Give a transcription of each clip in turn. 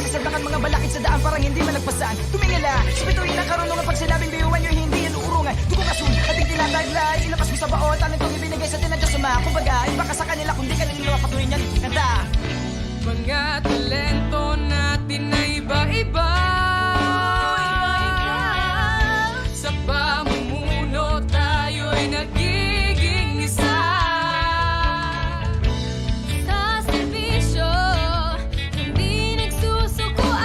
Sasadak ang mga balakid sa daan parang hindi malagpasan. Tumingala, sa bituin ng karunungan. Pag sinabing biyuan nyo, hindi yan uurungan. Dugong asun, ating tinataglay. Ilapas mo sa baon, talent kong ibinigay sa tinadya suma. Kumbaga, iba ka sa kanila kung di ka niliwa. Patuloy niyan, kanta. Mga talento natin na iba-iba. Sa pamumuno tayo'y nagiging isa. Sa serbisyo, hindi nagsusukuan.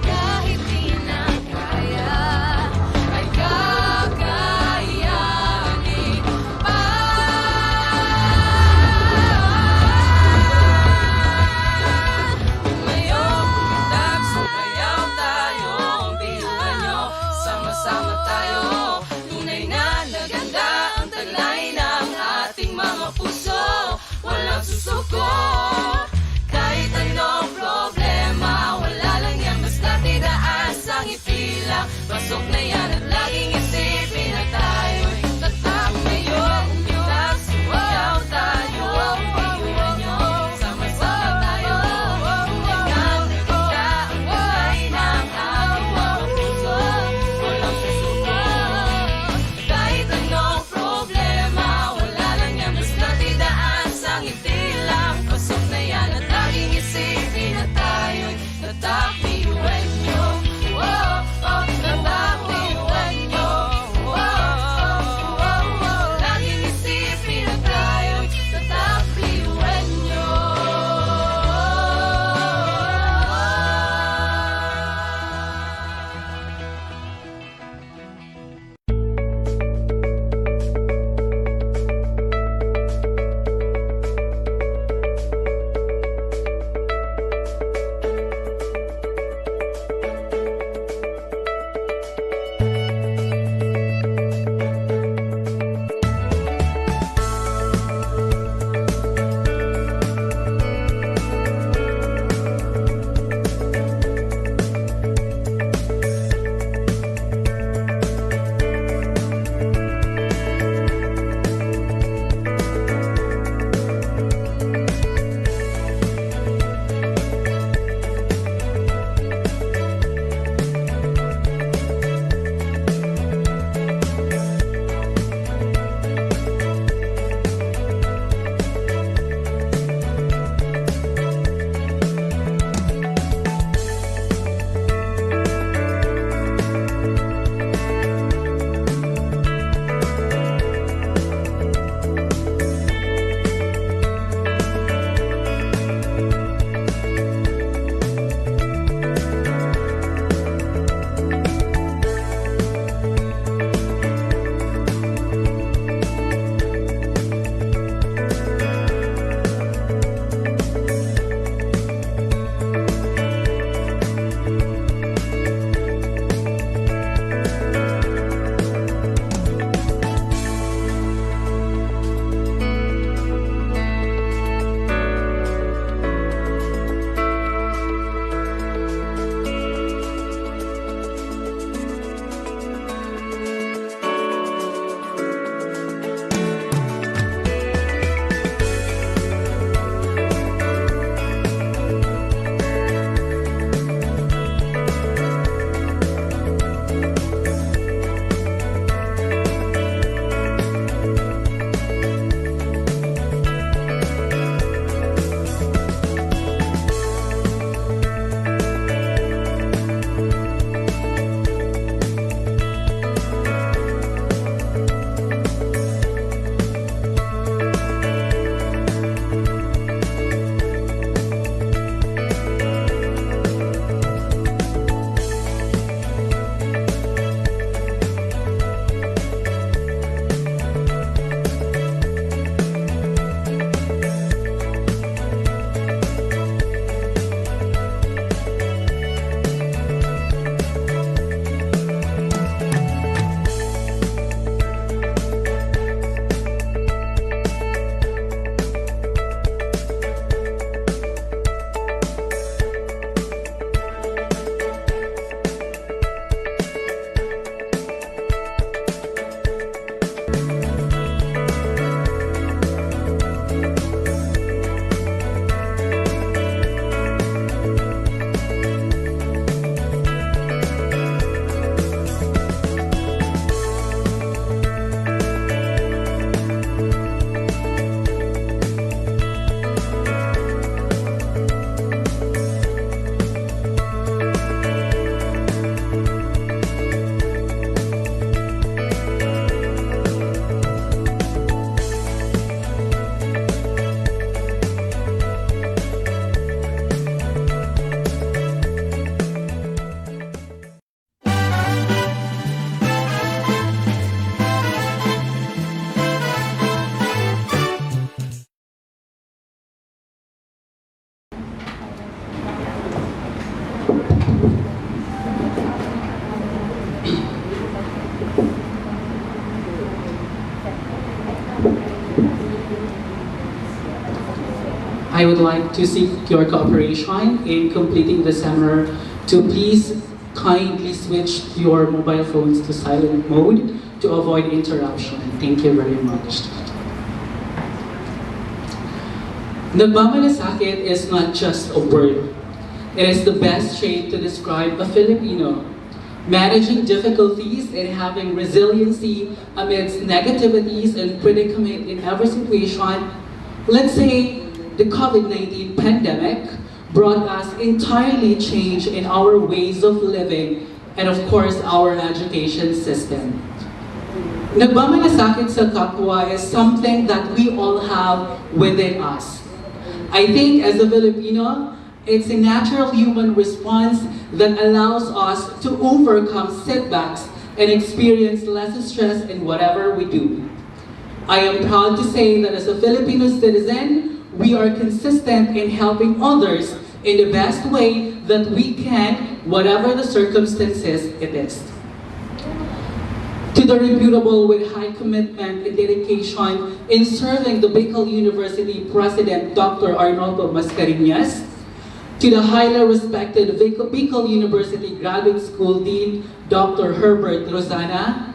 Kahit di na kaya, ay kakayanin pa. I would like to seek your cooperation in completing the seminar to please kindly switch your mobile phones to silent mode to avoid interruption. Thank you very much. Nagmamalasakit is not just a word. It is the best trait to describe a Filipino. Managing difficulties and having resiliency amidst negativities and predicament in every situation. Let's say the COVID-19 pandemic brought us entirely change in our ways of living and of course our education system. Nagmamalasakit sa kapwa is something that we all have within us. I think as a Filipino, it's a natural human response that allows us to overcome setbacks and experience less stress in whatever we do. I am proud to say that as a Filipino citizen, we are consistent in helping others in the best way that we can, whatever the circumstances it is. To the reputable with high commitment and dedication in serving the Bicol University President Dr. Arnoldo Mascareñas, to the highly respected Bicol University Graduate School Dean Dr. Herbert Rosana,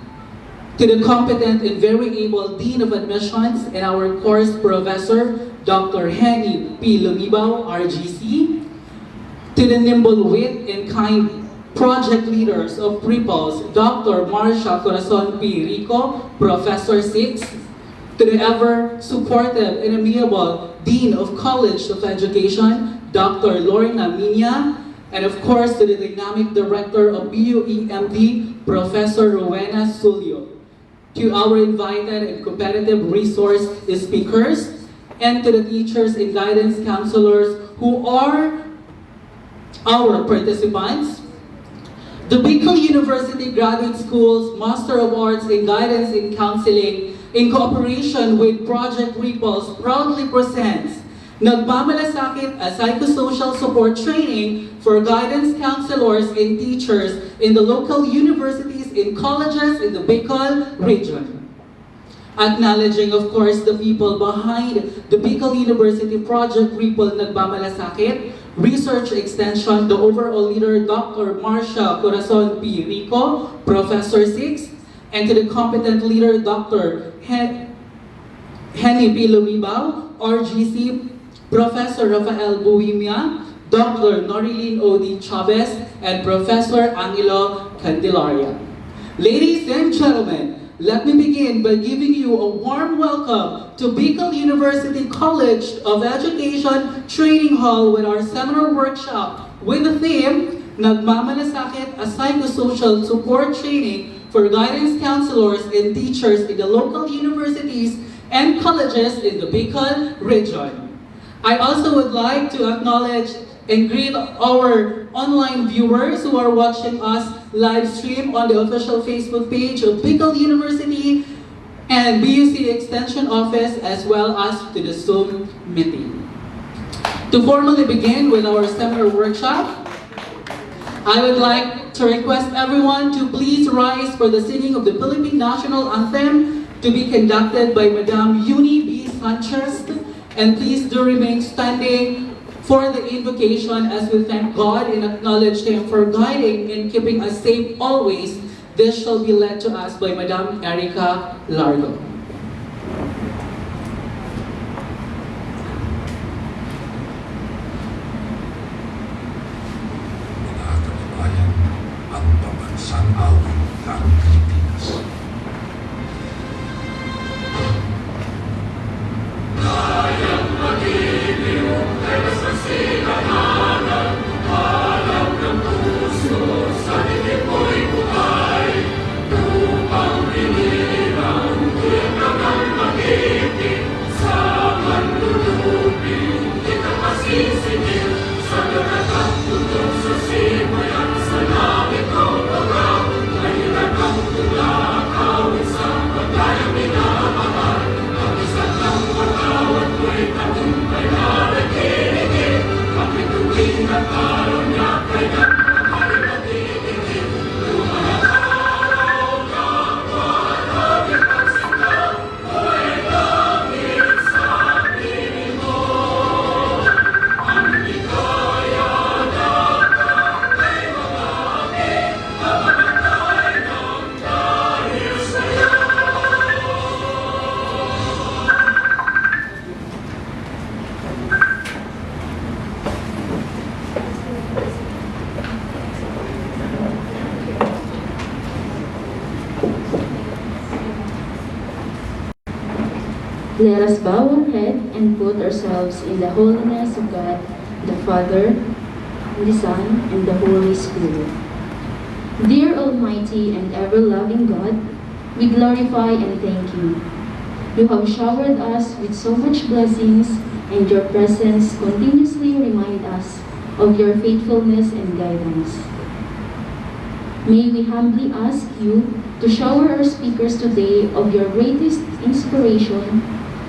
to the competent and very able Dean of Admissions and our course professor, Dr. Henny P. Lumibaw, RGC, to the nimble wit and kind project leaders of PRIPOS, Dr. Marcia Corazon P. Rico, Professor 6, to the ever supportive and amiable Dean of College of Education, Dr. Lorna Minya, and of course to the dynamic director of BUEMD, Professor Rowena Sulio, to our invited and competitive resource speakers, and to the teachers and guidance counselors who are our participants, the Bicol University Graduate School's Master of Arts in Guidance and Counseling in cooperation with Project Ripples proudly presents Nagmamalasakit, a psychosocial support training for guidance counselors and teachers in the local universities and colleges in the Bicol region. Acknowledging, of course, the people behind the Bicol University Project Ripple Nagmamalasakit, Research Extension, the overall leader, Dr. Marcia Corazon P. Rico, Professor 6, and to the competent leader, Dr. Henny P. Lumibaw, RGC, Professor Rafael Buimia, Dr. Norilyn O.D. Chavez, and Professor Angelo Candelaria. Ladies and gentlemen, let me begin by giving you a warm welcome to Bicol University College of Education Training Hall with our seminar workshop with the theme, Nagmamalasakit, a psychosocial support training for guidance counselors and teachers in the local universities and colleges in the Bicol region. I also would like to acknowledge and greet our online viewers who are watching us live stream on the official Facebook page of Bicol University and BUC Extension Office, as well as to the Zoom meeting. To formally begin with our seminar workshop, I would like to request everyone to please rise for the singing of the Philippine National Anthem to be conducted by Madam Uni B. Sanchez, and please do remain standing for the invocation as we thank God and acknowledge Him for guiding and keeping us safe always. This shall be led to us by Madam Erica Largo. Mga kababayan, ang pambansang awit ng Pilipinas. Sa Let us bow our head and put ourselves in the holiness of God, the Father, the Son, and the Holy Spirit. Dear Almighty and ever-loving God, we glorify and thank you. You have showered us with so much blessings, and your presence continuously remind us of your faithfulness and guidance. May we humbly ask you to shower our speakers today of your greatest inspiration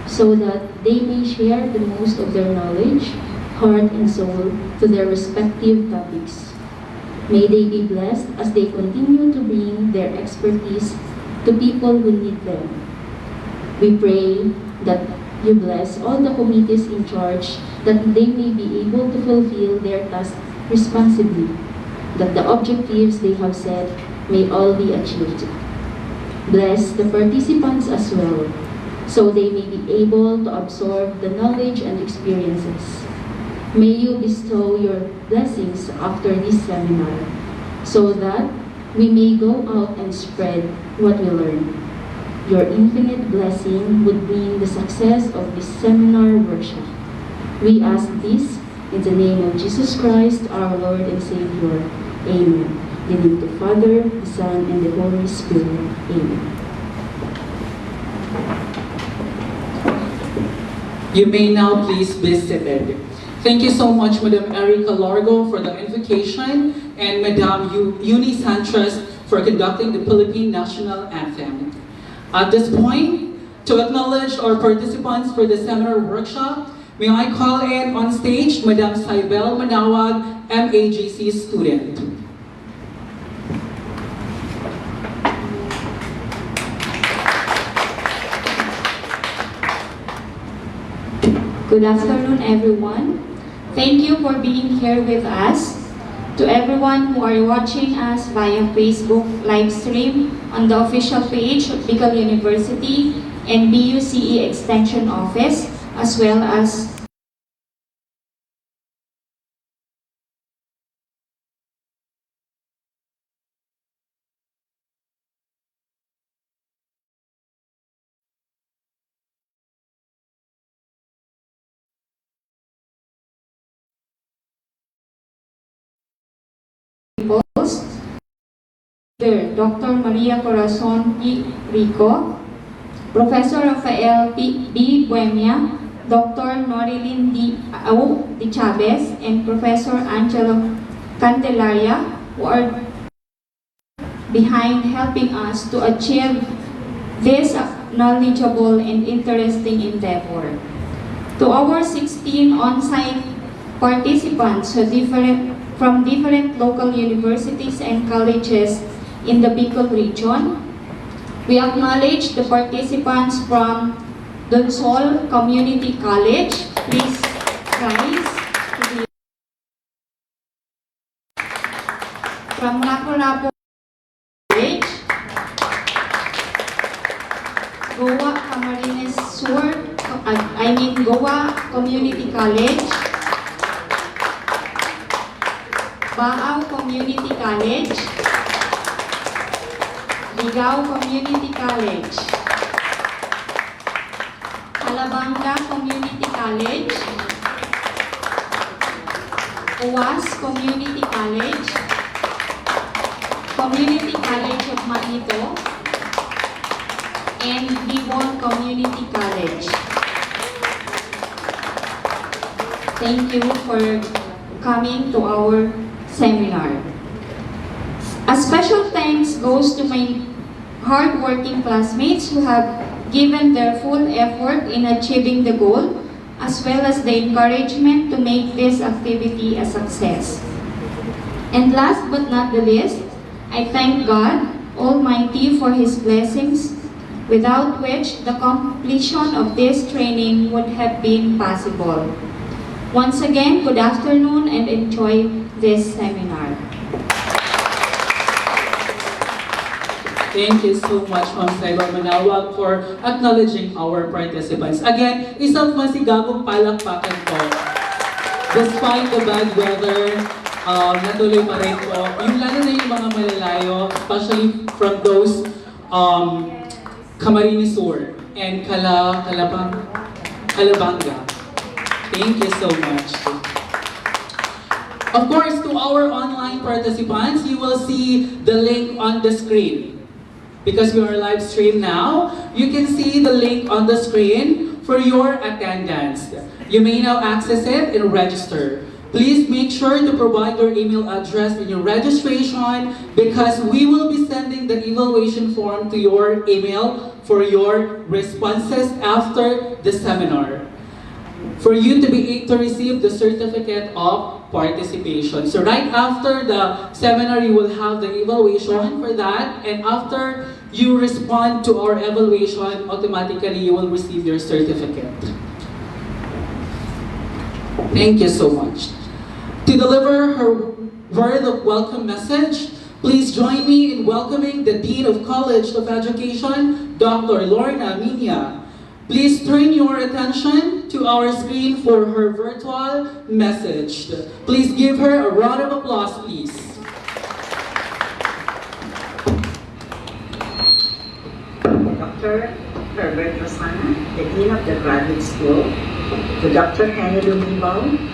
so that they may share the most of their knowledge, heart, and soul to their respective topics. May they be blessed as they continue to bring their expertise to people who need them. We pray that you bless all the committees in charge, that they may be able to fulfill their task responsibly, that the objectives they have set may all be achieved. Bless the participants as well, so they may be able to absorb the knowledge and experiences. May you bestow your blessings after this seminar, so that we may go out and spread what we learn. Your infinite blessing would bring the success of this seminar workshop. We ask this in the name of Jesus Christ, our Lord and Savior. Amen. In the name of the Father, the Son, and the Holy Spirit. Amen. You may now please be seated. Thank you so much, Madam Erica Largo, for the invocation, and Madam Eunice Sanchez for conducting the Philippine National Anthem. At this point, to acknowledge our participants for the seminar workshop, may I call in on stage Madam Saibel Manawag, MAGC student. Good afternoon, everyone. Thank you for being here with us. To everyone who are watching us via Facebook live stream on the official page of Bicol University and BUCE Extension Office, as well as Dr. Maria Corazon P. Rico, Professor Rafael B. Buemia, Dr. Norilyn D. Chavez, and Professor Angelo Candelaria, who are behind helping us to achieve this knowledgeable and interesting endeavor. To our 16 on-site participants from different local universities and colleges in the Bicol region, we acknowledge the participants from Donsol Community College. Please rise. From Lapu-Lapu College, Goa Camarines Sur, Goa Community College, Baao Community College, Ligao Community College, Alabanga Community College, UAS Community College, Community College of Manito, and Bibon Community College. Thank you for coming to our seminar. A special thanks goes to my hard-working classmates who have given their full effort in achieving the goal, as well as the encouragement to make this activity a success. And last but not the least, I thank God Almighty for His blessings, without which the completion of this training would have been possible. Once again, good afternoon and enjoy this seminar. Thank you so much, Ma'am Saibel Manawag, for acknowledging our participants. Again, isang masigabong palakpakan po. Despite the bad weather, natuloy pa rin po. Yung lalo na yung mga malalayo, especially from those Camarines Sur. and Calabanga. Thank you so much. Of course, to our online participants, you will see the link on the screen. Because we are live stream now, you can see the link on the screen for your attendance. You may now access it and register. Please make sure to provide your email address in your registration because we will be sending the evaluation form to your email for your responses after the seminar. For you to be able to receive the certificate of participation. So right after the seminar, you will have the evaluation for that, and after you respond to our evaluation, automatically you will receive your certificate. Thank you so much. To deliver her word of welcome message, please join me in welcoming the Dean of College of Education, Dr. Lorna Minya. Please turn your attention to our screen for her virtual message. Please give her a round of applause, please. Dr. Herbert Rosana, the Dean of the Graduate School, to Dr. Henry Lumibao,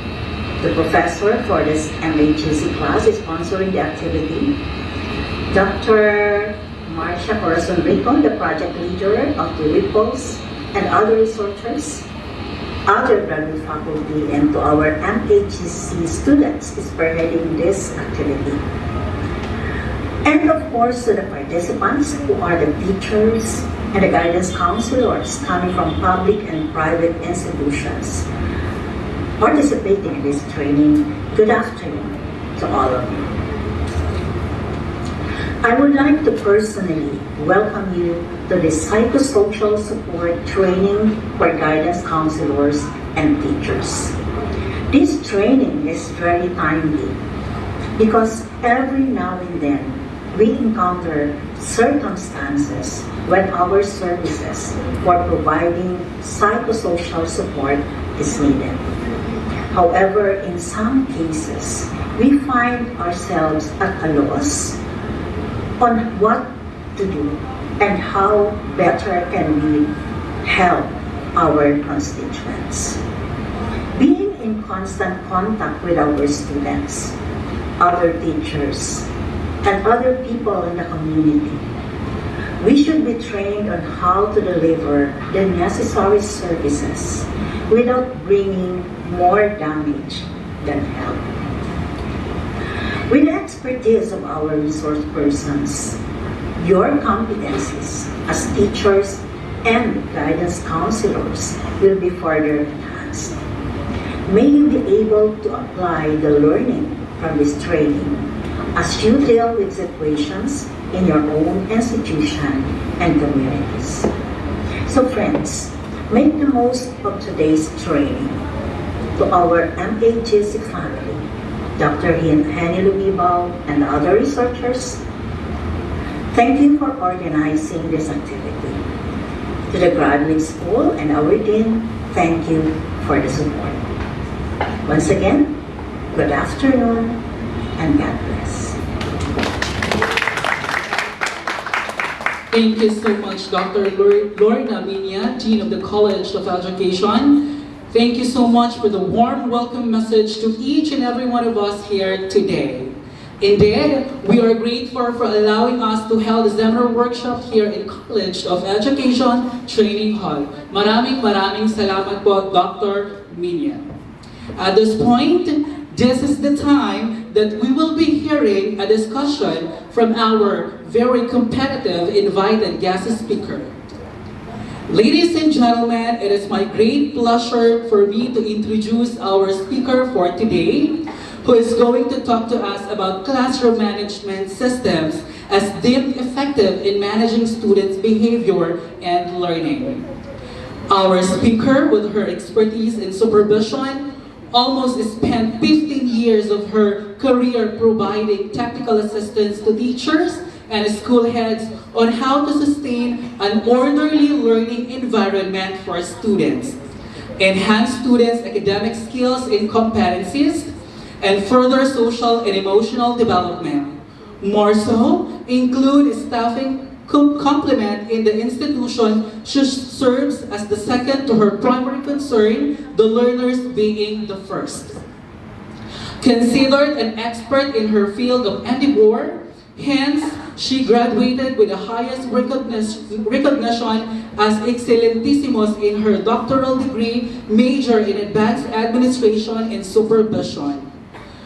the professor for this MHGC class is sponsoring the activity, Dr. Marcia Corazon Rico, the project leader of the Ripples and other researchers, other graduate faculty, and to our MHGC students spearheading this activity. And of course to the participants who are the teachers and the guidance counselors coming from public and private institutions participating in this training. Good afternoon to all of you. I would like to personally welcome you to the psychosocial support training for guidance counselors and teachers. This training is very timely because every now and then we encounter circumstances when our services for providing psychosocial support is needed. However, in some cases, we find ourselves at a loss on what to do and how better can we help our constituents. Being in constant contact with our students, other teachers, and other people in the community, we should be trained on how to deliver the necessary services without bringing more damage than help. With the expertise of our resource persons, your competencies as teachers and guidance counselors will be further enhanced. May you be able to apply the learning from this training as you deal with situations in your own institution and communities. So friends, make the most of today's training. To our MHGC family, Dr. Henny Lumibao and other researchers, thank you for organizing this activity. To the graduate school and our dean, thank you for the support. Once again, good afternoon and God bless. Thank you so much, Dr. Lorna Minya, Dean of the College of Education. Thank you so much for the warm welcome message to each and every one of us here today. Indeed, we are grateful for allowing us to hold the seminar workshop here in College of Education Training Hall. Maraming salamat po, Dr. Minya. At this point, this is the time that we will be hearing a discussion from our very competitive invited guest speaker. Ladies and gentlemen, it is my great pleasure for me to introduce our speaker for today, who is going to talk to us about classroom management systems as deemed effective in managing students' behavior and learning. Our speaker, with her expertise in supervision, almost spent 15 years of her career providing technical assistance to teachers and school heads on how to sustain an orderly learning environment for students, enhance students' academic skills and competencies, and further social and emotional development. More so, include staffing complement in the institution, she serves as the second to her primary concern, the learners being the first. Considered an expert in her field of endeavor, hence, she graduated with the highest recognition as excellentissimos in her doctoral degree, major in advanced administration and supervision.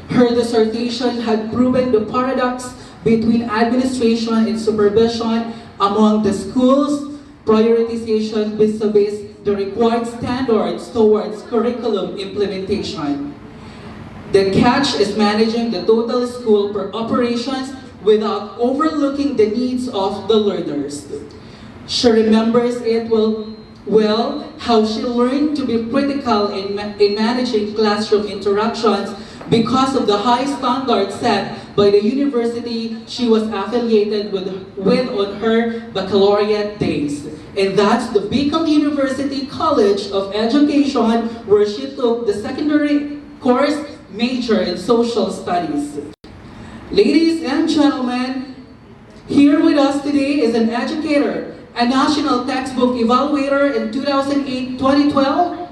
Her dissertation had proven the paradox between administration and supervision among the school's prioritization vis-a-vis the required standards towards curriculum implementation. The catch is managing the total school operations without overlooking the needs of the learners. She remembers it well how she learned to be critical in managing classroom interactions because of the high standards set by the university she was affiliated with on her baccalaureate days. And that's the Bicol University College of Education, where she took the secondary course major in social studies. Ladies and gentlemen, here with us today is an educator, a national textbook evaluator in 2008-2012,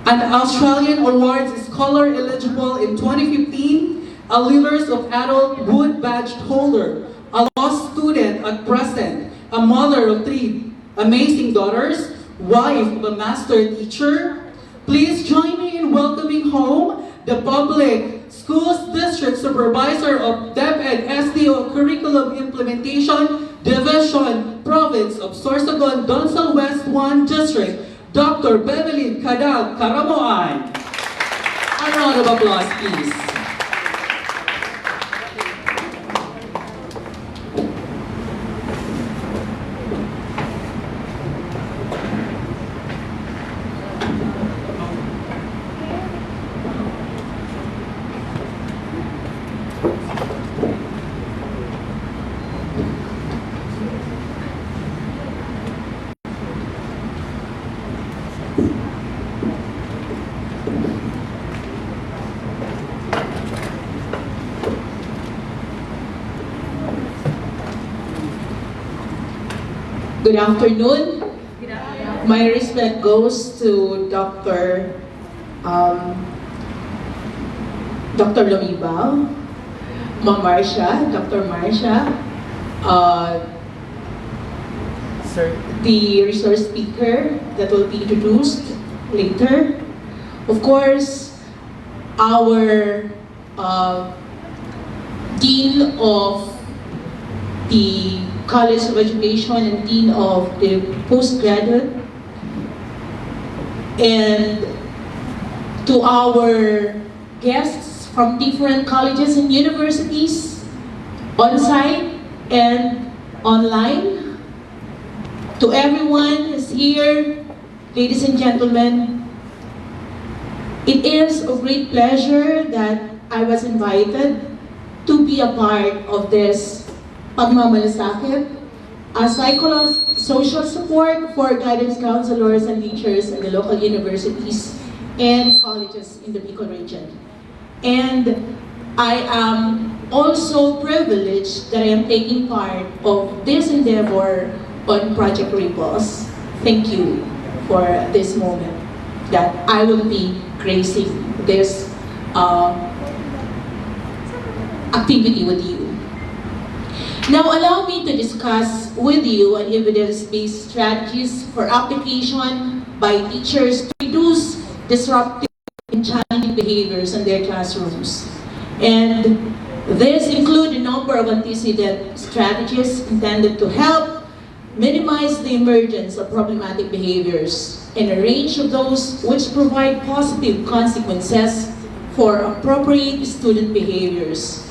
an Australian Awards Scholar eligible in 2015, a Leaders of Adulthood badge holder, a law student at present, a mother of 3 amazing daughters, wife of a master teacher. Please join me in welcoming home the Public Schools District Supervisor of DepEd SDO Curriculum Implementation Division, Province of Sorsogon, Donsal West 1 District, Dr. Bevelyn Cadag Caramoan. A round of applause, please. Good afternoon. My respect goes to Dr. Lumibao, Ma'am Marcia, Dr. Marcia, the resource speaker that will be introduced later. Of course, our Dean of the College of Education and Dean of the Postgraduate, and to our guests from different colleges and universities, on-site and online, to everyone who's here, ladies and gentlemen, it is a great pleasure that I was invited to be a part of this pagmamalasakit, a cycle of social support for guidance counselors and teachers in the local universities and colleges in the Bicol region. And I am also privileged that I am taking part of this endeavor on Project Ripples. Thank you for this moment that I will be gracing this activity with you. Now, allow me to discuss with you an evidence-based strategies for application by teachers to reduce disruptive and challenging behaviors in their classrooms. And this include a number of antecedent strategies intended to help minimize the emergence of problematic behaviors, and a range of those which provide positive consequences for appropriate student behaviors.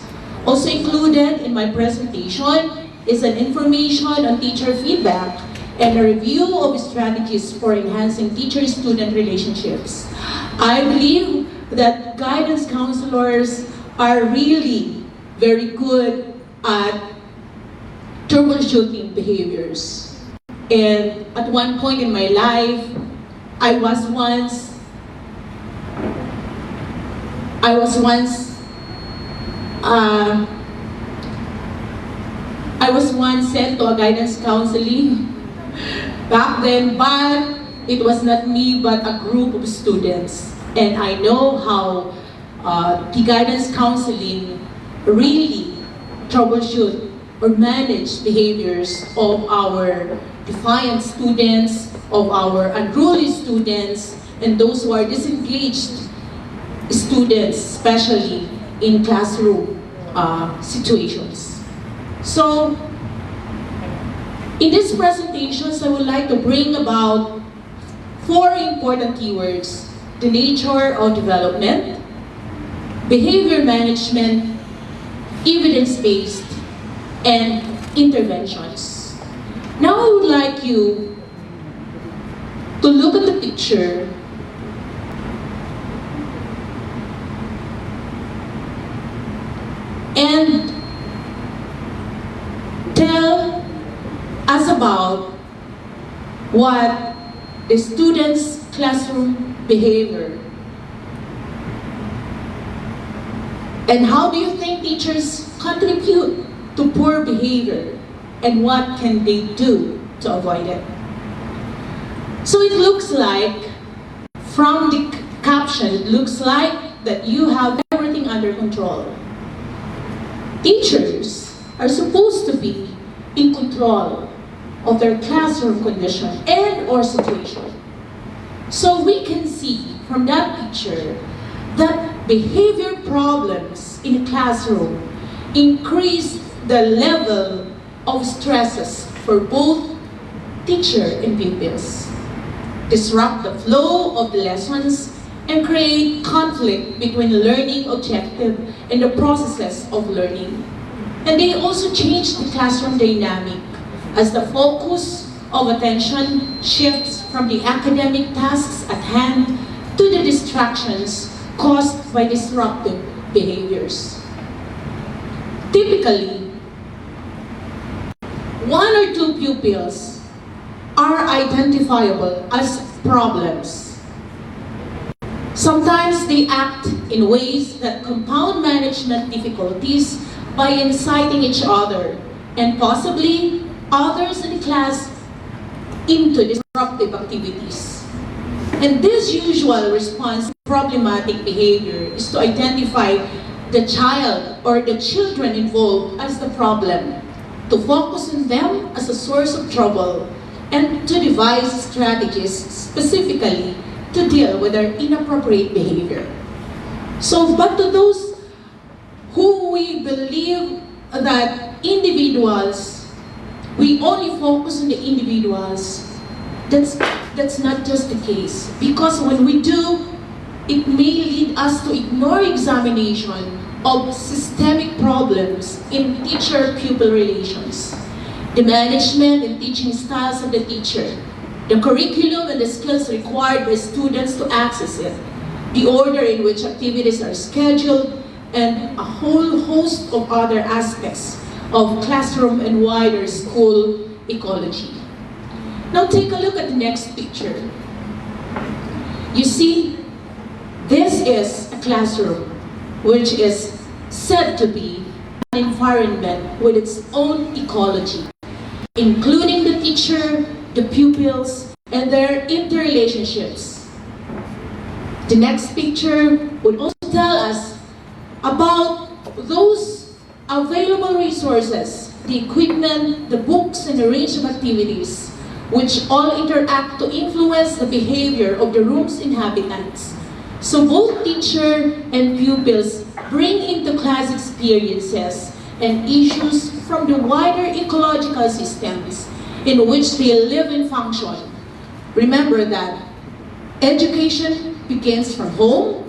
Also included in my presentation is an information on teacher feedback and a review of strategies for enhancing teacher-student relationships. I believe that guidance counselors are really very good at troubleshooting behaviors. And at one point in my life, I was once I was once sent to a guidance counseling back then, but it was not me, but a group of students. And I know how the guidance counseling really troubleshoot or manage behaviors of our defiant students, of our unruly students, and those who are disengaged students, especially in classroom situations. So, in these presentations, I would like to bring about 4 important keywords: the nature of development, behavior management, evidence-based, and interventions. Now I would like you to look at the picture and tell us about what the students' classroom behavior. And how do you think teachers contribute to poor behavior, and what can they do to avoid it? So it looks like, from the caption, it looks like that you have everything under control. Teachers are supposed to be in control of their classroom condition and or situation. So we can see from that picture that behavior problems in the classroom increase the level of stresses for both teacher and pupils, disrupt the flow of the lessons, and create conflict between learning objective and the processes of learning. And they also change the classroom dynamic as the focus of attention shifts from the academic tasks at hand to the distractions caused by disruptive behaviors. Typically, 1 or 2 pupils are identifiable as problems. Sometimes they act in ways that compound management difficulties by inciting each other and possibly others in the class into disruptive activities. And this usual response to problematic behavior is to identify the child or the children involved as the problem, to focus on them as a source of trouble, and to devise strategies specifically to deal with their inappropriate behavior. So, but to those who we believe that individuals, we only focus on the individuals, that's not just the case. Because when we do, it may lead us to ignore examination of systemic problems in teacher-pupil relations, the management and teaching styles of the teacher, the curriculum and the skills required by students to access it, the order in which activities are scheduled, and a whole host of other aspects of classroom and wider school ecology. Now take a look at the next picture. You see, this is a classroom which is said to be an environment with its own ecology, including the teacher, the pupils, and their interrelationships. The next picture would also tell us about those available resources, the equipment, the books, and the range of activities, which all interact to influence the behavior of the room's inhabitants. So both teacher and pupils bring into class experiences and issues from the wider ecological systems in which they live and function. Remember that education begins from home,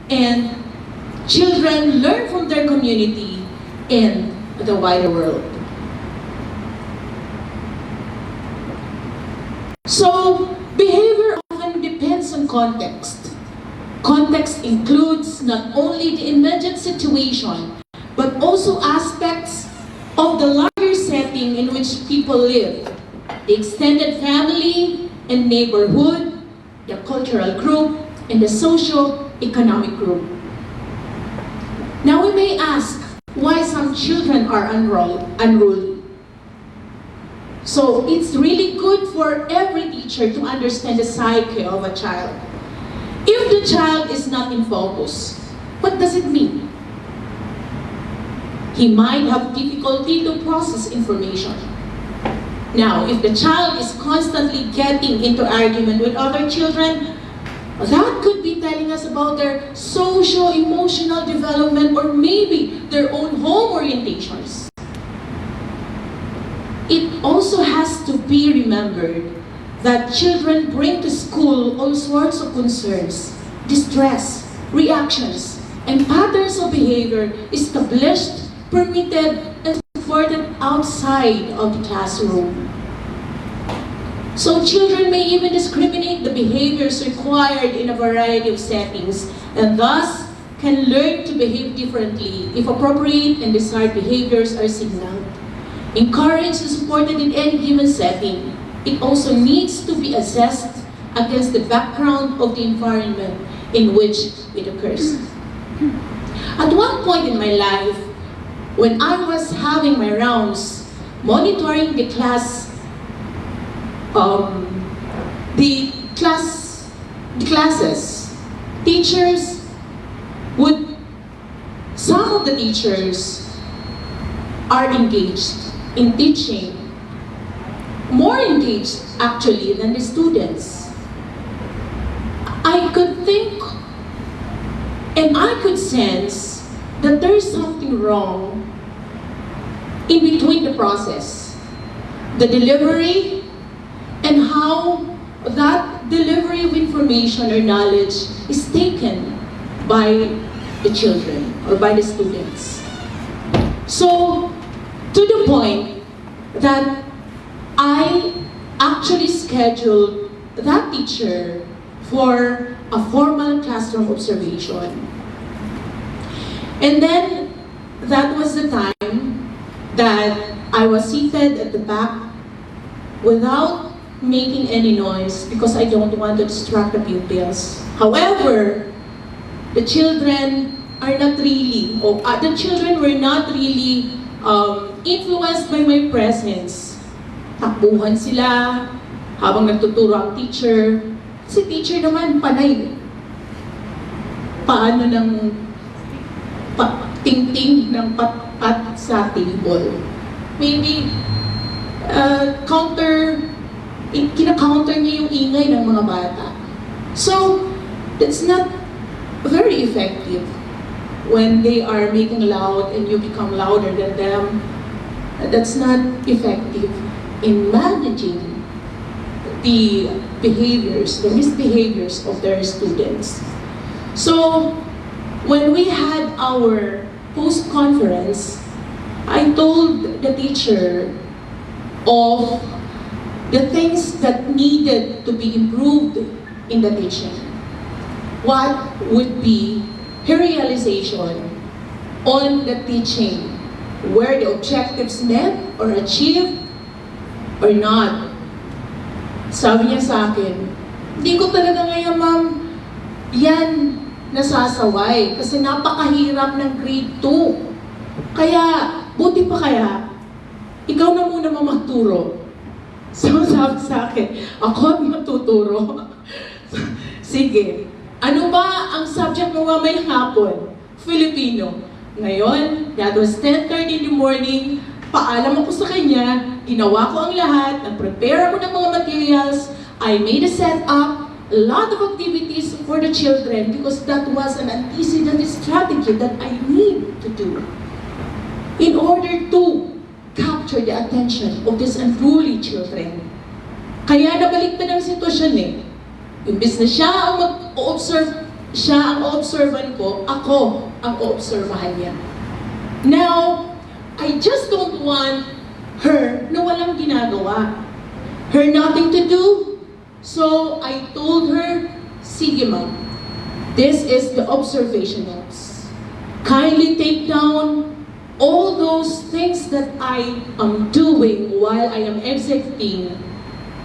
and children learn from their community in the wider world. So, behavior often depends on context. Context includes not only the immediate situation, but also aspects of the larger setting in which people live, the extended family and neighborhood, the cultural group, and the socio-economic group. Now we may ask why some children are unruly. So it's really good for every teacher to understand the psyche of a child. If the child is not in focus, what does it mean? He might have difficulty to process information. Now, if the child is constantly getting into argument with other children, that could be telling us about their socio-emotional development or maybe their own home orientations. It also has to be remembered that children bring to school all sorts of concerns, distress, reactions, and patterns of behavior established, permitted, and supported outside of the classroom. So children may even discriminate the behaviors required in a variety of settings and thus can learn to behave differently if appropriate and desired behaviors are signaled. Encouraged and supported in any given setting, it also needs to be assessed against the background of the environment in which it occurs. At one point in my life, when I was having my rounds, monitoring the classes, some of the teachers are engaged in teaching, more engaged actually than the students. I could think and I could sense that there is something wrong in between the process, the delivery, and how that delivery of information or knowledge is taken by the children or by the students. So, to the point that I actually scheduled that teacher for a formal classroom observation. And then, that was the time that I was seated at the back without making any noise because I don't want to distract the pupils. However, the children are not really, the children were not really influenced by my presence. Takbuhan sila habang nagtuturo ang teacher. Si teacher naman panay. Paano ng ting-ting ng pat-pat sa table. Maybe kina-counter niya yung ingay ng mga bata. So, that's not very effective when they are making loud and you become louder than them. That's not effective in managing the behaviors, the misbehaviors of their students. So, when we had our post-conference, I told the teacher of the things that needed to be improved in the teaching. What would be her realization on the teaching, where the objectives met or achieved or not. Sabi niya sa akin, hindi ko talaga ngayon, ma'am, yan nasasaway kasi napakahirap ng grade 2. Kaya, buti pa kaya, ikaw na muna magturo. So sabi sa akin, ako ang matuturo. Sige, ano ba ang subject mo mamayang hapon? Filipino. Ngayon, that was 10:30 in the morning, paalam ako sa kanya, ginawa ko ang lahat, nag-prepare ako ng mga materials, I made a setup, a lot of activities for the children because that was an antecedent strategy that I need to do in order to capture the attention of these unruly children. Kaya nabaliktad ang sitwasyon eh. Imbes na siya ang mag-observe, siya ang observan ko, ako ang observahan niya. Now, I just don't want her na walang ginagawa. Her nothing to do. So, I told her, sige ma'am, this is the observation notes. Kindly take down all those things that I am doing while I am executing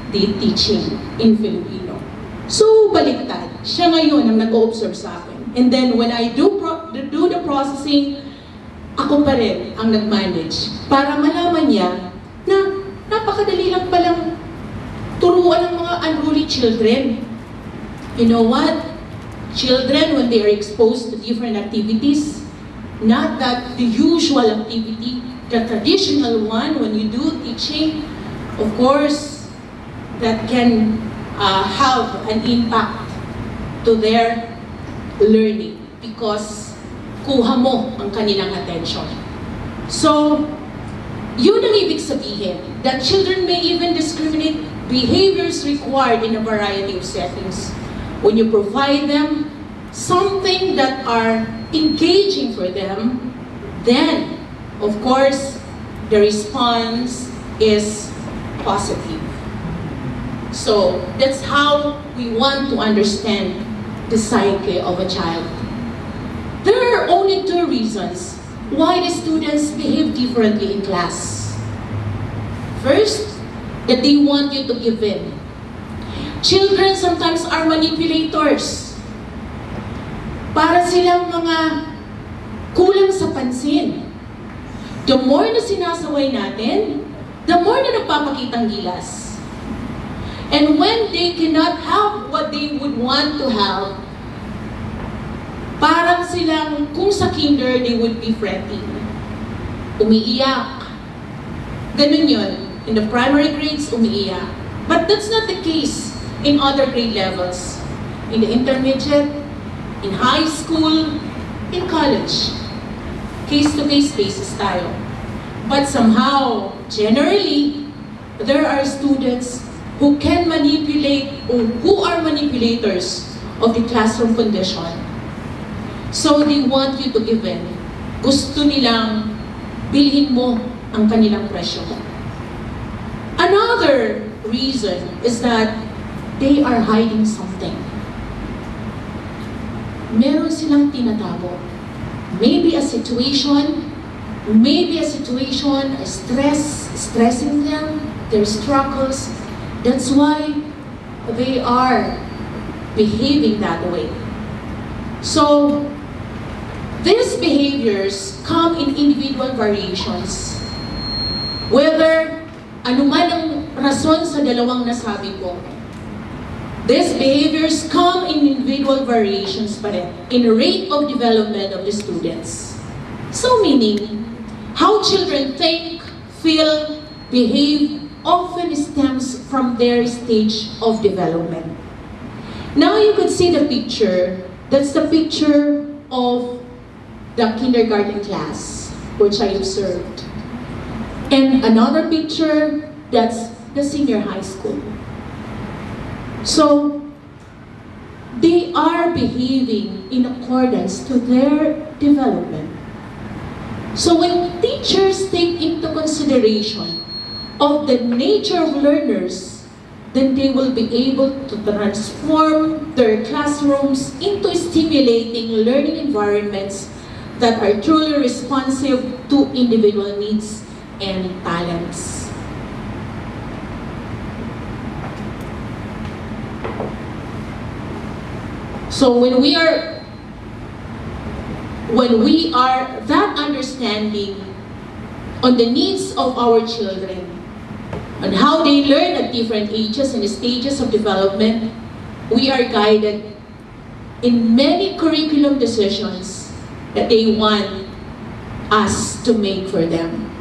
the teaching in Filipino. So, baliktad. Siya ngayon ang nag-observe sa akin. And then, when I do the processing, ako pa rin ang nag-manage para malaman niya na napakadali lang palang turuan ng mga unruly children. You know what? Children, when they are exposed to different activities, not that the usual activity, the traditional one, when you do teaching, of course, that can have an impact to their learning because kuha mo ang kanilang attention. So, yun ang ibig sabihin, that children may even discriminate behaviors required in a variety of settings. When you provide them something that are engaging for them, then, of course, the response is positive. So, that's how we want to understand the psyche of a child. There are only two reasons why the students behave differently in class. First, that they want you to give in. Children sometimes are manipulators. Para silang mga kulang sa pansin. The more na sinasaway natin, the more na nagpapakitang gilas. And when they cannot have what they would want to have, parang silang, kung sa kinder, they would be fretting. Umiiyak. Ganun yun. In the primary grades, umiiyak. But that's not the case in other grade levels. In the intermediate, in high school, in college. Case-to-case basis tayo. But somehow, generally, there are students who can manipulate or who are manipulators of the classroom condition. So they want you to give in. Gusto nilang bilhin mo ang kanilang presyo. Another reason is that they are hiding something. Meron silang tinatago. Maybe a situation, a stressing them, their struggles. That's why they are behaving that way. So, these behaviors come in individual variations. Whether anuman ang rason sa dalawang nasabi ko, these behaviors come in individual variations pa rin, in rate of development of the students. So meaning, how children think, feel, behave often stems from their stage of development. Now you could see the picture. That's the picture of the kindergarten class, which I observed. And another picture, that's the senior high school. So, they are behaving in accordance to their development. So when teachers take into consideration of the nature of learners, then they will be able to transform their classrooms into stimulating learning environments that are truly responsive to individual needs and talents. So when we are that understanding on the needs of our children, on how they learn at different ages and stages of development, we are guided in many curriculum decisions that they want us to make for them.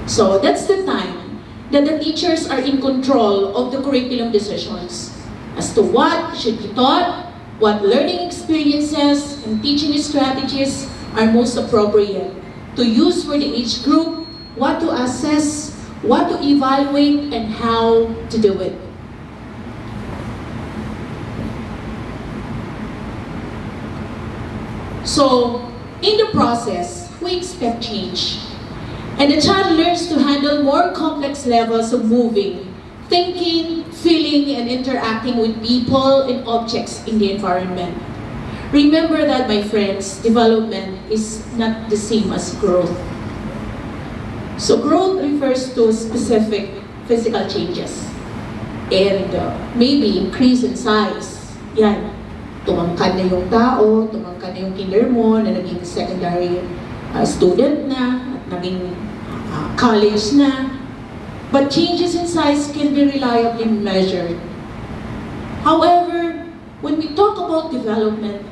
So that's the time that the teachers are in control of the curriculum decisions as to what should be taught, what learning experiences and teaching strategies are most appropriate to use for the age group, what to assess, what to evaluate, and how to do it. So, in the process, we expect change. And the child learns to handle more complex levels of moving, thinking, feeling, and interacting with people and objects in the environment. Remember that, my friends, development is not the same as growth. So growth refers to specific physical changes and maybe increase in size. Yan, tumangkad na yung tao, tumangkad na yung kinder mo na naging secondary student na, at naging college na. but changes in size can be reliably measured. However, when we talk about development,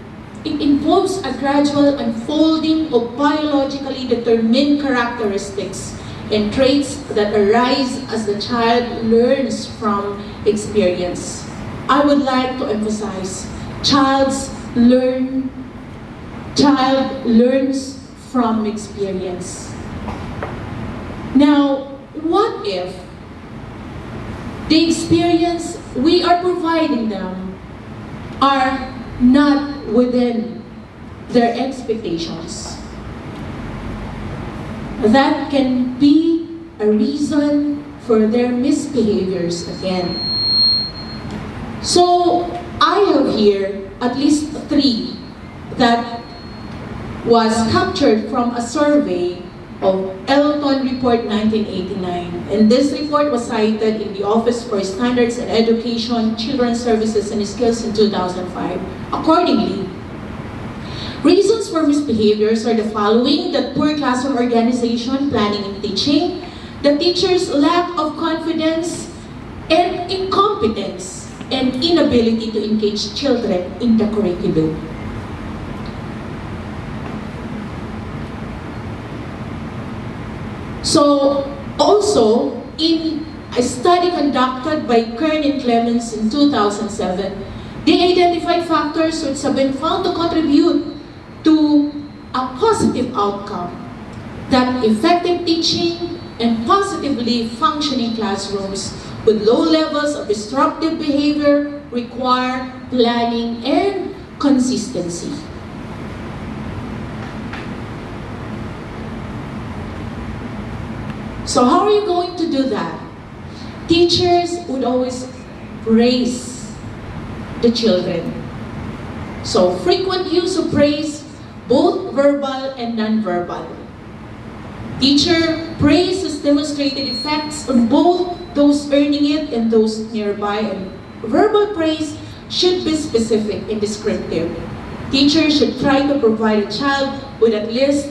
it involves a gradual unfolding of biologically determined characteristics and traits that arise as the child learns from experience. I would like to emphasize, child learns from experience. Now, what if the experience we are providing them are not within their expectations? That can be a reason for their misbehaviors again. So, I have here at least 3 that was captured from a survey of Elton Report 1989. And this report was cited in the Office for Standards and Education, Children's Services and Skills in 2005. Accordingly, reasons for misbehaviors are the following: that poor classroom organization, planning and teaching, the teacher's lack of confidence and incompetence, and inability to engage children in the curriculum. So, also, in a study conducted by Kern and Clemens in 2007, they identified factors which have been found to contribute to a positive outcome, that effective teaching and positively functioning classrooms with low levels of disruptive behavior require planning and consistency. So how are you going to do that? Teachers would always praise the children. So frequent use of praise, both verbal and non-verbal. Teacher praise has demonstrated effects on both those earning it and those nearby, and verbal praise should be specific and descriptive. Teachers should try to provide a child with at least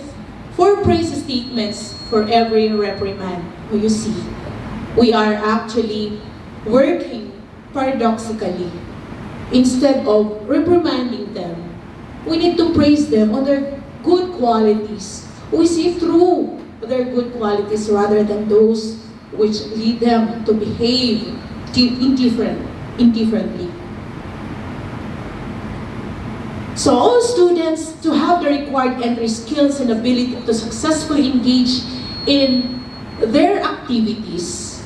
4 praise statements for every reprimand. Oh, you see, we are actually working paradoxically. Instead of reprimanding them, we need to praise them on their good qualities. We see through their good qualities rather than those which lead them to behave indifferently. So all students to have the required entry skills and ability to successfully engage in their activities.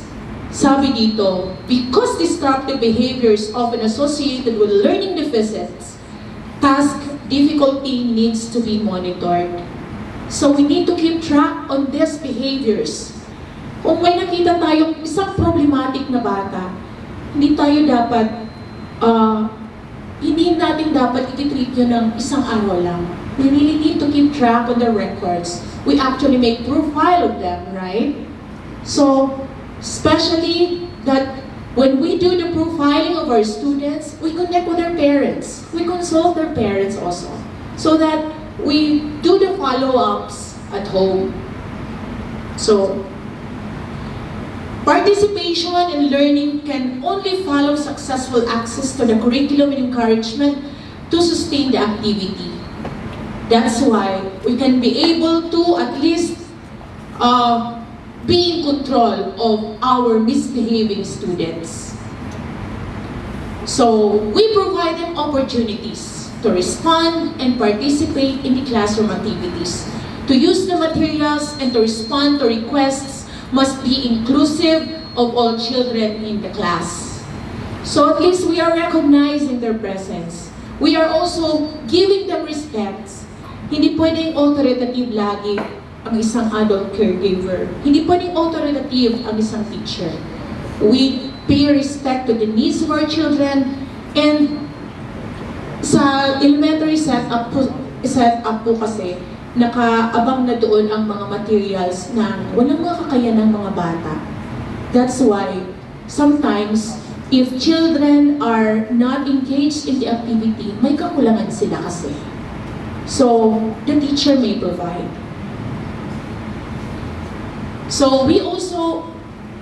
Sabi dito, because disruptive behavior is often associated with learning deficits, task difficulty needs to be monitored. So we need to keep track on these behaviors. Kung may nakita tayong isang problematic na bata, hindi natin dapat i-treat yun ng isang araw lang. We really need to keep track on the records. We actually make profile of them, right? So, especially that when we do the profiling of our students, we connect with their parents. We consult their parents also, so that we do the follow-ups at home. So, participation in learning can only follow successful access to the curriculum and encouragement to sustain the activity. That's why we can be able to at least be in control of our misbehaving students. So, we provide them opportunities to respond and participate in the classroom activities. To use the materials and to respond to requests must be inclusive of all children in the class. So at least we are recognizing their presence. We are also giving them respect. Hindi pwedeng authoritative lagi ang isang adult caregiver. Hindi pwedeng authoritative ang isang teacher. We pay respect to the needs of our children, and sa elementary setup po kasi, nakaabang na doon ang mga materials na walang mga kakayanan ng mga bata. That's why sometimes if children are not engaged in the activity, may kakulangan sila kasi. So the teacher may provide. So we also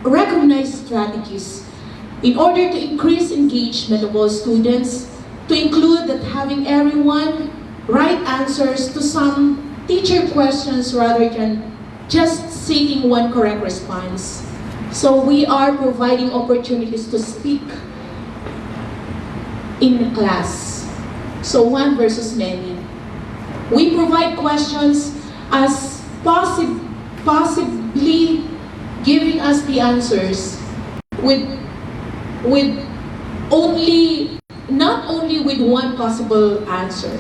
recognize strategies in order to increase engagement of all students, to include that having everyone write answers to some teacher questions rather than just stating one correct response. So we are providing opportunities to speak in class. So one versus many. We provide questions as possibly giving us the answers with not only with one possible answer,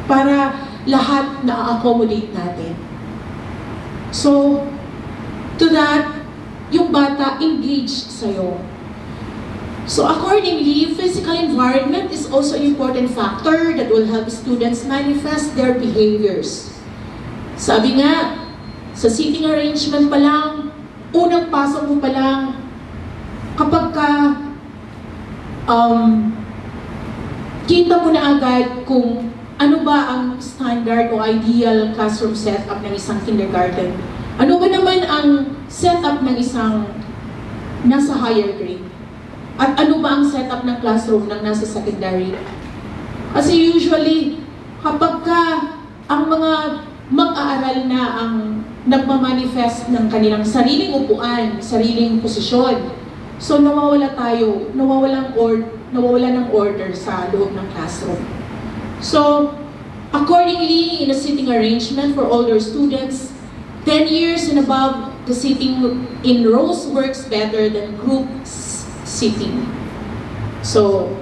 para lahat na-accommodate natin. So, to that, yung bata engaged sa'yo. So accordingly, physical environment is also an important factor that will help students manifest their behaviors. Sabi nga, sa seating arrangement pa lang, unang pasok mo pa lang, kapag ka kita mo na agad kung ano ba ang standard o ideal classroom setup ng isang kindergarten. Ano ba naman ang setup ng isang nasa higher grade? At ano ba ang setup ng classroom ng nasa secondary? Kasi usually, kapag ka ang mga mag-aaral na ang nagmamanifest ng kanilang sariling upuan, sariling posisyon, so nawawala ng order sa loob ng classroom. So, accordingly, in a seating arrangement for older students, 10 years and above, the seating in rows works better than group seating. So,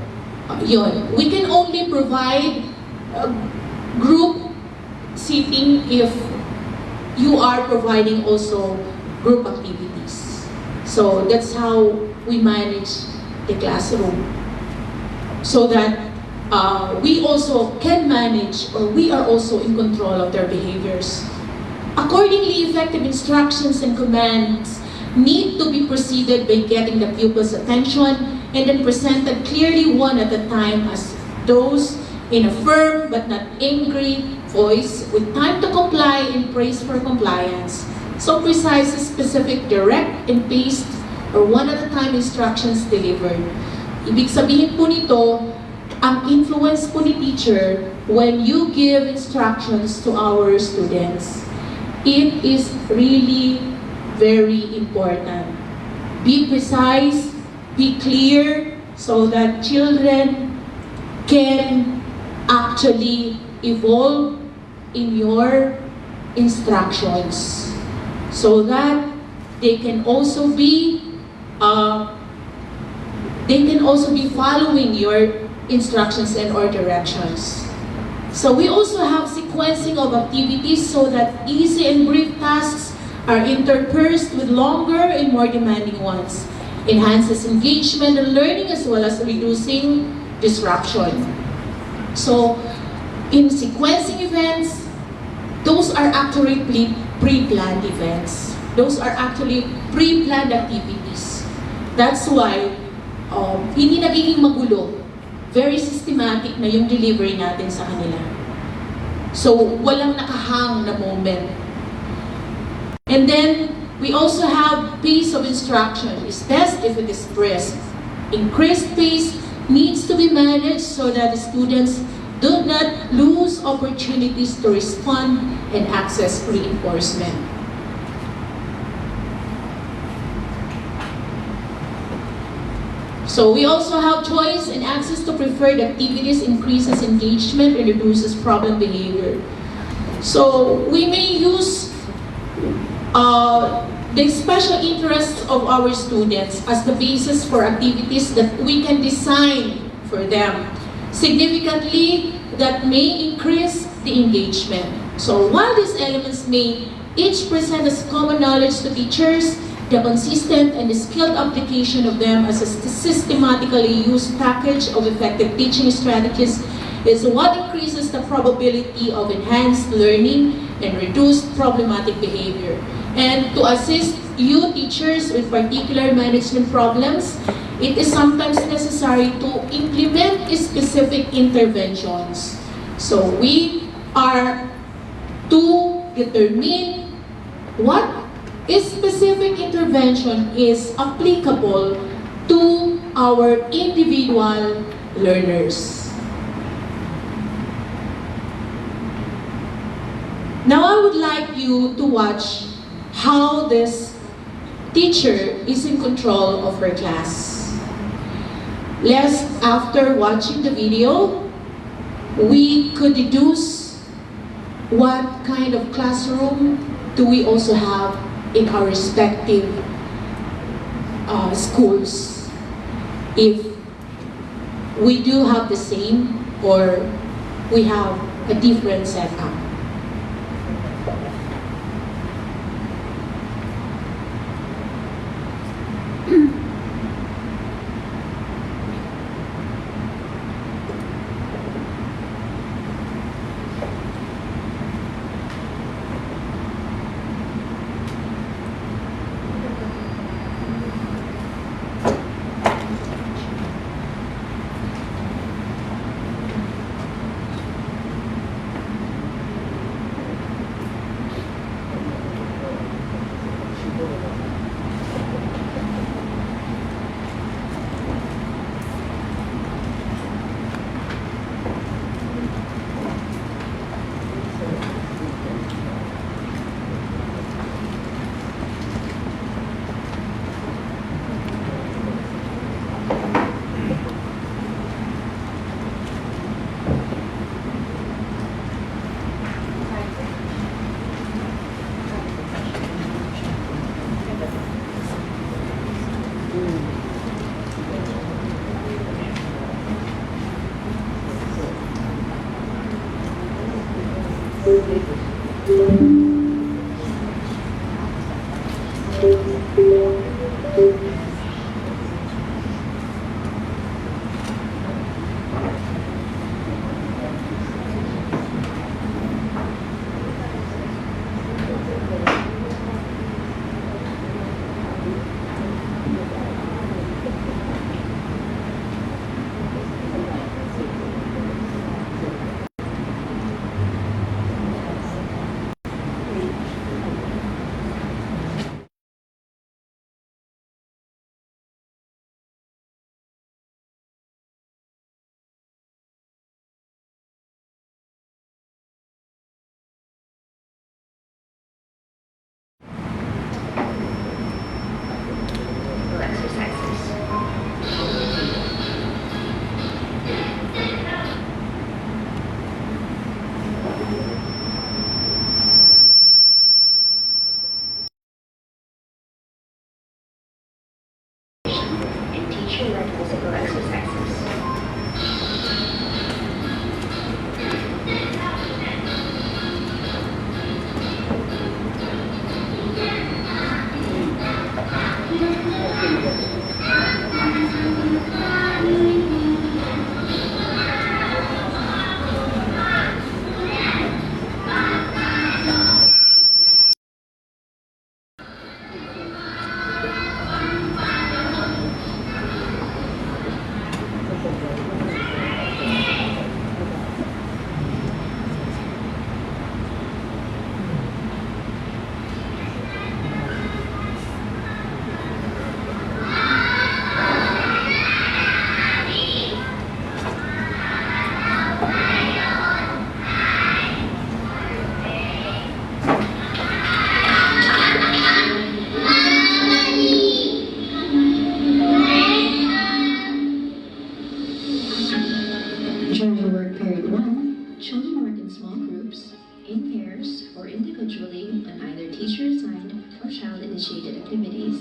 yun. We can only provide group seating if you are providing also group activities. So, that's how we manage the classroom. So that we also can manage, or we are also in control of their behaviors. Accordingly, effective instructions and commands need to be preceded by getting the pupil's attention and then presented clearly one at a time as those in a firm but not angry voice with time to comply and praise for compliance. So precise, specific, direct, and paced or one at a time instructions delivered. Ibig sabihin po nito, ang influence po ni teacher when you give instructions to our students. It is really very important. Be precise, be clear, so that children can actually evolve in your instructions, so that they can also be following your instructions and or directions. So we also have sequencing of activities so that easy and brief tasks are interspersed with longer and more demanding ones. Enhances engagement and learning as well as reducing disruption. So in sequencing events, those are actually pre-planned events. Those are actually pre-planned activities. That's why hindi nagiging magulo. Very systematic na yung delivery natin sa kanila. So, walang nakahang na moment. And then, we also have pace of instruction. It's best if it is brisk. Increased pace needs to be managed so that the students do not lose opportunities to respond and access reinforcement. So we also have choice and access to preferred activities, increases engagement, and reduces problem behavior. So we may use the special interests of our students as the basis for activities that we can design for them. Significantly, that may increase the engagement. So while these elements may each present as common knowledge to teachers, the consistent and the skilled application of them as a systematically used package of effective teaching strategies is what increases the probability of enhanced learning and reduced problematic behavior. And to assist you teachers with particular management problems, it is sometimes necessary to implement specific interventions. So we are to determine what specific intervention is applicable to our individual learners. Now I would like you to watch how this teacher is in control of her class. After watching the video, we could deduce what kind of classroom do we also have in our respective schools. If we do have the same or we have a different setup. During work period 1, children work in small groups, in pairs, or individually on either teacher-assigned or child-initiated activities.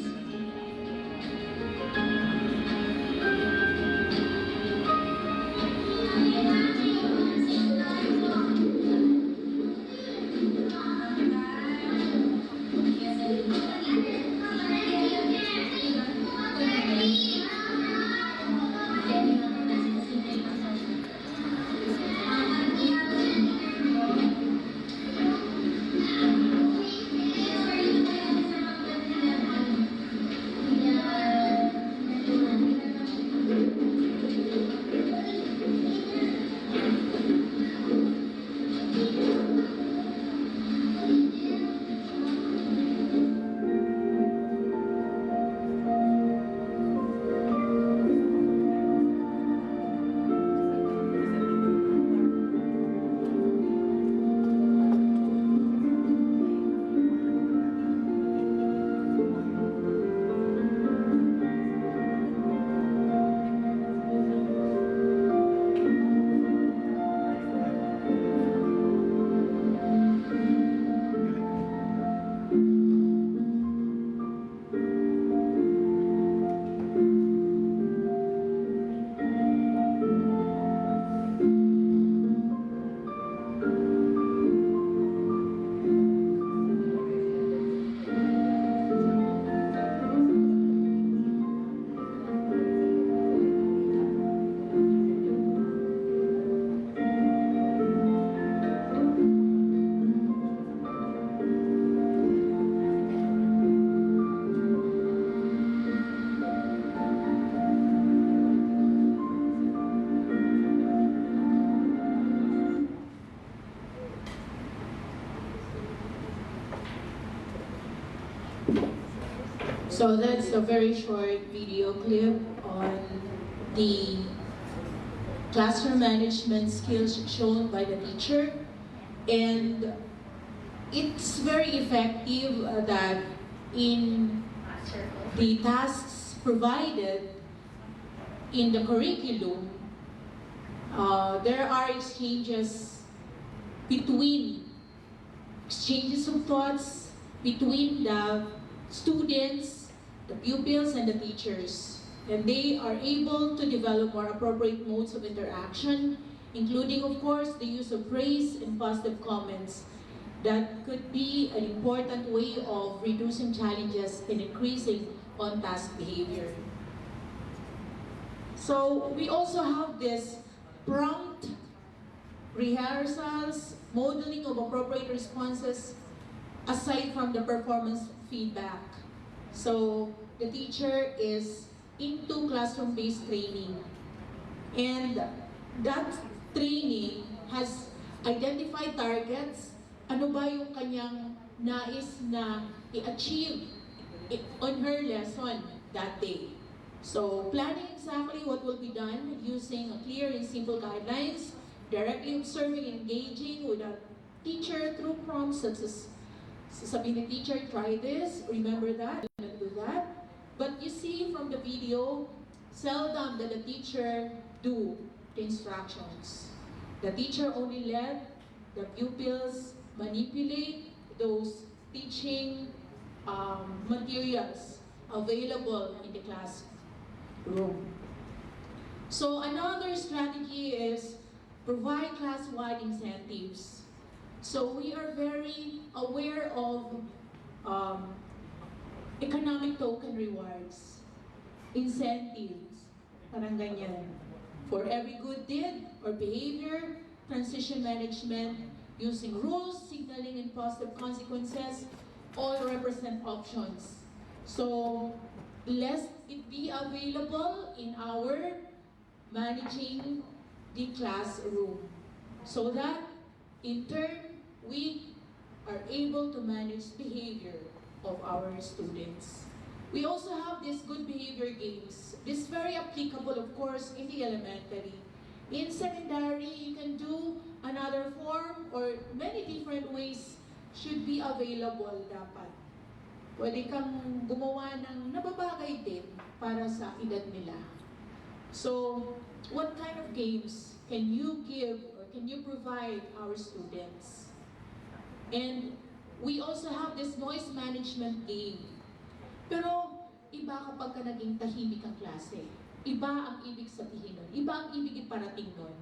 So that's a very short video clip on the classroom management skills shown by the teacher. And it's very effective that in the tasks provided in the curriculum, there are exchanges of thoughts between the students, the pupils, and the teachers. And they are able to develop more appropriate modes of interaction, including, of course, the use of praise and positive comments. That could be an important way of reducing challenges and increasing on-task behavior. So we also have this prompt rehearsals, modeling of appropriate responses, aside from the performance feedback. So the teacher is into classroom-based training. And that training has identified targets. Ano ba yung kanyang nais na i-achieve on her lesson that day. So planning exactly what will be done using a clear and simple guidelines, directly observing and engaging with a teacher through prompts such as sabihin ni teacher, try this, remember that, do that. But you see from the video, seldom did the teacher do the instructions. The teacher only let the pupils manipulate those teaching materials available in the classroom. So another strategy is provide class-wide incentives. So we are very aware of economic token rewards, incentives, parang ganyan. For every good deed or behavior, transition management, using rules, signaling, and positive consequences, all represent options. So let it be available in our managing the classroom so that in turn we are able to manage behavior of our students. We also have these good behavior games. This is very applicable, of course, in the elementary. In secondary, you can do another form or many different ways should be available dapat. Pwede kang gumawa ng nababagay din para sa edad nila. So, what kind of games can you give or can you provide our students? And we also have this noise management game. Pero iba kapag ka naging tahimik ang klase. Iba ang ibig sabihin nun. Iba ang ibig iparating nun.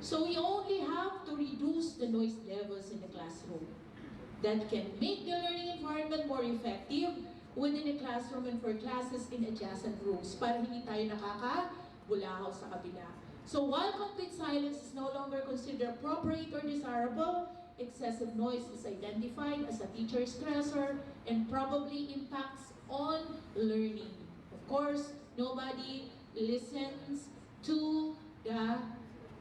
So we only have to reduce the noise levels in the classroom. That can make the learning environment more effective within the classroom and for classes in adjacent rooms para hindi tayo nakakabulahaw sa kabila. So while complete silence is no longer considered appropriate or desirable, excessive noise is identified as a teacher stressor and probably impacts on learning. Of course, nobody listens to the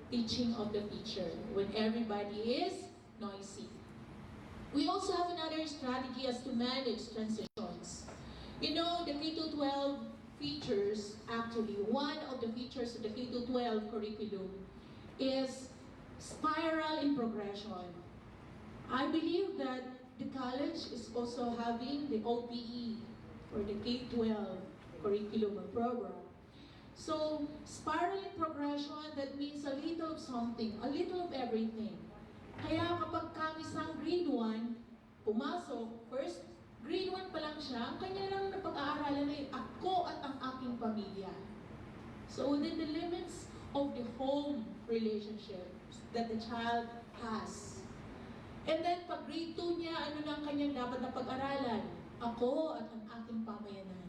teaching of the teacher when everybody is noisy. We also have another strategy as to manage transitions. You know, the K-12 features, actually, one of the features of the K-12 curriculum is spiral in progression. I believe that the college is also having the OPE for the K-12 curriculum or program. So, spiral in progression, that means a little of something, a little of everything. Kaya kapag kami isang grade 1, pumasok, first grade 1 pa lang siya, ang kanya lang napag-aaralan ay ako at ang aking pamilya. So within the limits of the home relationships that the child has. And then pag grade 2 niya, ano lang kanyang dapat na pag-aralan? Ako at ang aking pamayanan.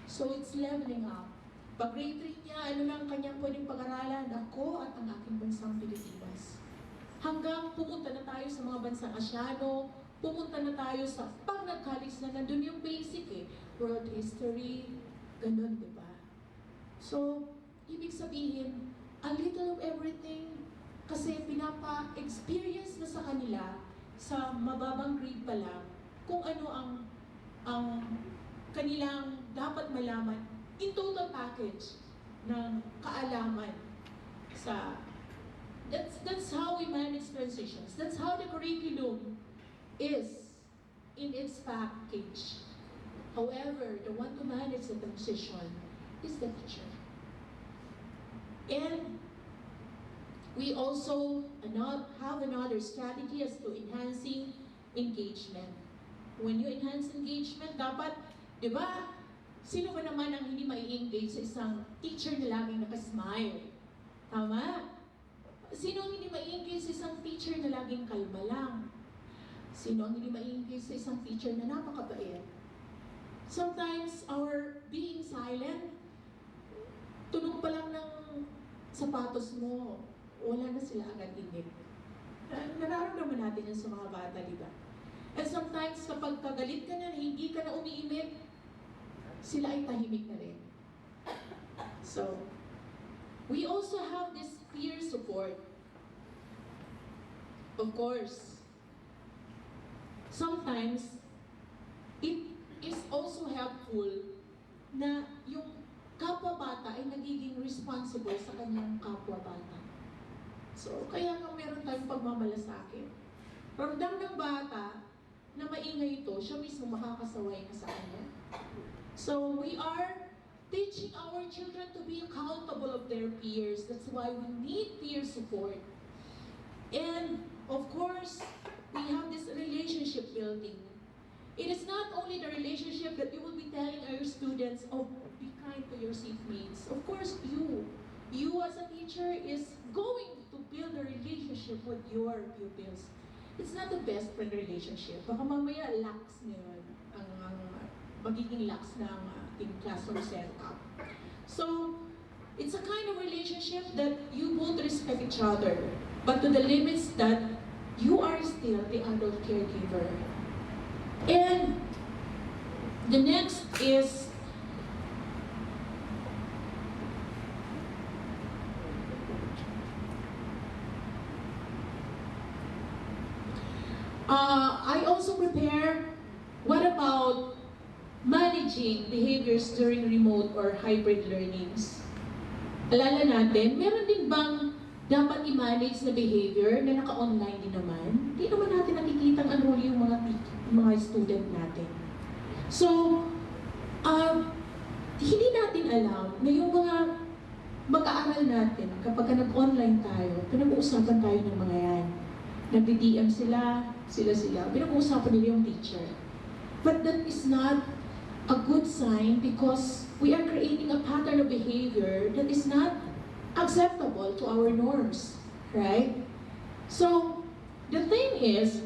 So it's leveling up. Pag grade 3 niya, ano lang kanyang pwedeng pag-aralan? Ako at ang aking bansang Pilipinas. Hanggang pumunta na tayo sa mga bansang Asyano, pumunta na tayo sa pag nag-college na nandun yung basic world history, ganun, di ba? So, ibig sabihin, a little of everything, kasi pinapa-experience na sa kanila sa mababang grade pa lang kung ano ang kanilang dapat malaman in total package ng kaalaman sa that's how we manage transitions. That's how the curriculum is in its package. However, the one to manage the transition is the teacher. And we also have another strategy as to enhancing engagement. When you enhance engagement, dapat, di ba, sino ba naman ang hindi mai-engage sa isang teacher na laging nakasmile? Tama? Sino ang hindi mai-engage sa isang teacher na laging kalma lang? Sino ang hindi mai-engage sa isang teacher na napakabait? Sometimes, our being silent, tunog pa lang ng sapatos mo, wala na sila agad ingit. Nararamdaman natin yan sa mga bata, di ba? And sometimes, kapag kagalit ka na, hindi ka na umiimik, sila ay tahimik na rin. So, we also have this peer support. Of course, sometimes, it is also helpful na yung kapwa bata ay nagiging responsible sa kanyang kapwa bata. So, kaya nga meron tayong pagmamalasakit. Ramdam ng bata na maingay ito, siya mismo makakasaway na sa kanya. So, we are teaching our children to be accountable of their peers. That's why we need peer support. And, of course, we have this relationship building. It is not only the relationship that you will be telling our students, oh, be kind to your seatmates. Of course, you as a teacher is going to build a relationship with your pupils. It's not the best friend relationship. Baka mamaya lax na yun, ang magiging lax ng ating classroom setup. So, it's a kind of relationship that you both respect each other, but to the limits that you are still the adult caregiver. And the next is I also prepare what about managing behaviors during remote or hybrid learnings. Alala natin, meron din bang dapat i-manage na behavior na naka-online din naman? Hindi naman natin nakikita ang enroll yung mga student natin. So, hindi natin alam na yung mga mag-aaral natin, kapag nag-online tayo, pinag-uusapan tayo ng mga yan. Nag-DM sila, pinag-uusapan nila yung teacher. But that is not a good sign because we are creating a pattern of behavior that is not acceptable to our norms, right? So, the thing is,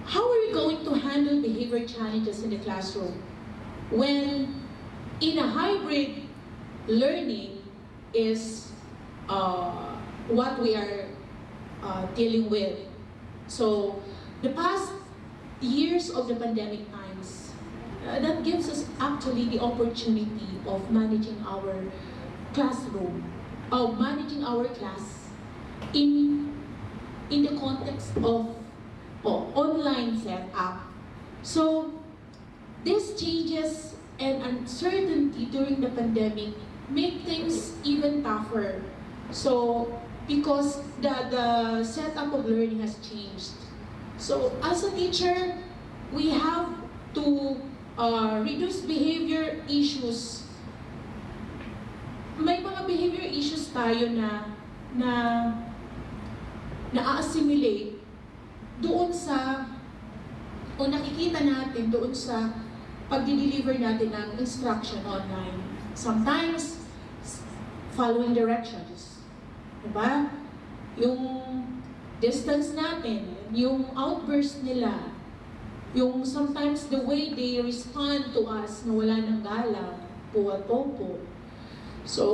how are we going to handle behavior challenges in the classroom when in a hybrid learning is what we are dealing with? So, the past years of the pandemic times, that gives us actually the opportunity of managing our classroom, of managing our class in the context of online setup. So, these changes and uncertainty during the pandemic make things even tougher. So, because the setup of learning has changed. So, as a teacher, we have to reduce behavior issues. May mga behavior issues tayo na assimilate doon sa, o nakikita natin doon sa pag-deliver natin ng instruction online. Sometimes, following directions. Diba? Yung distance natin, yung outburst nila, yung sometimes the way they respond to us na wala ng galang, puwa-topo. So,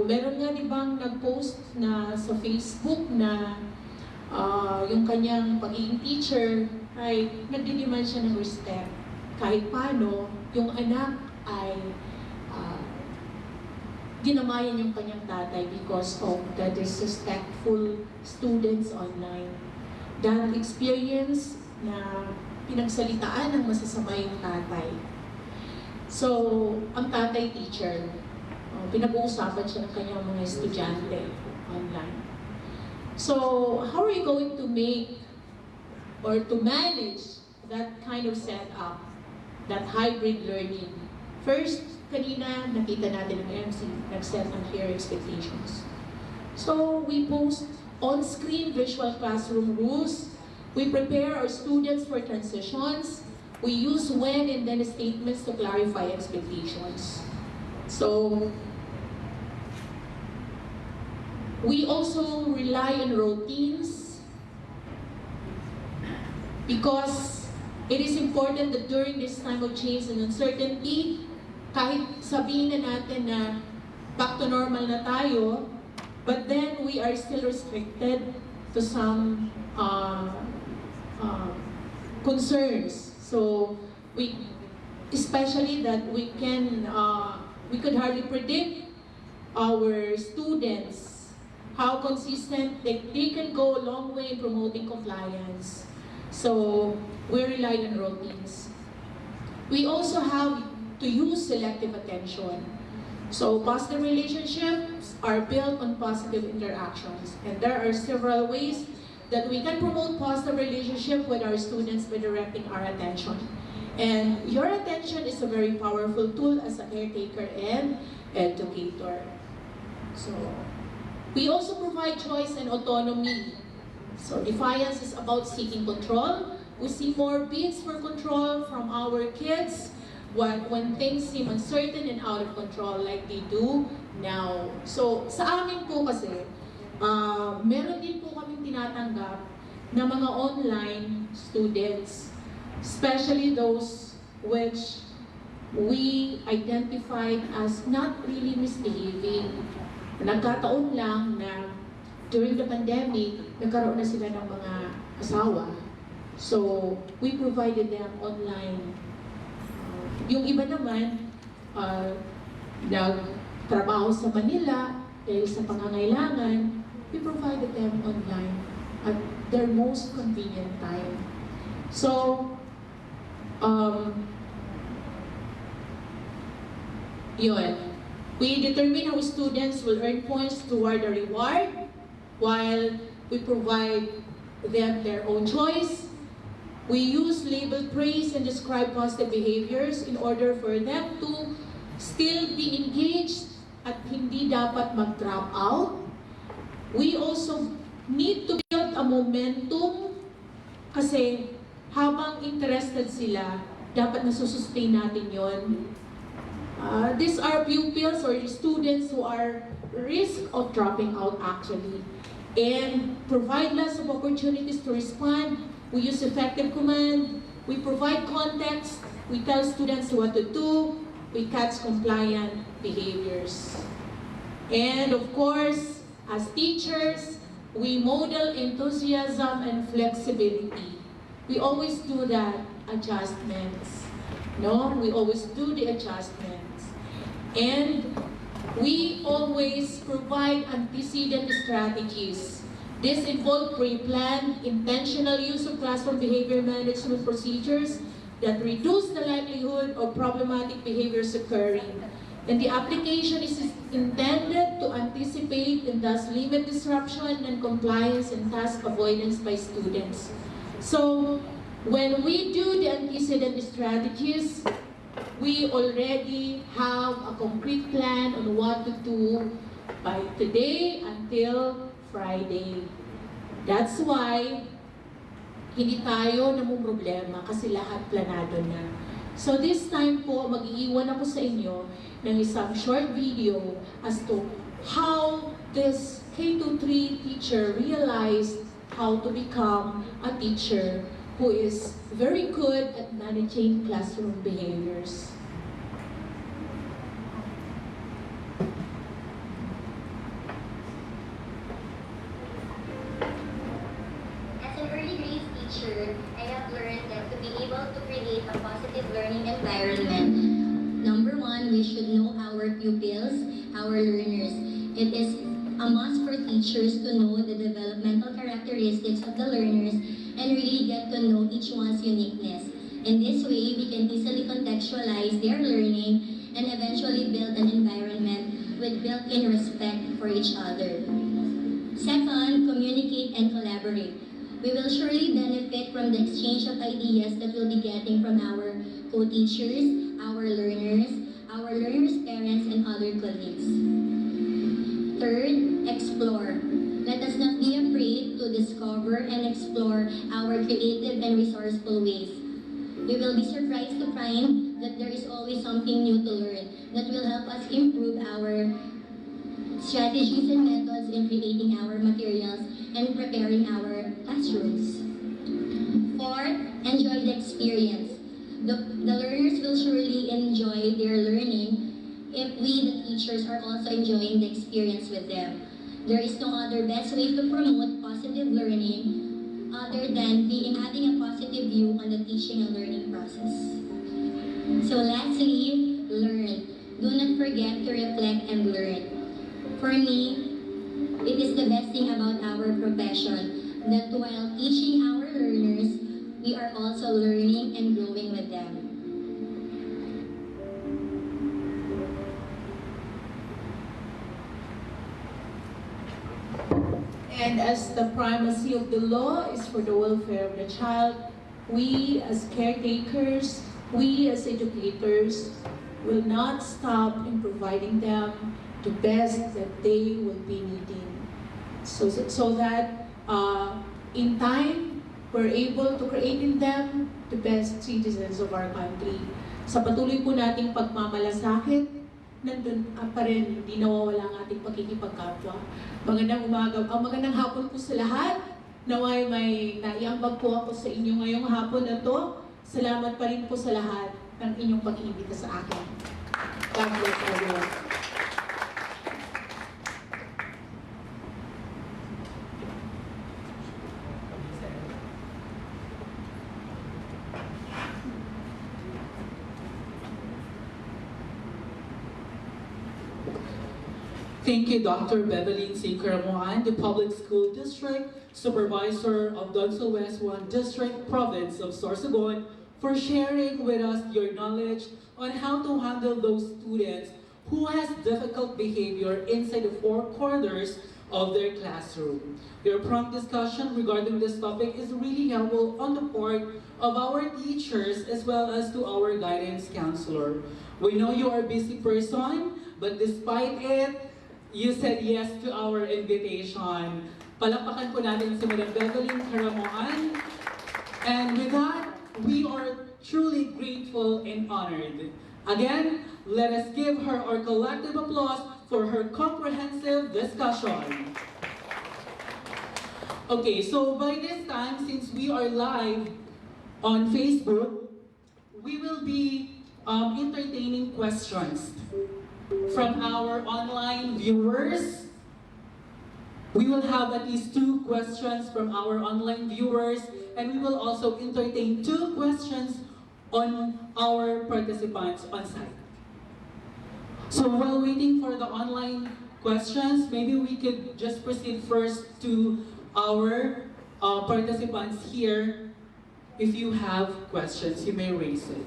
meron nga di bang nag-post na sa Facebook na yung kanyang pagiging teacher ay nagdidemand siya ng respect. Kahit paano, yung anak ay ginamayan yung kanyang tatay because of the disrespectful students online. That experience na pinagsalitaan ng masasama yung tatay. So, ang tatay teacher, pinag-uusapan siya ng kanyang mga estudyante online. So, how are you going to make or to manage that kind of setup, that hybrid learning? First, kanina nakita natin ng MC, nag-set ng clear expectations. So, we post on-screen visual classroom rules. We prepare our students for transitions. We use when and then statements to clarify expectations. So, we also rely on routines because it is important that during this time of change and uncertainty, kahit sabihin na natin na back to normal na tayo, but then we are still restricted to some concerns. So especially that we could hardly predict our students how consistent they can go a long way in promoting compliance. So we rely on routines. We also have to use selective attention. So positive relationships are built on positive interactions, and there are several ways that we can promote positive relationship with our students by directing our attention. And your attention is a very powerful tool as a caretaker and educator. So we also provide choice and autonomy. So defiance is about seeking control. We see more bids for control from our kids when things seem uncertain and out of control like they do now. So sa amin po kasi, meron din po kaming tinatanggap na mga online students, especially those which we identified as not really misbehaving. Nagkataon lang na during the pandemic, nagkaroon na sila ng mga asawa. So, we provided them online. Yung iba naman, nagtrabaho sa Manila dahil sa pangangailangan, we provided them online at their most convenient time. So, yun. We determine how students will earn points toward a reward while we provide them their own choice. We use labeled praise and describe positive behaviors in order for them to still be engaged at hindi dapat mag-drop out. We also need to build a momentum kasi habang interested sila, dapat nasusustain natin yon. These are pupils or students who are risk of dropping out actually, and provide lots of opportunities to respond. We use effective command, we provide context, we tell students what to do, we catch compliant behaviors. And of course, as teachers, we model enthusiasm and flexibility. We always do that adjustments. No, we always do the adjustments. And we always provide antecedent strategies. This involves pre-planned, intentional use of classroom behavior management procedures that reduce the likelihood of problematic behaviors occurring. And the application is intended to anticipate and thus limit disruption and compliance and task avoidance by students. So, when we do the antecedent strategies, we already have a concrete plan on what to do by today until Friday. That's why hindi tayo namumroblema kasi lahat planado na. So this time po, mag-iiwan ako sa inyo ng isang short video as to how this K-3 teacher realized how to become a teacher who is very good at managing classroom behaviors. As an early grades teacher, I have learned that to be able to create a positive learning environment, number one, we should know our pupils, our learners. It is a must for teachers to know the developmental characteristics of the learners and really get to know each one's uniqueness. In this way, we can easily contextualize their learning and eventually build an environment with built-in respect for each other. Second, communicate and collaborate. We will surely benefit from the exchange of ideas that we'll be getting from our co-teachers, our learners' parents, and other colleagues. Third, explore. Let us not be afraid to discover and explore our creative and resourceful ways. We will be surprised to find that there is always something new to learn that will help us improve our strategies and methods in creating our materials and preparing our classrooms. Fourth, enjoy the experience. The learners will surely enjoy their learning if we, the teachers, are also enjoying the experience with them. There is no other best way to promote positive learning other than having a positive view on the teaching and learning process. So lastly, learn. Do not forget to reflect and learn. For me, it is the best thing about our profession that while teaching our learners, we are also learning and growing with them. And as the primacy of the law is for the welfare of the child, we as caretakers, we as educators, will not stop in providing them the best that they will be needing. So that in time, we're able to create in them the best citizens of our country. Sa patuloy po nating pagmamalasakit, nandun pa rin, hindi nawawala ang ating pakikipagkapwa. Magandang hapon po sa lahat. Naway may naiambag po ako sa inyo ngayong hapon na to. Salamat pa rin po sa lahat ng inyong pag-iimbita sa akin. God bless everyone. Thank you, Dr. Bevelyn C. Caramoan, the Public School District Supervisor of Donsol West 1 District, Province of Sorsogon, for sharing with us your knowledge on how to handle those students who has difficult behavior inside the four corners of their classroom. Your prompt discussion regarding this topic is really helpful on the part of our teachers as well as to our guidance counselor. We know you are a busy person, but despite it, you said yes to our invitation. Palakpakan po natin si Madam Bevelyn Caramoan. And with that, we are truly grateful and honored. Again, let us give her our collective applause for her comprehensive discussion. Okay, so by this time, since we are live on Facebook, we will be entertaining questions from our online viewers. We will have at least 2 questions from our online viewers, and we will also entertain 2 questions on our participants on site. So while waiting for the online questions, maybe we could just proceed first to our participants here. If you have questions, you may raise it.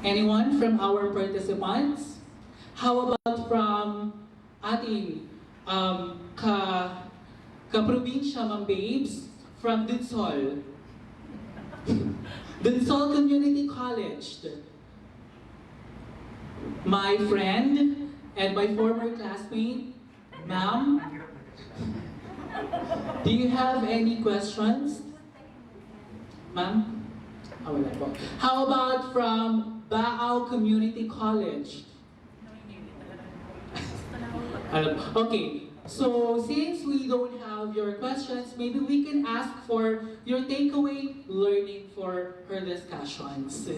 Anyone from our participants? How about from ating ka-probinsya, Ma'am Babes, from Dunsol? Dunsol Community College. My friend and my former classmate, Ma'am, do you have any questions? Ma'am? Wala po. How about from Baao Community College? Okay, so since we don't have your questions, maybe we can ask for your takeaway learning for her discussions.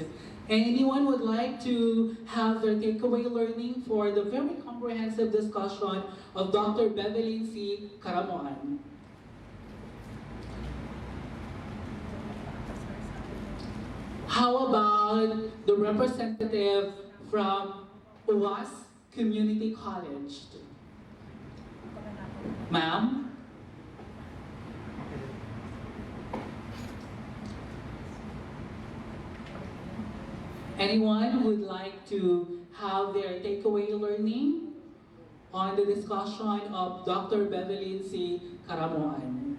Anyone would like to have their takeaway learning for the very comprehensive discussion of Dr. Bevelyn C. Caramoan? How about the representative from UAS Community College? Ma'am? Anyone who would like to have their takeaway learning on the discussion of Dr. Bevelyn C. Caramoan?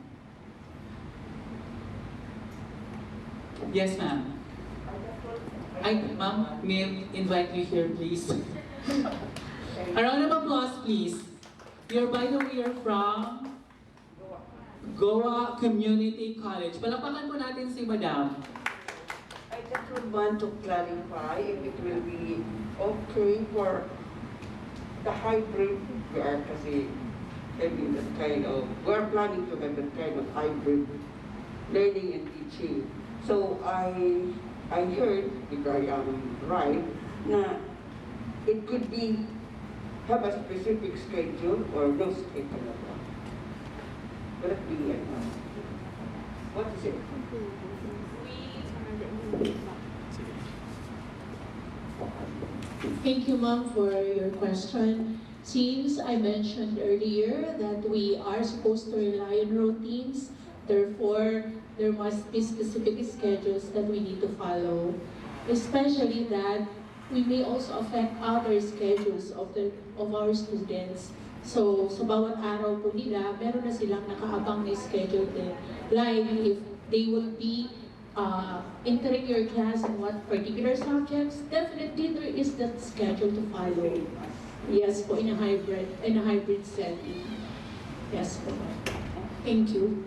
Yes, ma'am. Ma'am, may I invite you here, please? A round of applause, please. You're, by the way, you're from Goa Community College. Palakpakan po natin si Madam. I just would want to clarify if it will be okay for the hybrid kasi having that kind of, we're planning to have that kind of hybrid learning and teaching. So I heard, if I am right, na it could be have a specific schedule or no schedule at all. Will it be what is it? Thank you, ma'am, for your question. Since I mentioned earlier that we are supposed to rely on routines, therefore, there must be specific schedules that we need to follow. Especially that we may also affect other schedules of our students. So, sa bawat araw po nila, meron na silang nakaabang na schedule din. Like, if they will be entering your class in what particular subjects, definitely there is that schedule to follow. Yes po, in a hybrid setting. Yes po. Thank you.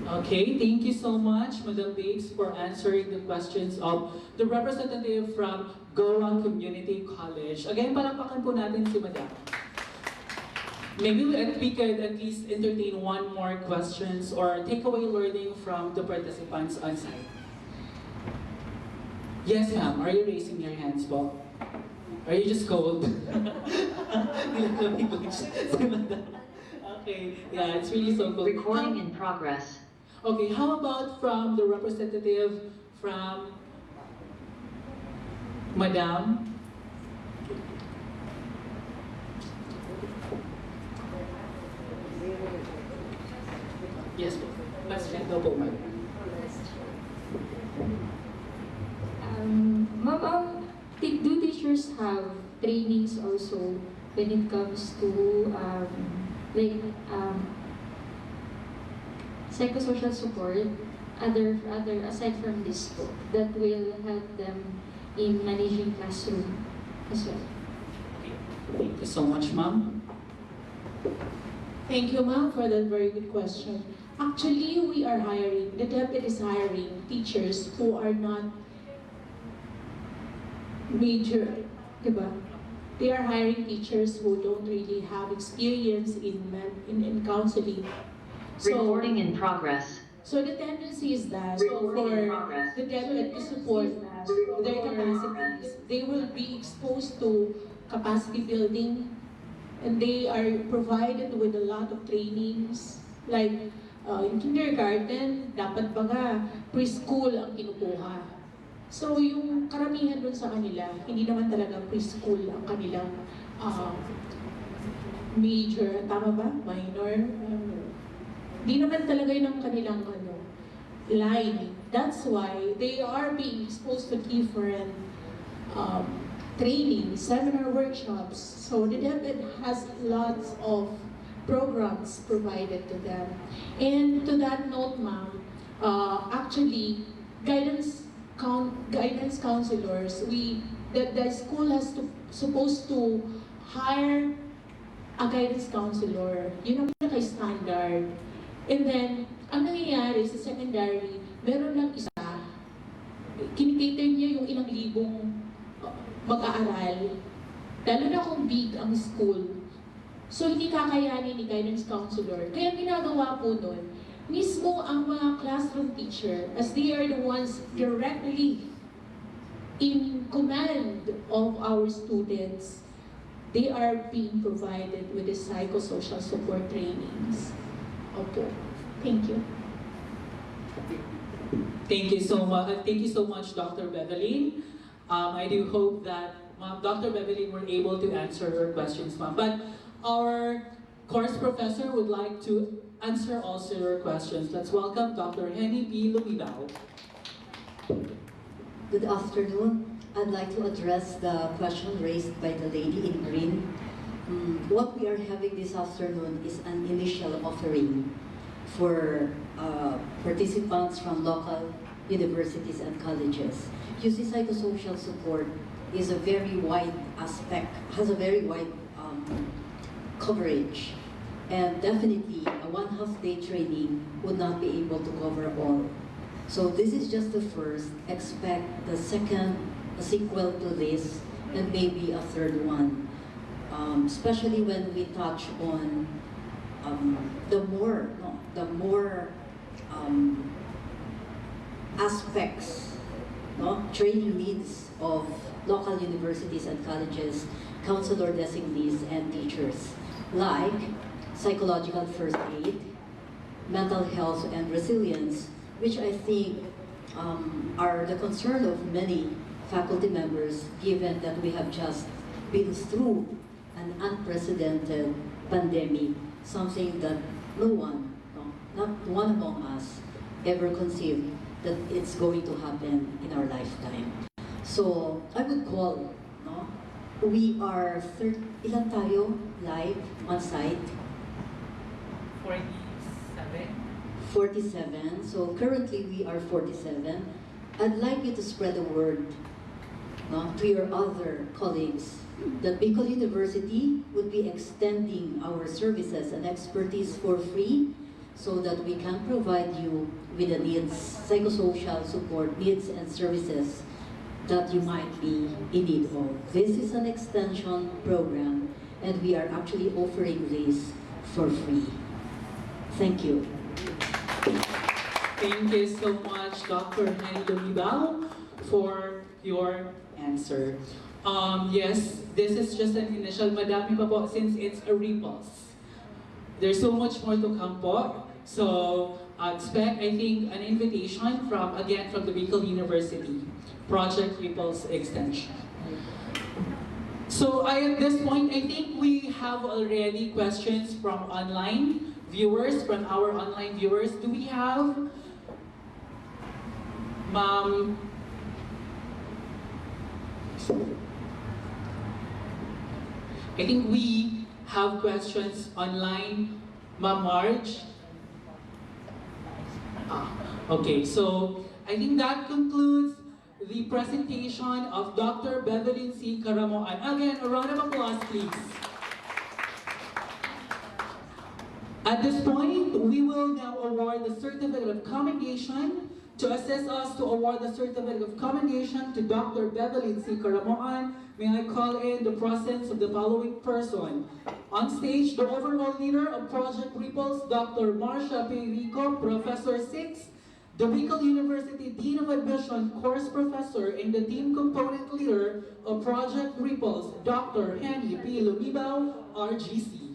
Okay, thank you so much, Madam Babes, for answering the questions of the representative from Goa Community College. Again, palakpakan po natin si Madam. Maybe we could at least entertain one more questions or takeaway learning from the participants on site. Yes, ma'am. Are you raising your hands po? Are you just cold? Okay, yeah, it's really so cold. Recording in progress. Okay, how about from the representative from Madam? Yes, po. Let's check the po, ma'am. Ma'am, do teachers have trainings also when it comes to psychosocial support, other aside from this that will help them in managing classroom as well? Thank you so much, ma'am. Thank you, ma'am, for that very good question. Actually, we are hiring, the DepEd is hiring teachers who are not major, diba? They are hiring teachers who don't really have experience in counseling. Recording in progress. So the tendency is that for the DepEd to support their capacities, they will be exposed to capacity building, and they are provided with a lot of trainings. Like in kindergarten, dapat baga preschool ang kinukuha. So yung karamihan dun sa kanila, hindi naman talaga preschool ang kanilang major, tama ba? Minor? Di naman talaga yun ang kanilang line. That's why they are being exposed to different training, seminar workshops. So the DepEd has lots of programs provided to them. And to that note, ma'am, actually, guidance counselors, the school has supposed to hire a guidance counselor. Yun ang pinaka-standard. And then, ang nangyayari sa secondary, meron lang isa, kinikater niya yung ilang libong mag-aaral, lalo na kung big ang school. So, hindi kakayanin ni guidance counselor. Kaya ginagawa po nun, mismo ang mga classroom teacher, as they are the ones directly in command of our students, they are being provided with the psychosocial support trainings. Okay. Thank you. Thank you so much. Thank you so much, Dr. Bevelyn. I do hope that Dr. Bevelyn were able to answer your questions, ma'am. But our course professor would like to answer also your questions. Let's welcome Dr. Henny B. Lumibao. Good afternoon. I'd like to address the question raised by the lady in green. What we are having this afternoon is an initial offering for participants from local universities and colleges. UC Psychosocial Support is a very wide aspect, has a very wide coverage, and definitely a one-half-day training would not be able to cover all. So this is just the first. Expect the second, a sequel to this, and maybe a third one. Especially when we touch on the more aspects, training needs of local universities and colleges, counselor designees, and teachers, like psychological first aid, mental health and resilience, which I think are the concern of many faculty members, given that we have just been through an unprecedented pandemic, something that no one, not one among us, ever conceived that it's going to happen in our lifetime. So I would call, we are ilan tayo live on site? 47. So currently we are 47. I'd like you to spread the word to your other colleagues that Bicol University would be extending our services and expertise for free so that we can provide you with the needs, psychosocial support needs and services that you might be in need of. This is an extension program and we are actually offering this for free. Thank you. Thank you so much, Dr. Henny Lumibao, for your answer. Yes, this is just an initial. Madami pa po since it's a ripples. There's so much more to come po. So expect, I think, an invitation from the Bicol University, Project Ripples Extension. So at this point, I think we have already questions from online viewers, from our online viewers. Do we have Ma'am? I think we have questions online. Ma'am Marge? Okay, so I think that concludes the presentation of Dr. Bevelyn C. Caramoan. Again, a round of applause, please. At this point, we will now award the Certificate of Commendation. To assist us to award the Certificate of Commendation to Dr. Bevelyn C. Caramoan, may I call in the presence of the following person. On stage, the overall leader of Project Ripples, Dr. Marcia Perico, Professor 6, the Bicol University Dean of Admission, Course Professor, and the Team Component Leader of Project Ripples, Dr. Henny P. Lumibao, RGC.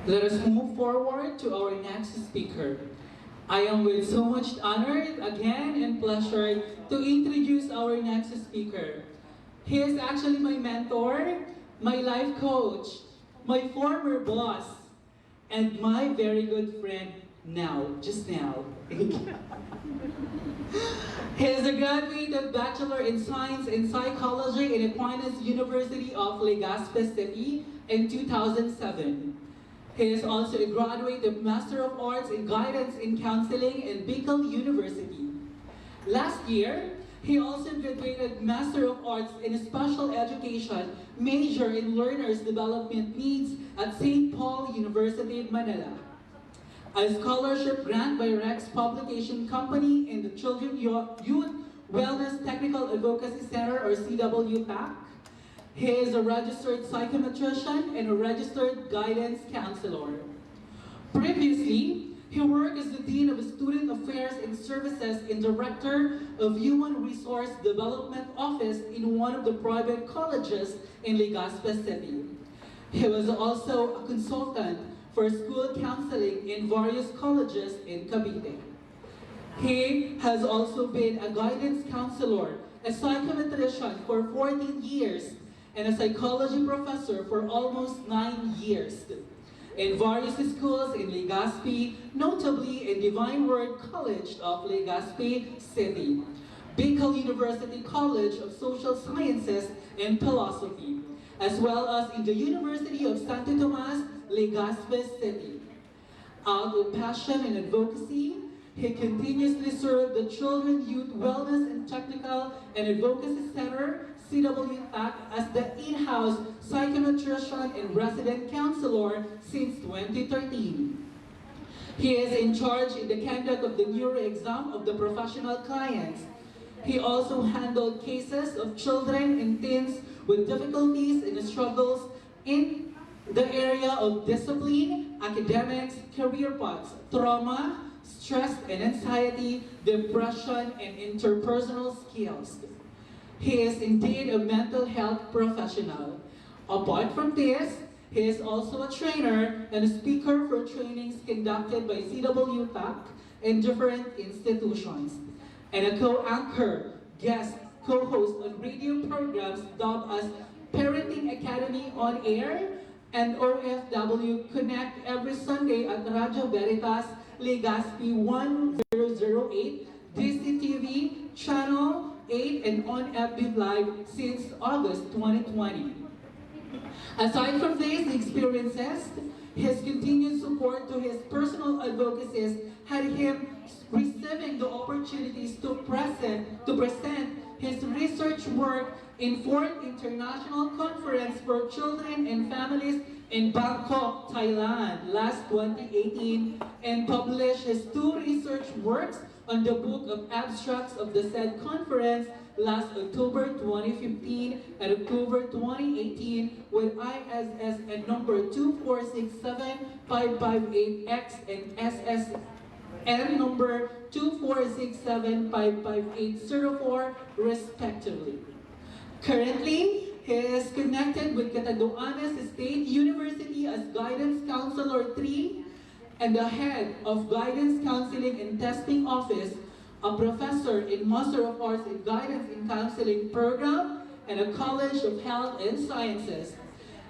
Let us move forward to our next speaker. I am with so much honor again and pleasure to introduce our next speaker. He is actually my mentor, my life coach, my former boss, and my very good friend just now. He is a graduate of Bachelor in Science in Psychology in Aquinas University of Legazpi City in 2007. He is also a graduate of Master of Arts in Guidance in Counseling in Bicol University. Last year, he also graduated Master of Arts in Special Education, major in Learners Development Needs at St. Paul University, Manila. A scholarship grant by Rex Publication Company in the Children Youth Wellness Technical Advocacy Center, or CWTAC. He is a registered psychometrician and a registered guidance counselor. Previously, he worked as the Dean of Student Affairs and Services and Director of Human Resource Development Office in one of the private colleges in Legazpi City. He was also a consultant for school counseling in various colleges in Cavite. He has also been a guidance counselor, a psychometrician for 14 years, and a psychology professor for almost 9 years in various schools in Legazpi, notably in Divine Word College of Legazpi City, Bicol University College of Social Sciences and Philosophy, as well as in the University of Santo Tomas, Legazpi City. Out of passion and advocacy, he continuously served the Children Youth Wellness and Technical and Advocacy Center, CWTAC, as the in-house psychometrician and resident counselor since 2013. He is in charge in the conduct of the neuro exam of the professional clients. He also handled cases of children and teens with difficulties and struggles in the area of discipline, academics, career paths, trauma, stress and anxiety, depression, and interpersonal skills. He is indeed a mental health professional. Apart from this, he is also a trainer and a speaker for trainings conducted by CWTAC in different institutions, and a co-anchor, guest, co-host on radio programs dubbed as Parenting Academy on Air and OFW Connect every Sunday at Radio Veritas, Legazpi 1008, DCTV, Channel 8, and on FB Live since August 2020. Aside from these experiences, his continued support to his personal advocacies had him receiving the opportunities to present his research work in 4th International Conference for Children and Families in Bangkok, Thailand last 2018, and published his 2 research works on the book of abstracts of the said conference last October 2015 and October 2018 with ISSN number 2467558X and SSN number 246755804 respectively. Currently, he is connected with Catanduanes State University as Guidance Counselor 3 and the head of Guidance Counseling and Testing Office, a professor in Master of Arts in Guidance in Counseling program, and a College of Health and Sciences.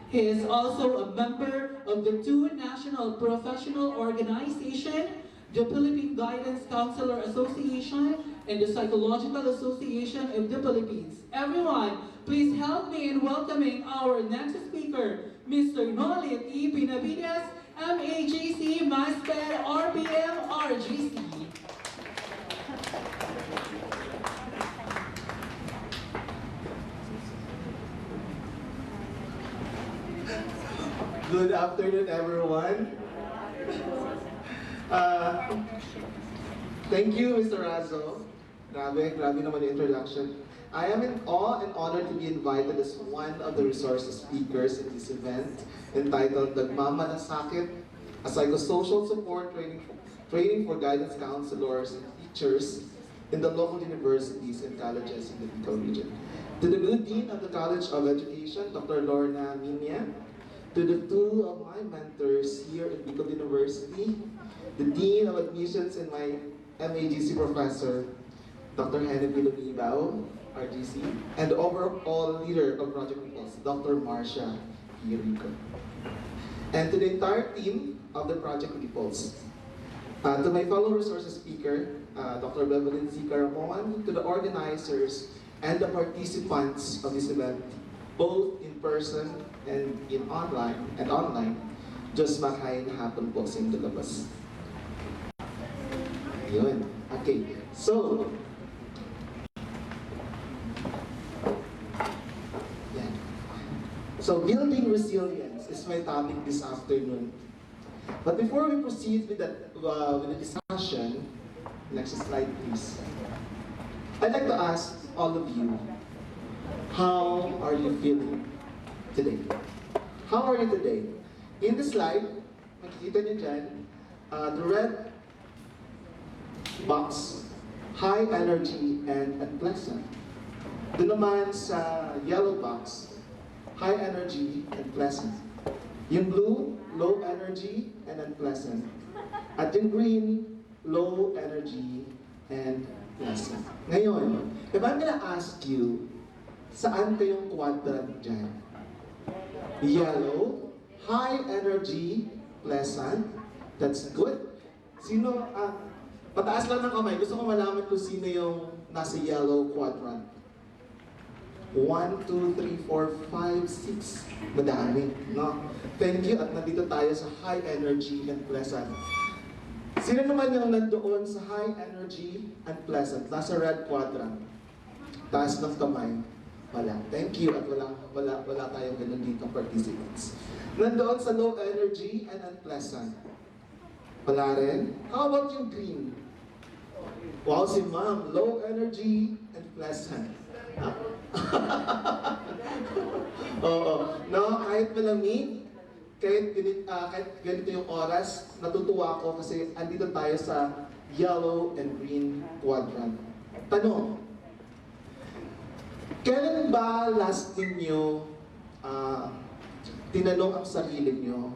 He is also a member of the 2 national professional organizations, the Philippine Guidance Counselor Association and the Psychological Association of the Philippines. Everyone, please help me in welcoming our next speaker, Mr. Nolit E. Benavides, MAGC, MASPED, RBM, RGC. Good afternoon, everyone. Thank you, Mr. Razo. Grabe naman yung introduction. I am in awe and honored to be invited as one of the resource speakers in this event entitled Nagmama ng Sakit, a psychosocial support training for guidance counselors and teachers in the local universities and colleges in the Bicol region. To the new Dean of the College of Education, Dr. Lorna Minya, to the 2 of my mentors here at Bicol University, the Dean of Admissions and my MAGC Professor, Dr. Henry Lumibao, RGC, and the overall leader of Project Impulse, Dr. Marcia Hirico. And to the entire team of the Project Impulse. To my fellow resources speaker, Dr. Bevelyn Z. Caramoan, to the organizers and the participants of this event, both in person and online, Diyos makain hapon po sa inyong labas. Yun. Okay. So, yan. So, building resilience is my topic this afternoon. But before we proceed with the discussion, next slide please. I'd like to ask all of you, how are you feeling today? How are you today? In the slide, makikita niyo dyan, the red box, high energy and unpleasant. Doon naman sa yellow box, high energy and pleasant. Yung blue, low energy and unpleasant. At yung green, low energy and pleasant. Ngayon, if I'm gonna ask you, saan kayong quadrant dyan? Yellow, high energy, pleasant. That's good. Sino, pataas lang ng kamay. Gusto ko malaman kung sino yung nasa yellow quadrant. 1, 2, 3, 4, 5, 6. Madami, no? Thank you. At nandito tayo sa high energy and pleasant. Sino naman yung nandoon sa high energy and pleasant? Nasa red quadrant. Taas ng kamay. Wala. Thank you. At wala tayong ganun dito participants. Nandoon sa low energy and unpleasant. Wala rin. How about yung green? Wow, si ma'am. Low energy and pleasant. Oo. No, kahit malamig, kahit ganito yung oras, natutuwa ako kasi andito tayo sa yellow and green quadrant. Tanong, kailan ba last ninyo tinanong ang sarili nyo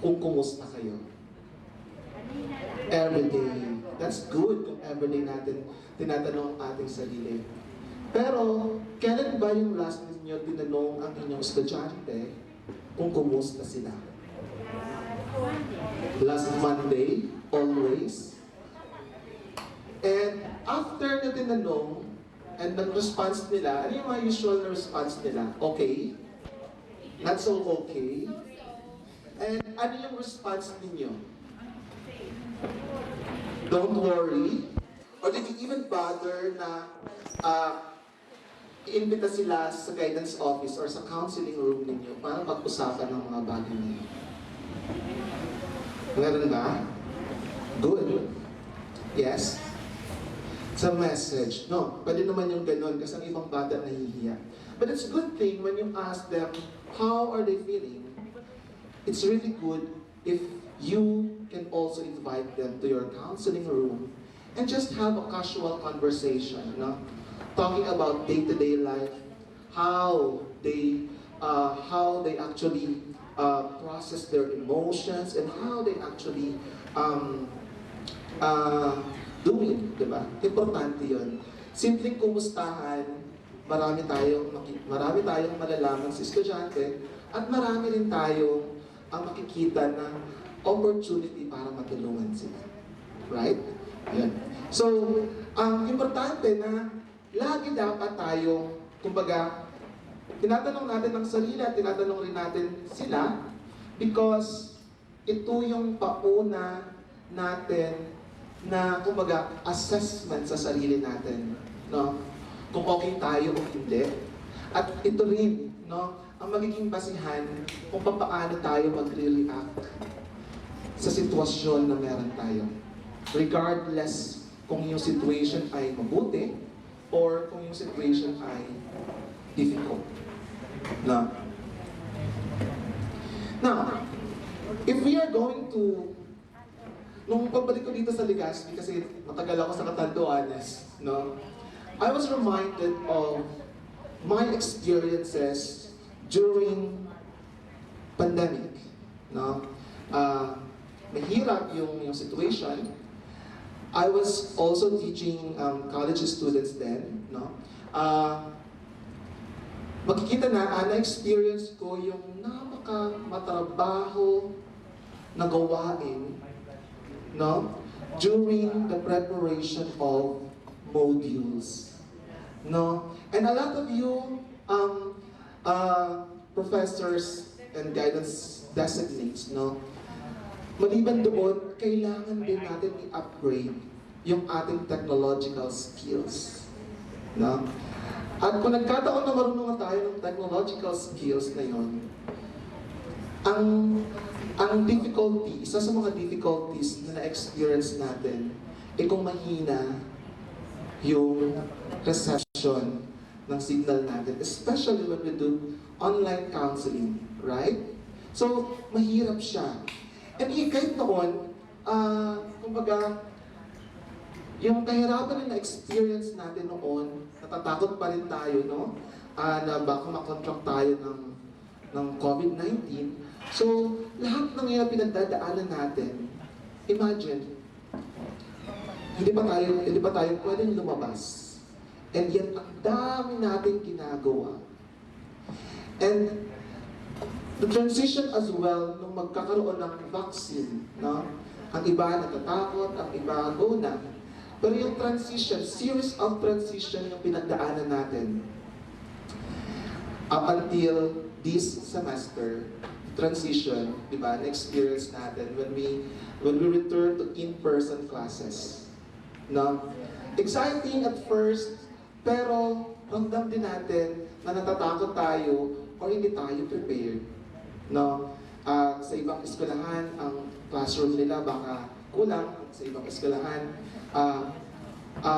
kung kumusta kayo? Everyday. That's good kung everyday natin tinatanong ang ating sarili. Pero, kailan ba yung last ninyo tinanong ang inyong estudyante kung kumusta sila? Last Monday? Always? And after na tinanong, and nag-response nila, ano yung mga usual na response nila? Okay? Not so okay? And ano yung response ninyo? Don't worry? Or did you even bother na iimbita sila sa guidance office or sa counseling room ninyo para mag-usapan ng mga bagay ninyo? Meron ba? Good. Yes? It's a message. No, pwede naman yung ganun kasi ang ibang bata nahihiya. But it's a good thing when you ask them, how are they feeling? It's really good if you can also invite them to your counseling room and just have a casual conversation, no? Talking about day-to-day life, how they actually process their emotions and how they actually doing, di ba? Importante yun. Simpleng kumustahan, marami tayong malalaman sa estudyante at marami rin tayong ang makikita na opportunity para matulungan sila. Right? Yan. So, ang importante na lagi dapat tayong, kumbaga, tinatanong natin ang sarili at tinatanong rin natin sila because ito yung pauna natin na, kumbaga, assessment sa sarili natin. No? Kung okay tayo o hindi. At ito rin, no, ang magiging basihan kung paano tayo magre-react sa sitwasyon na meron tayo. Regardless kung yung situation ay mabuti or kung yung situation ay difficult. No? Now, if we are going to, nung pagbalik ko dito sa Legazpi, kasi matagal ako sa Catanduanes, no? I was reminded of my experiences during pandemic, no? Mahirap yung situation. I was also teaching college students then, no? Makikita na-experience ko yung napaka-matrabaho na gawain, no? During the preparation of modules, no? And a lot of you professors and guidance designates, no? Maliban doon, kailangan din natin i-upgrade yung ating technological skills, no? At kung nagkataon na marunong tayo ng technological skills na yun, ang difficulty, isa sa mga difficulties na na-experience natin, kung mahina yung reception ng signal natin, especially when we do online counseling, right? So, mahirap siya. And kahit noon, kumbaga, yung kahirapan na na-experience natin noon, natatakot pa rin tayo, no? Na baka makontract tayo ng COVID-19. So, lahat ng yan pinagdadaanan natin, imagine, hindi pa tayo pwedeng lumabas. And yet, ang dami natin ginagawa. And the transition as well, nung magkakaroon ng vaccine, no? Ang iba natatakot, ang iba go na. Pero yung transition, series of transition yung pinagdaanan natin. Up until this semester, transition, di ba, na-experience natin when we return to in-person classes. No? Exciting at first, pero ramdam din natin na natatakot tayo or hindi tayo prepared. No? Sa ibang eskwelahan, ang classroom nila baka kulang. Sa ibang eskwelahan,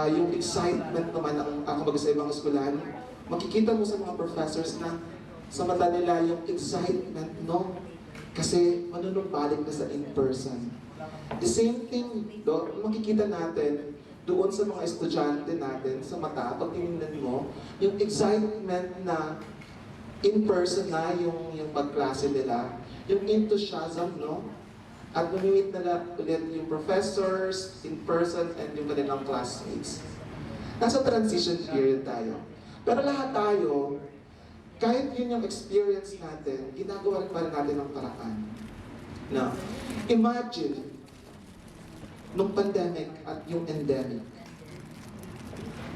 yung excitement naman kumbaga sa ibang eskwelahan, makikita mo sa mga professors na sa mata nila yung excitement, no? Kasi manunumbalik na sa in-person. The same thing, makikita natin doon sa mga estudyante natin sa mata, pag tinignan mo, yung excitement na in-person na yung pagklase nila, yung enthusiasm, no? At mamimit na ulit yung professors in person and yung kanilang classmates. Nasa transition period tayo. Pero lahat tayo, kahit yun yung experience natin, ginagawa rin pa rin natin ng paraan. Now, imagine, nung pandemic at yung endemic,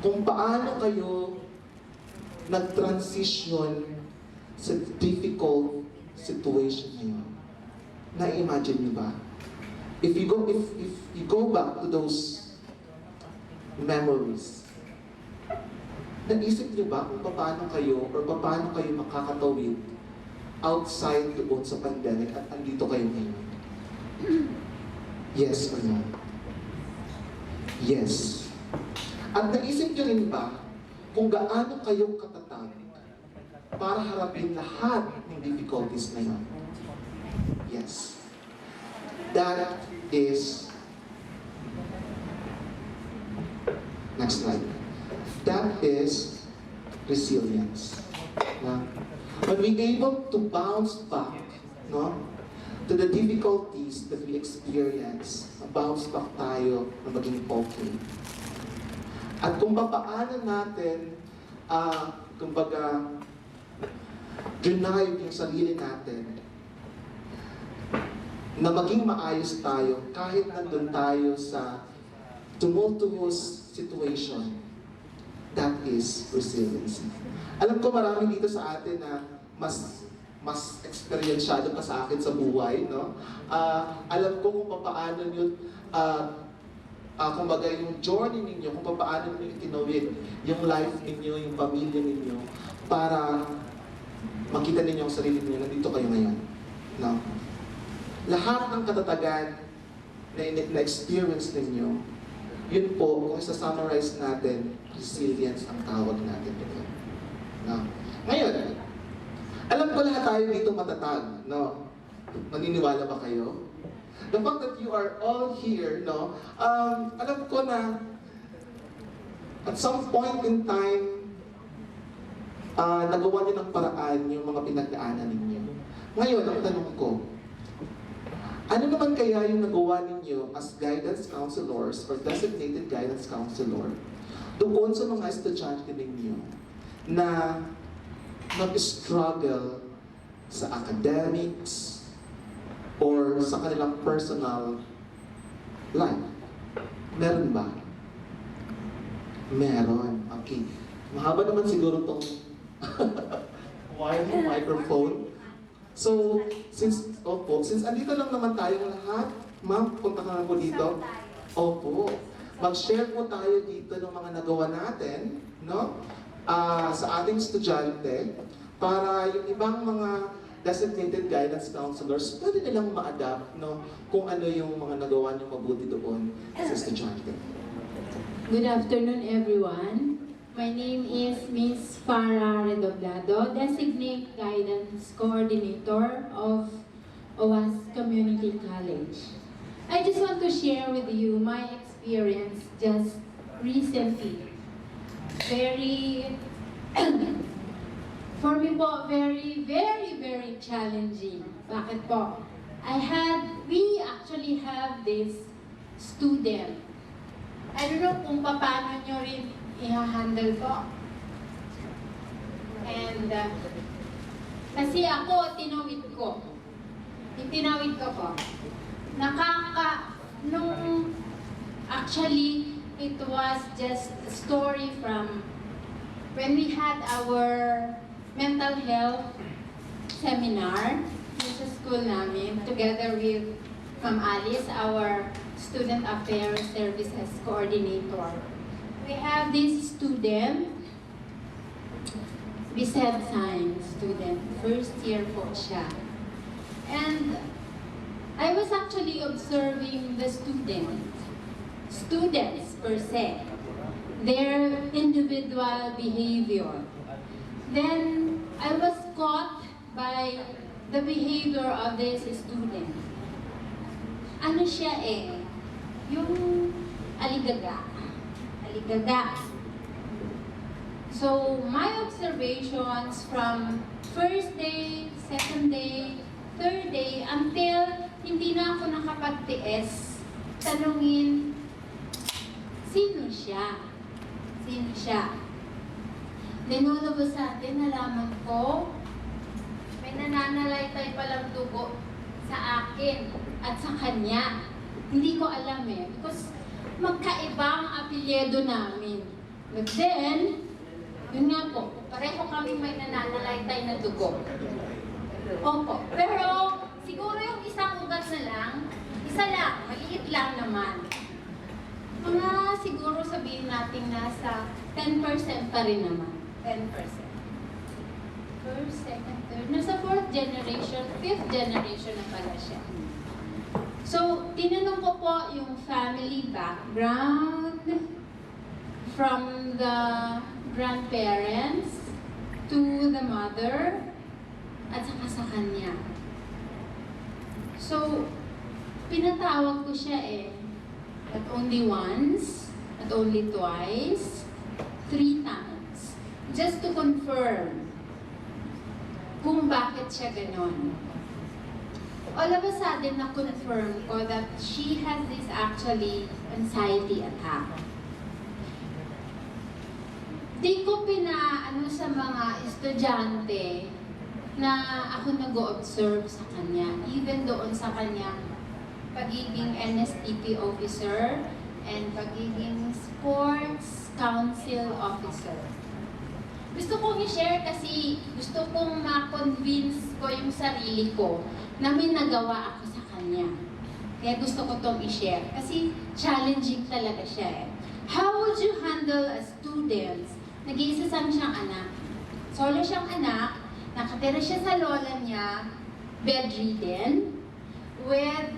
kung paano kayo nag-transition sa difficult situation ngayon. Na-imagine niyo ba? If you go back to those memories, naisip niyo ba kung paano kayo makakatawid outside doon sa pandemic at andito kayo ngayon? Yes or no? Yes. At naisip niyo rin ba kung gaano kayo katatag para harapin lahat ng difficulties na yun? Yes. That is, next slide. That is resilience. When we're able to bounce back, no, to the difficulties that we experience, bounce back tayo na maging okay. At kung paano natin, kumbaga, drive yung sarili natin, na maging maayos tayo kahit nandun tayo sa tumultuous situation. That is resiliency. Alam ko marami dito sa atin na mas experiensyado pa sa akin sa buhay, no? Alam ko kung paano yun, kumbaga yung journey ninyo, kung paano nyo itinawid yung life ninyo, yung pamilya ninyo, para makita ninyo ang sarili ninyo, nandito kayo ngayon. No? Lahat ng katatagan na experience ninyo, yun po, kung isa-summarize natin, resilience ang tawag natin dito. No? Ngayon, alam ko lahat tayo dito matatag, no? Maniniwala ba kayo? The fact that you are all here, no? Alam ko na at some point in time, nagawa niyo ng paraan yung mga pinagdaanan ninyo. Ngayon, ang tanong ko, ano naman kaya yung nagawa ninyo as guidance counselors or designated guidance counselor doon sa mga estudyante ninyo na nag-struggle sa academics or sa kanilang personal life? Meron ba? Meron. Okay. Mahaba naman siguro itong microphone. So, since andito lang naman tayong lahat, ma'am, punta ka na po dito. Opo. Mag-share po tayo dito ng mga nagawa natin, no? Sa ating estudyante, para yung ibang mga designated guidance counselors, pwede nilang ma-adapt, no? Kung ano yung mga nagawa niyong mabuti doon sa estudyante. Good afternoon, everyone. My name is Miss Farah Redoblado, Designate Guidance Coordinator of OWAS Community College. I just want to share with you my experience just recently. For me po, very challenging. Bakit po? We actually have this student. I don't know kung paano nyo rin i-handle po. And, kasi ako, tinawid ko. Itinawid ko po. Actually, it was just a story from when we had our mental health seminar sa school namin, together with Ma'am Alice, our Student Affairs Services Coordinator. We have this student, Bised Science student, first year po siya. And I was actually observing the students per se, their individual behavior. Then I was caught by the behavior of this student. Ano siya yung aligaga. So, my observations from first day, second day, third day, until hindi na ako nakapagtiis, tanungin, sino siya? Then all of a sudden, nalaman ko, may nananalaytay palang dugo sa akin at sa kanya. Hindi ko alam because magkaibang apelyido namin. But then, yun nga po, pareho kami may nananalaytay na dugo. Opo. Pero, siguro yung isang ugat na lang, isa lang, maliit lang naman. Mga siguro sabihin natin nasa 10% pa rin naman. 10%. First, second, third. Nasa 4th generation, 5th generation na pala siya. So, tinanong ko po yung family background from the grandparents to the mother at saka sa kanya. So, pinatawag ko siya not only once, not only twice, 3 times. Just to confirm kung bakit siya ganon. All of a sudden, na-confirm ko that she has this actually anxiety attack. Di ko pinaano sa mga estudyante na ako nag-o-observe sa kanya, even doon sa kanyang pagiging NSTP officer and pagiging sports council officer. Gusto kong i-share kasi gusto kong ma-convince ko yung sarili ko na may nagawa ako sa kanya. Kaya gusto ko tong i-share kasi challenging talaga siya How would you handle a student? Nag-iisa siyang anak. Solo siyang anak, nakatira siya sa lola niya, bedridden, with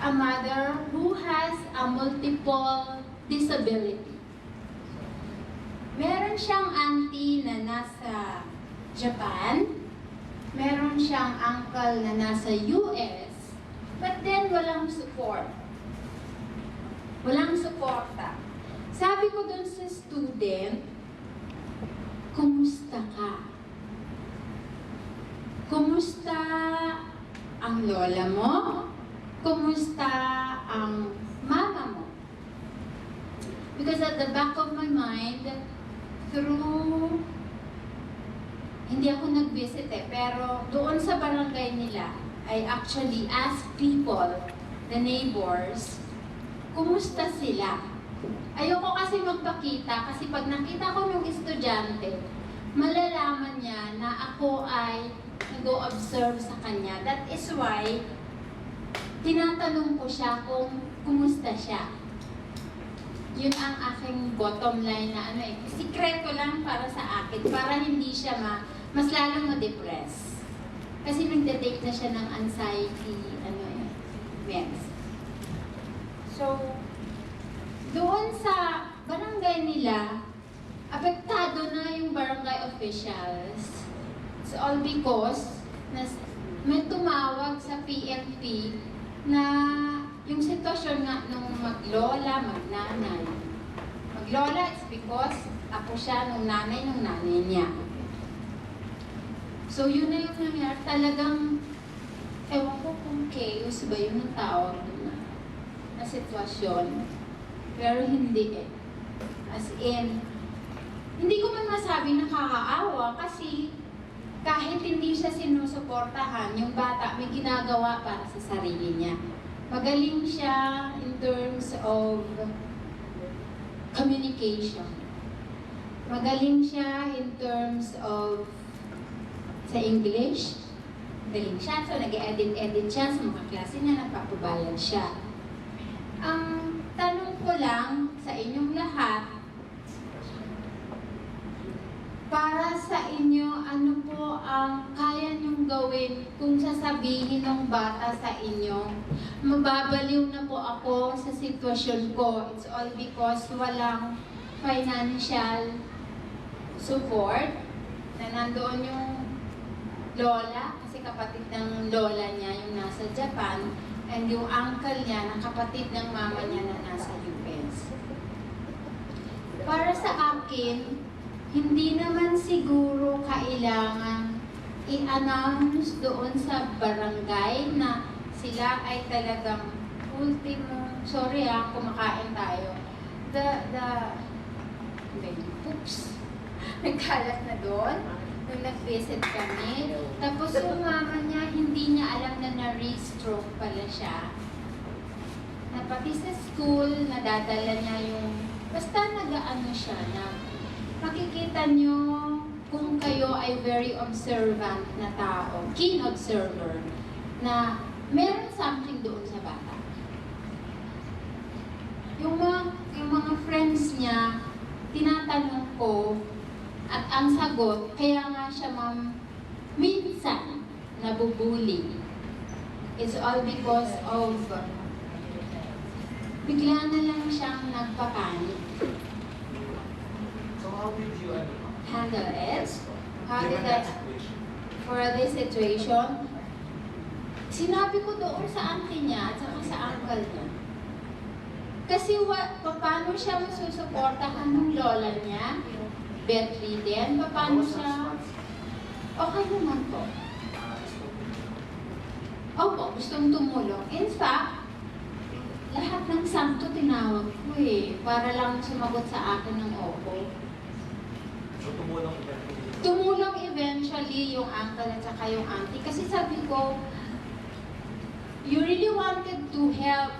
a mother who has a multiple disability. Meron siyang auntie na nasa Japan, meron siyang uncle na nasa US, but then walang support. Walang suporta. Sabi ko dun sa student, kumusta ka? Kumusta ang lola mo? Kumusta ang mama mo? Because at the back of my mind, through, hindi ako nag-visit pero doon sa barangay nila, I actually asked people, the neighbors, kumusta sila? Ayoko kasi magpakita kasi pag nakita ko yung estudyante, malalaman niya na ako ay nag-o-observe sa kanya. That is why, tinatanong ko siya kung kumusta siya. Yun ang aking bottom line na sikreto lang para sa akin, para hindi siya mas lalong ma-depress. Kasi nagde-take na siya ng anxiety, meds. So, doon sa barangay nila, apektado na yung barangay officials. It's all because may tumawag sa PNP na yung sitwasyon nga nung maglola, magnanay. Maglola, it's because ako siya nung nanay niya. So yun na yung nangyari. Talagang, ewan ko kung chaos ba yun ang tawag doon na sitwasyon. Pero hindi eh. As in, hindi ko man masabi nakakaawa kasi kahit hindi siya sinusuportahan, yung bata may ginagawa para sa sarili niya. Magaling siya in terms of communication. Magaling siya in terms of sa English. Magaling siya. So, nag-edit siya sa mga klase niya. Nagpapabayad siya. Ang tanong ko lang sa inyong lahat, para sa inyo, ano po ang kaya niyong gawin kung sasabihin ng bata sa inyo, mababaliw na po ako sa sitwasyon ko. It's all because walang financial support, na nandoon yung lola, kasi kapatid ng lola niya yung nasa Japan, and yung uncle niya na kapatid ng mama niya na nasa US. Para sa akin, hindi naman siguro kailangan i-announce doon sa barangay na sila ay talagang ultimo, sorry kumakain tayo. Oops, nagkalat na doon nung nag-visit kami. Tapos yung mama niya, hindi niya alam na na-re-stroke pala siya. Na pati sa school, nadadala niya yung, basta nag-ano siya na makikita nyo kung kayo ay very observant na tao, keen observer, na meron something doon sa bata. Yung mga friends niya, tinatanong ko, at ang sagot, kaya nga siya minsan nabubuli. It's all because of bigla na lang siyang nagpapanik. How did you handle it? How did I, for this situation? Sinabi ko doon sa auntie niya at saka sa uncle niya. Kasi paano siya masusuportahan ng lola niya? Bedridden? Paano siya? Okay naman po. Opo, gustong tumulong. In fact, lahat ng santo tinawag ko para lang sumagot sa akin ng opo. Tumulong eventually yung uncle at saka yung auntie. Kasi sabi ko, you really wanted to help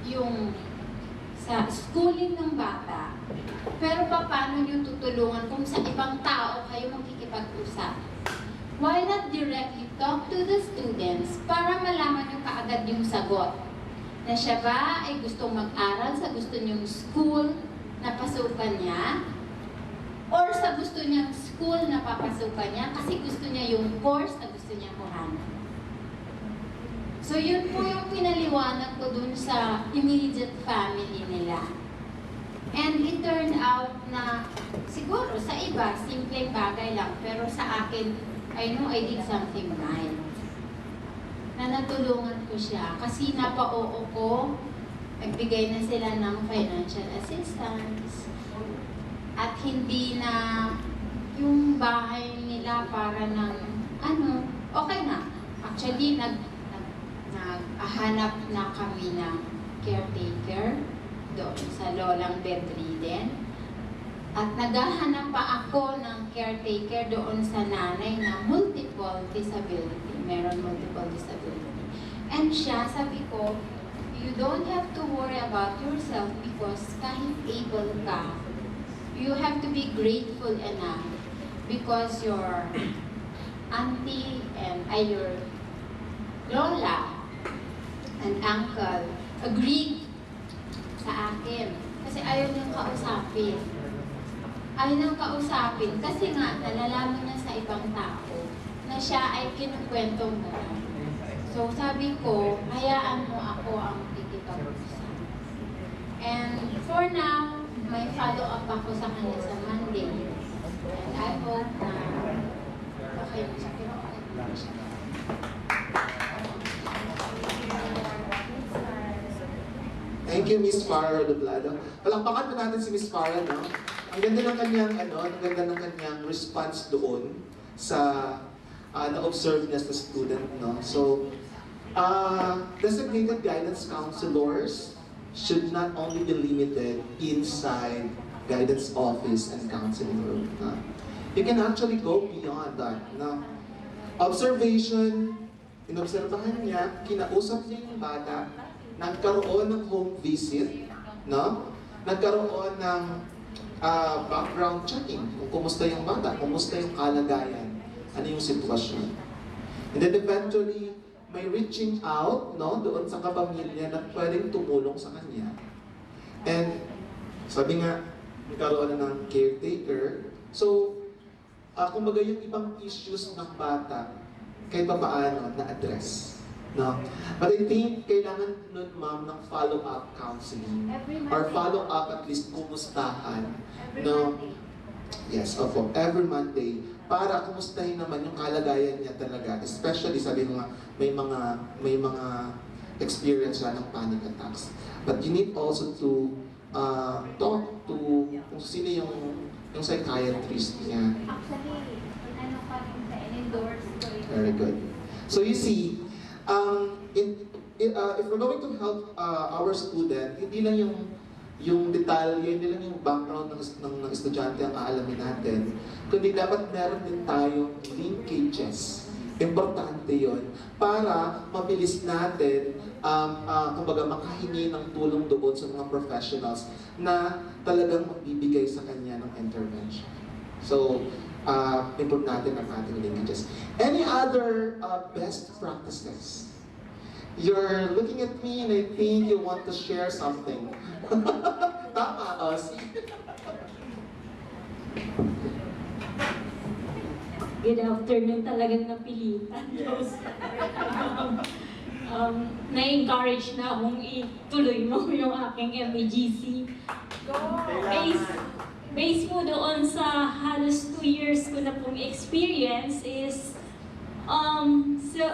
yung sa schooling ng bata. Pero paano nyo tutulungan kung sa ibang tao kayo makikipag-usap? Why not directly talk to the students para malaman nyo kaagad yung sagot? Na siya ba ay gustong mag-aral sa gusto niyong school na pasukan niya? Or sa gusto niyang school na papasukan niya kasi gusto niya yung course na gusto niya kuhanan. So yun po yung pinaliwanag ko dun sa immediate family nila. And it turned out na siguro sa iba, simpleng bagay lang. Pero sa akin, I know I did something right. Na natulungan ko siya kasi napa-oo ko, nagbigay na sila ng financial assistance. At hindi na yung bahay nila para ng okay na. Actually, naghahanap na kami ng caretaker doon sa lolang bedridden. At naghahanap pa ako ng caretaker doon sa nanay na multiple disability. Meron multiple disability. And siya, sabi ko, you don't have to worry about yourself because kahit able ka, you have to be grateful enough because your auntie and your lola and uncle agreed sa akin. Kasi ayaw niyang kausapin. Ayaw niyang kausapin kasi nga nalalaman niya sa ibang tao na siya ay kinukwento mo. So sabi ko, hayaan mo ako ang ikipag-usap. And for now, may follow-up ako sa kanya sa Monday. And I hope na okay na siya. Pero okay na siya. Thank you, Miss Farah Doblado. Palakpakan po natin si Miss Farah, no? Ang ganda ng kanyang, ang ganda ng kanyang response doon sa na-observe niya sa student, no? So, designated guidance counselors should not only be limited inside guidance office and counseling room, no? You can actually go beyond that, no? Observation, inobserbahan niya, kinausap niya yung bata, nagkaroon ng home visit, no? Nagkaroon ng background checking, kung kumusta yung bata, kumusta yung kalagayan, ano yung sitwasyon. And then eventually, may reaching out, no, doon sa kapamilya na pwedeng tumulong sa kanya. And sabi nga, nagkaroon na ng caretaker. So, kumbaga yung ibang issues ng bata, kahit pa paano na-address. No? But I think kailangan nun, ma'am, ng follow-up counseling. Or follow-up at least kumustahan. No? Yes, opo. Every Monday. Para kumustahin naman yung kalagayan niya talaga. Especially, sabi ko nga, may mga experience siya ng panic attacks. But you need also to talk to kung sino yung psychiatrist niya. Actually, ano pa rin sa endorse ko. Very good. So you see, if we're going to help our student, hindi lang yung detalye, hindi lang yung background ng estudyante ang aalamin natin, kundi dapat meron din tayong linkages. Importante yon para mabilis natin kumbaga makahingi ng tulong doon sa mga professionals na talagang magbibigay sa kanya ng intervention. So, improve natin ang ating linkages. Any other best practices? You're looking at me and I think you want to share something. Tama, Osi. Good afternoon, talagang napilitan. Yes. Na-encourage na akong ituloy mo yung aking MEGC. Based po doon sa halos 2 years ko na pong experience is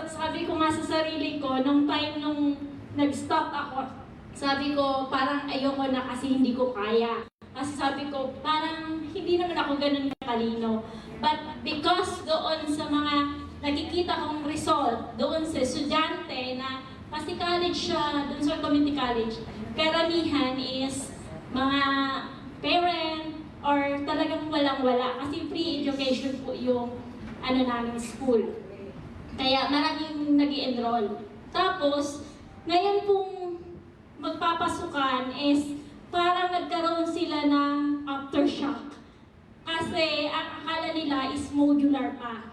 sabi ko nga sa sarili ko, nung time nung nag-stop ako, sabi ko parang ayoko na kasi hindi ko kaya. Kasi sabi ko parang hindi naman ako ganun katalino. But because doon sa mga nakikita kong result, doon sa estudyante na kasi college siya, doon sa community college, karamihan is mga parent or talagang walang-wala kasi free education po yung namin school. Kaya maraming nag-i-enroll. Tapos, ngayon pong magpapasukan is parang nagkaroon sila ng aftershock. Kasi ang akala nila is modular pa.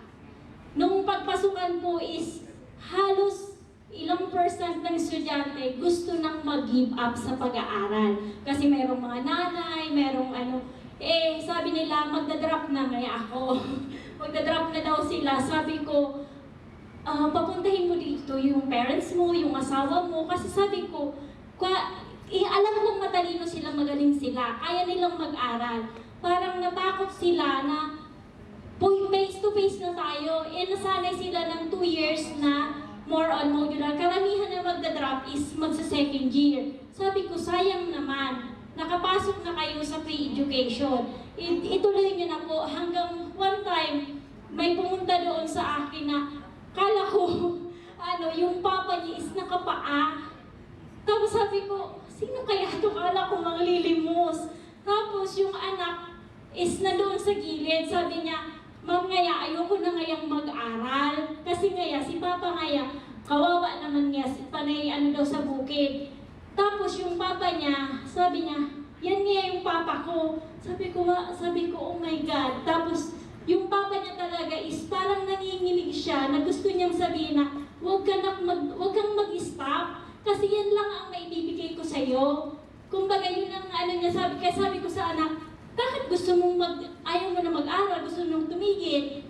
Nung pagpasukan po is halos ilang percent ng estudyante gusto nang mag-give up sa pag-aaral. Kasi mayroong mga nanay, mayroong sabi nila magdadrop na ngaya ako. Magdadrop na daw sila. Sabi ko, papuntahin mo dito yung parents mo, yung asawa mo. Kasi sabi ko, alam kong matalino sila, magaling sila. Kaya nilang mag-aral. Parang natakot sila na face to face na tayo. Nasanay sila ng 2 years na more on modular. Karamihan na magdadrop is magsa-second year. Sabi ko, sayang naman. Nakapasok na kayo sa pre-education. Ituloy niyo na po. Hanggang one time, may pumunta doon sa akin na kala ko, yung papa niya is nakapaa. Tapos sabi ko, sino kaya ito? Kala ko manglilimos. Tapos yung anak is na doon sa gilid. Sabi niya, Ma'am ngaya, ayoko na ngayang mag-aral. Kasi ngaya, si Papa ngaya, kawawa naman niya, panay daw sa bukid. Tapos yung Papa niya, sabi niya, yan nga yung Papa ko. Sabi ko, oh my God. Tapos yung papa niya talaga is parang nanginginig siya na gusto niyang sabihin na huwag kang mag-stop kasi yan lang ang maibibigay ko sa'yo. Kumbaga yun ang ano niya, sabi ko sa anak, bakit gusto mong ayaw mo na mag-aral, gusto mong tumigil?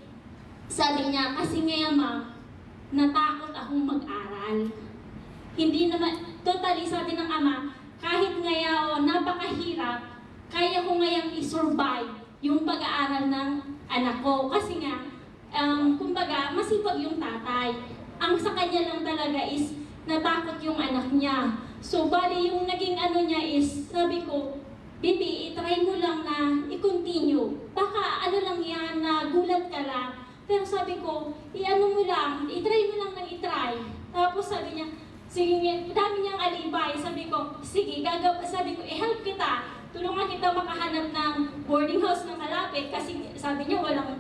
Sabi niya, kasi ngayon ma'am, natakot akong mag-aral. Hindi naman, totally sabi ng ama, kahit ngayon napakahirap, kaya ko ngayong i-survive yung pag-aaral ng anak ko. Kasi nga, kumbaga, masipag yung tatay. Ang sa kanya lang talaga is natakot yung anak niya. So, bali yung naging ano niya is, sabi ko, Bibi, itry mo lang na i-continue. Baka ano lang yan, na gulat ka lang. Pero sabi ko, i-ano mo lang, itry mo lang ng itry. Tapos sabi niya, sige, dami niyang alibay. Sabi ko, sige, sabi ko, i-help kita. Tulungan kita makahanap ng boarding house na malapit. Kasi sabi niya, walang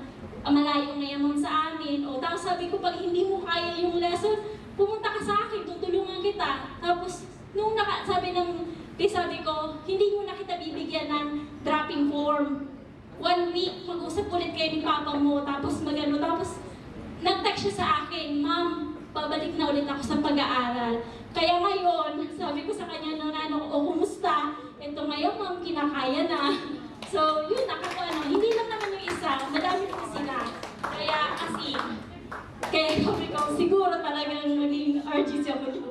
malayo na yaman sa amin. O tapos sabi ko, pag hindi mo kaya yung lesson, pumunta ka sa akin, tutulungan kita. Tapos, nung sabi ko, hindi mo na kita bibigyan ng dropping form. 1 week, mag-usap ulit kayo ni papa mo, tapos tapos nag-text siya sa akin, Ma'am, babalik na ulit ako sa pag-aaral. Kaya ngayon, sabi ko sa kanya ng nanong, kumusta? Ito ngayon, Ma'am, kinakaya na. So, yun, hindi lang naman yung isa, madami pa sila. Kaya sabi ko, siguro talagang maging RGC ako dito.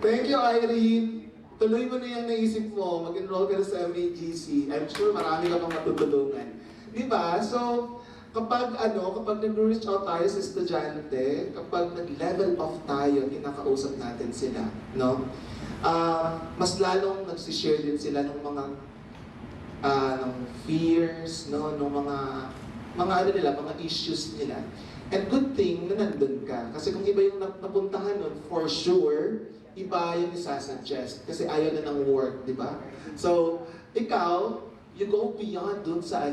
Thank you, Irene. Tuloy mo na yung naisip mo, mag-enroll ka na sa MAGC. I'm sure marami ka pang matutulungan. Di ba? So, kapag nag-reach out tayo sa estudyante, kapag nag-level off tayo, kinakausap natin sila, no? Mas lalong nagsishare din sila ng mga ng fears, no? Ng mga issues nila. And good thing na nandun ka. Kasi kung iba yung napuntahan nun, for sure, iba yung isasuggest. Kasi ayaw na ng work, di ba? So, ikaw, you go beyond dun sa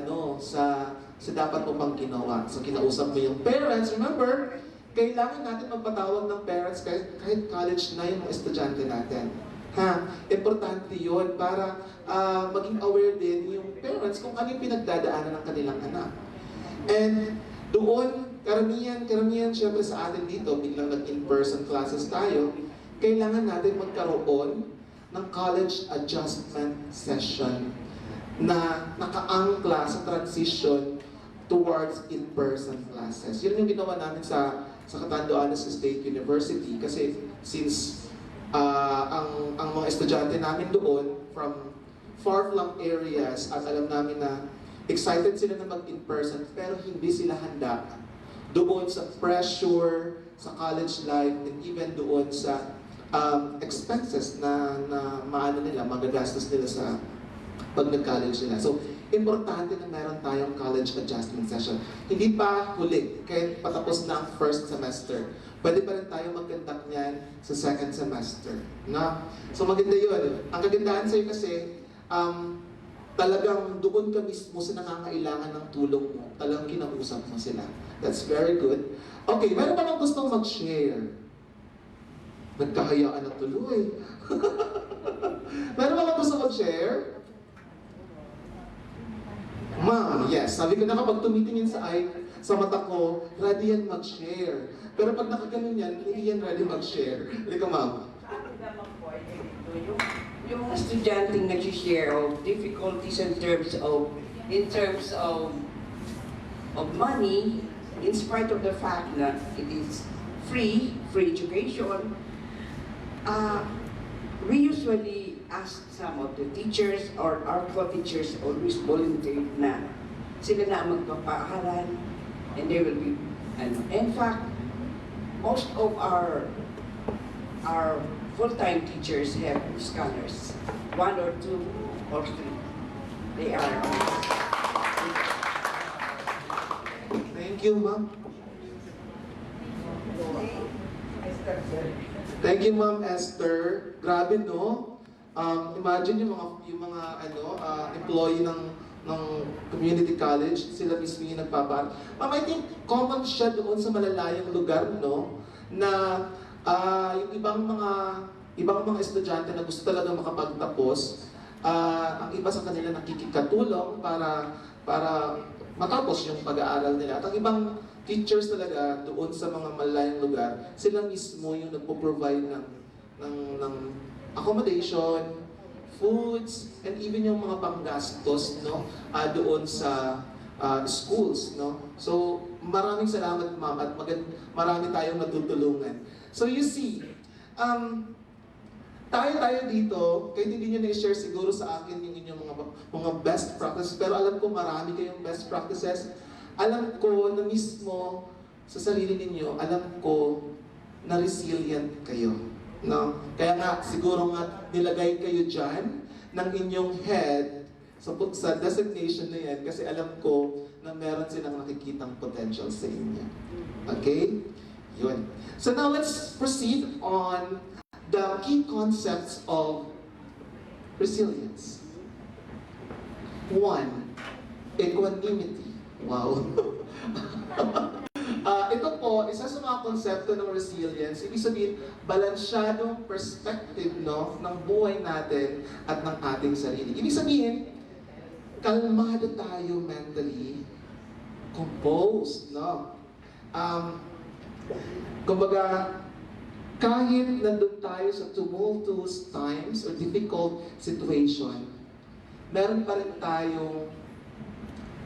sa dapat mo pang ginawa. So, kinausap mo yung parents. Remember, kailangan natin magpatawag ng parents kahit college na yung mga estudyante natin. Importante yun para maging aware din yung parents kung ano yung pinagdadaanan ng kanilang anak. And doon, karamihan syempre sa atin dito, biglang nag-in-person classes tayo, kailangan natin magkaroon ng college adjustment session na nakaangkla sa transition towards in-person classes. Yun yung ginawa namin sa Catanduanes State University kasi since ang mga estudyante namin doon from far-flung areas at alam namin na excited sila na mag-in-person pero hindi sila handa doon sa pressure, sa college life, and even doon sa expenses na magagastos nila sa pag nag-college nila. So, importante na meron tayong college adjustment session. Hindi pa huli, kahit patapos na ang first semester. Pwede pa rin tayo mag-conduct niyan sa second semester. No? So, maganda yun. Ang kagandahan sa'yo kasi, talagang doon ka mismo sa nangangailangan ng tulong mo. Talagang kinausap mo sila. That's very good. Okay, meron ba nang gustong mag-share? Nagkahayaan na tuloy. Meron ba nang gustong mag-share? Ma'am, yes. Sabi ko na kapag tumitingin sa mata ko, ready yan mag-share. Pero pag nakaganon yan, hindi yan ready mag-share. Halika, ma'am. Yung estudyanteng nag-share of difficulties in terms of money, in spite of the fact that it is free education, we usually ask some of the teachers or our co-teachers always volunteer na sila na magpapaaral and they will be, in fact, most of our full-time teachers have scholars, 1 or 2 or 3. They are. Thank you, ma'am. Thank you, Ma'am Esther. Grabe, no? Imagine yung mga employee ng community college, sila mismo yung nagpapaaral. Ma'am, I think common siya doon sa malalayang lugar, no? Na yung ibang mga estudyante na gusto talaga makapagtapos, ang iba sa kanila nakikikatulong para matapos yung pag-aaral nila. At ang ibang teachers talaga doon sa mga malayang lugar, sila mismo yung nagpo-provide ng accommodation, foods, and even yung mga panggastos, no, doon sa schools, no. So maraming salamat, ma'am, at marami tayong natutulungan. So you see, tayo dito, kahit hindi nyo na-share siguro sa akin yung inyong mga best practices, pero alam ko marami kayong best practices. Alam ko na mismo sa sarili ninyo, alam ko na resilient kayo. No? Kaya nga, siguro nga nilagay kayo dyan ng inyong head sa designation na yan kasi alam ko na meron silang nakikitang potential sa inyo. Okay? Yun. So now let's proceed on the key concepts of resilience. 1, equanimity. Wow. Ito po, isa sa mga konsepto ng resilience, ibig sabihin, balansyadong perspective, no, ng buhay natin at ng ating sarili. Ibig sabihin, kalmado tayo mentally, composed, no? Kumbaga, kahit nandun tayo sa tumultuous times or difficult situation, meron pa rin tayong,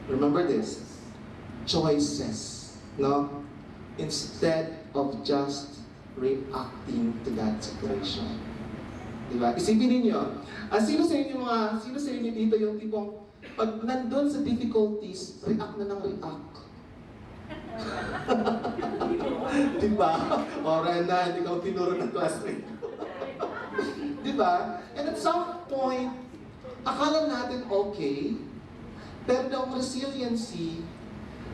remember this, choices, no? Instead of just reacting to that situation. Diba? Isipin ninyo, sino sa inyo dito yung tipong, pag nandun sa difficulties, react na ng react. Diba? O Rena, hindi ka tinuro ng classmate. Diba? And at some point, akala natin okay, pero ang resiliency,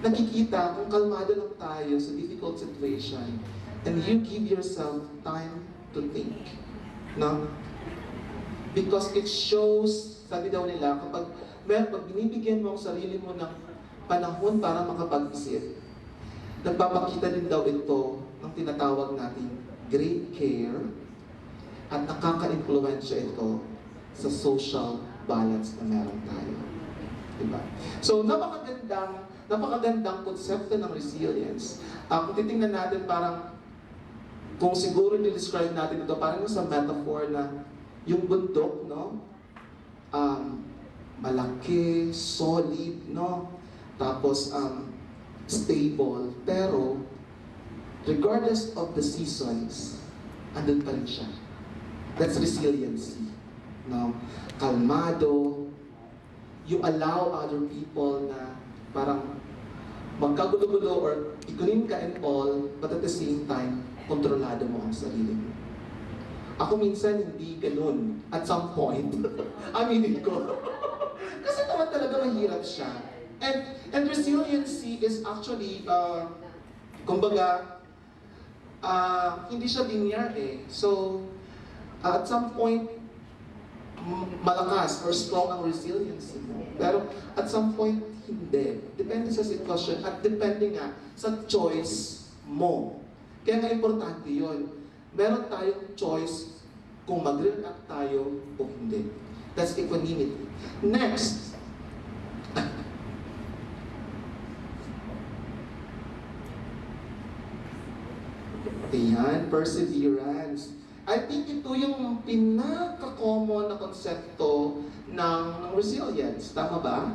nakikita kung kalmado lang tayo sa difficult situation and you give yourself time to think. No? Because it shows, sabi daw nila, kapag binibigyan mo ang sarili mo ng panahon para makapag-isip, nagpapakita din daw ito ng tinatawag nating great care at nakaka-influensya ito sa social balance na meron tayo. Diba? So, napakagandang konsepto ng resilience. Kung titingnan natin parang, kung siguro ni-describe natin ito, parang sa metaphor na yung bundok, no? Malaki, solid, no? Tapos, stable, pero regardless of the seasons, andun pa rin siya. That's resiliency. No? Kalmado, you allow other people na parang magkagulo-gulo or ikunin ka and all, but at the same time, kontrolado mo ang sarili mo. Ako minsan hindi ganun at some point. Aminin ko. Kasi naman talaga mahirap siya. And resiliency is actually, kumbaga, hindi siya linear eh. So, at some point, malakas or strong ang resiliency mo. Pero at some point, hindi. Depende sa sitwasyon at depende nga sa choice mo. Kaya nga importante yun. Meron tayong choice kung mag-react tayo o hindi. That's equanimity. Next, ayan, perseverance. I think ito yung pinaka-common na konsepto ng resilience. Tama ba?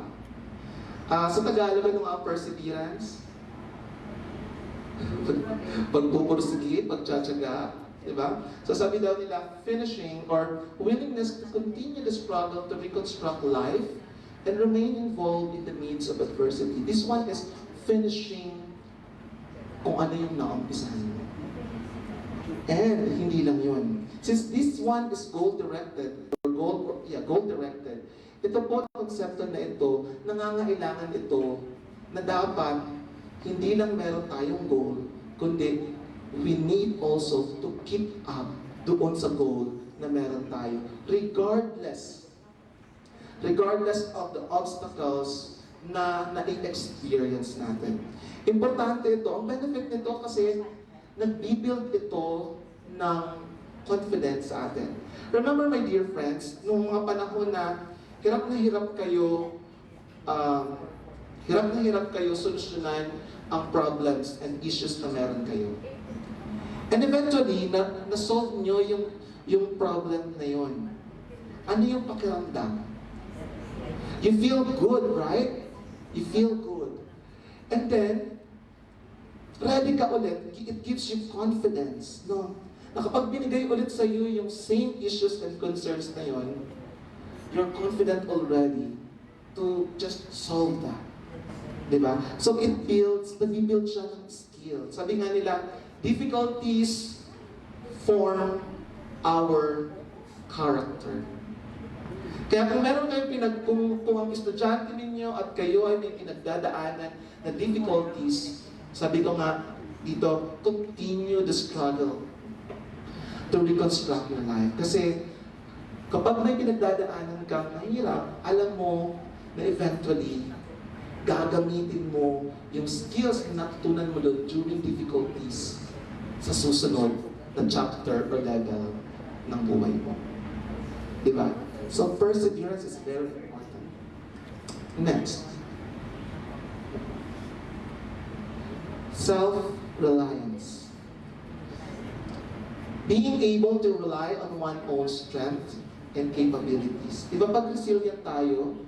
Sa Tagalog, ano nga perseverance? Pagpupursige, pagtsatsaga. Diba? So sabi daw nila, finishing or willingness to continue the struggle to reconstruct life and remain involved in the midst of adversity. This one is finishing kung ano yung naumpisahan mo. And hindi lang yun. Since this one is goal-directed, goal-directed, ito po ang konsepto na ito, nangangailangan ito na dapat hindi lang meron tayong goal, kundi we need also to keep up doon sa goal na meron tayo. Regardless of the obstacles na na-experience natin. Importante ito. Ang benefit nito kasi nagbibuild ito ng confidence sa atin. Remember, my dear friends, nung mga panahon na hirap kayo, hirap kayo solusyonan ang problems and issues na meron kayo. And eventually, na-solve nyo yung problem na yun. Ano yung pakiramdam? You feel good, right? You feel good. And then, ready ka ulit. It gives you confidence, no? Na kapag binigay ulit sa iyo yung same issues and concerns na yun, you're confident already to just solve that. Diba? So it builds, nag-build siya ng skill. Sabi nga nila, difficulties form our character. Kaya kung meron kayong kung ang estudyante ninyo at kayo ay may pinagdadaanan na difficulties, sabi ko nga dito, continue the struggle to reconstruct your life. Kasi kapag may pinagdadaanan kang mahirap, alam mo na eventually gagamitin mo yung skills na natutunan mo doon during difficulties sa susunod na chapter or level ng buhay mo. Diba? So perseverance is very important. Next. Self-reliance. Being able to rely on one's own strength and capabilities. Diba pag resilient tayo,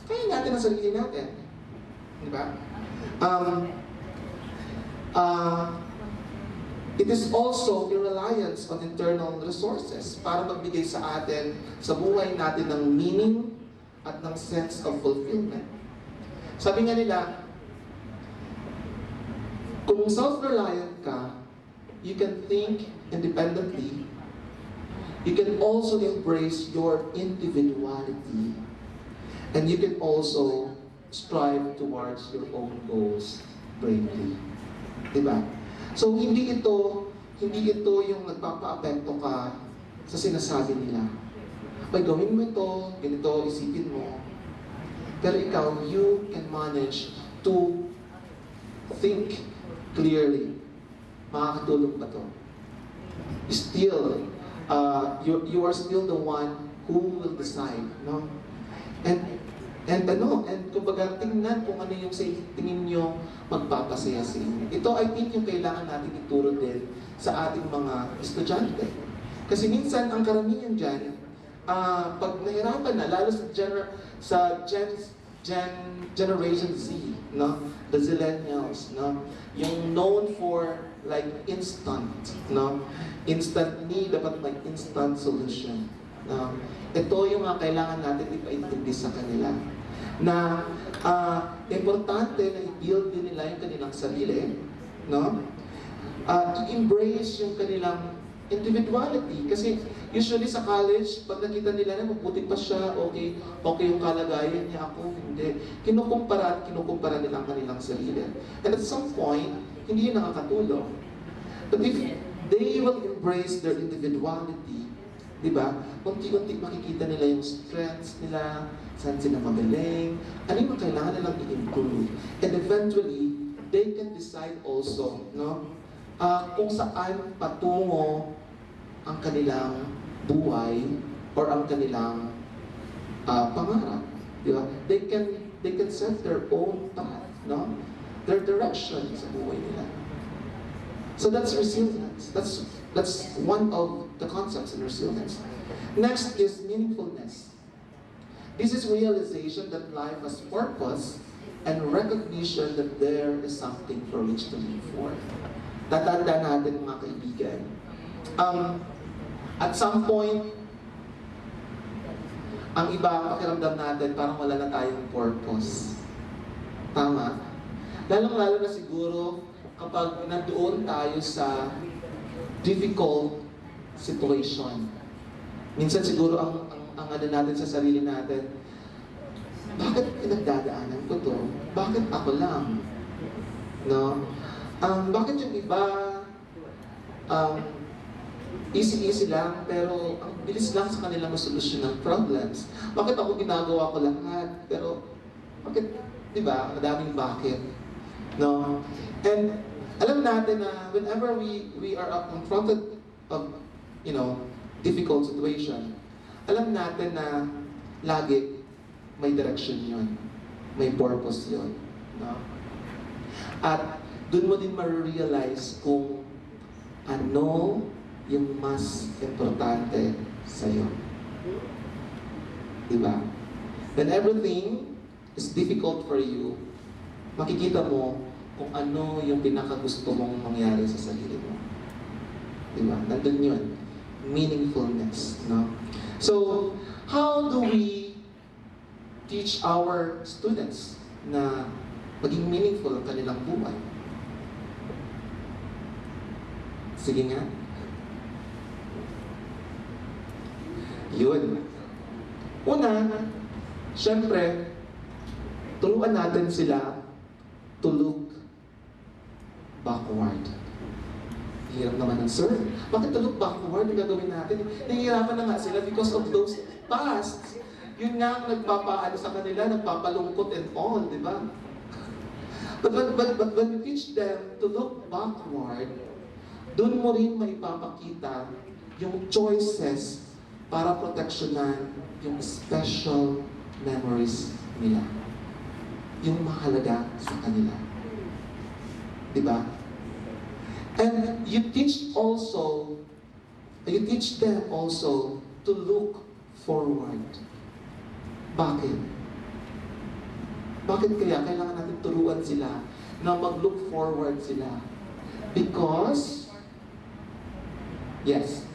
kaya natin ang sarili natin. Diba? It is also a reliance on internal resources para magbigay sa atin, sa buhay natin ng meaning at ng sense of fulfillment. Sabi nga nila, kung self-reliant ka, you can think independently, you can also embrace your individuality, and you can also strive towards your own goals bravely. Diba? So hindi ito yung nagpapa-apekto ka sa sinasabi nila. Pag gawin mo ito, ganito, isipin mo. Pero ikaw, you can manage to think clearly. Makakatulong ba ito? Still, you are still the one who will decide, no? And kumbaga tingnan kung ano yung sa tingin nyo magpapasaya sa inyo. Ito, I think, yung kailangan natin ituro din sa ating mga estudyante. Kasi minsan, ang karamihan dyan, pag nahirapan na, lalo sa Generation Z, no? The Zillennials, no? Yung known for like instant, no? Instant need, dapat may instant solution. No? Ito yung kailangan natin ipaintindi sa kanila. Na importante na i-build din nila yung kanilang sarili, no? I-embrace yung kanilang individuality. Kasi usually sa college, pag nakita nila na mabuti pa siya, okay yung kalagayan niya, ako hindi. Kinukumpara nila ang kanilang sarili. And at some point, hindi yun nakakatulong. But if they will embrace their individuality, di ba? Unti-unti makikita nila yung strengths nila, saan sila magaling, ano yung kailangan nilang i-improve. And eventually, they can decide also, no? Kung saan patungo ang kanilang buhay or ang kanilang pangarap. Di ba? They can set their own path, no? Their direction sa buhay nila. So that's resilience. That's one of the concepts in resilience. Next is meaningfulness. This is realization that life has purpose and recognition that there is something for which to live for. Tatanda natin mga kaibigan. At some point, ang iba pakiramdam natin parang wala na tayong purpose. Tama? Lalong-lalo na siguro kapag nandoon tayo sa difficult situation. Minsan siguro ang ano natin sa sarili natin, bakit pinagdadaanan ko to? Bakit ako lang? No? Bakit yung iba easy-easy lang, pero ang bilis lang sa kanila masolusyon ng problems. Bakit ako ginagawa ko lahat? Pero bakit, di ba, madaming bakit? No? And alam natin na whenever we are confronted of difficult situation, alam natin na lagi may direction yun, may purpose yun. No? At dun mo din ma-realize kung ano yung mas importante sa'yo. Diba? When everything is difficult for you, makikita mo kung ano yung pinakagusto mong mangyari sa sarili mo. Diba? Nandun yun. Meaningfulness. No? So, how do we teach our students na maging meaningful ang kanilang buhay? Sige nga. Yun. Una, syempre, turuan natin sila to look backward. Hirap naman ng sir. Bakit to look backward? Ang gagawin natin? Nahihirapan na nga sila because of those past. Yun nga ang nagpapaano sa kanila, nagpapalungkot and all, di ba? But when you teach them to look backward, doon mo rin maipapakita yung choices para proteksyonan yung special memories nila. Yung mahalaga sa kanila. Diba? And you teach them also to look forward. Bakit? Bakit kaya kailangan natin turuan sila na mag-look forward sila? Because, yes.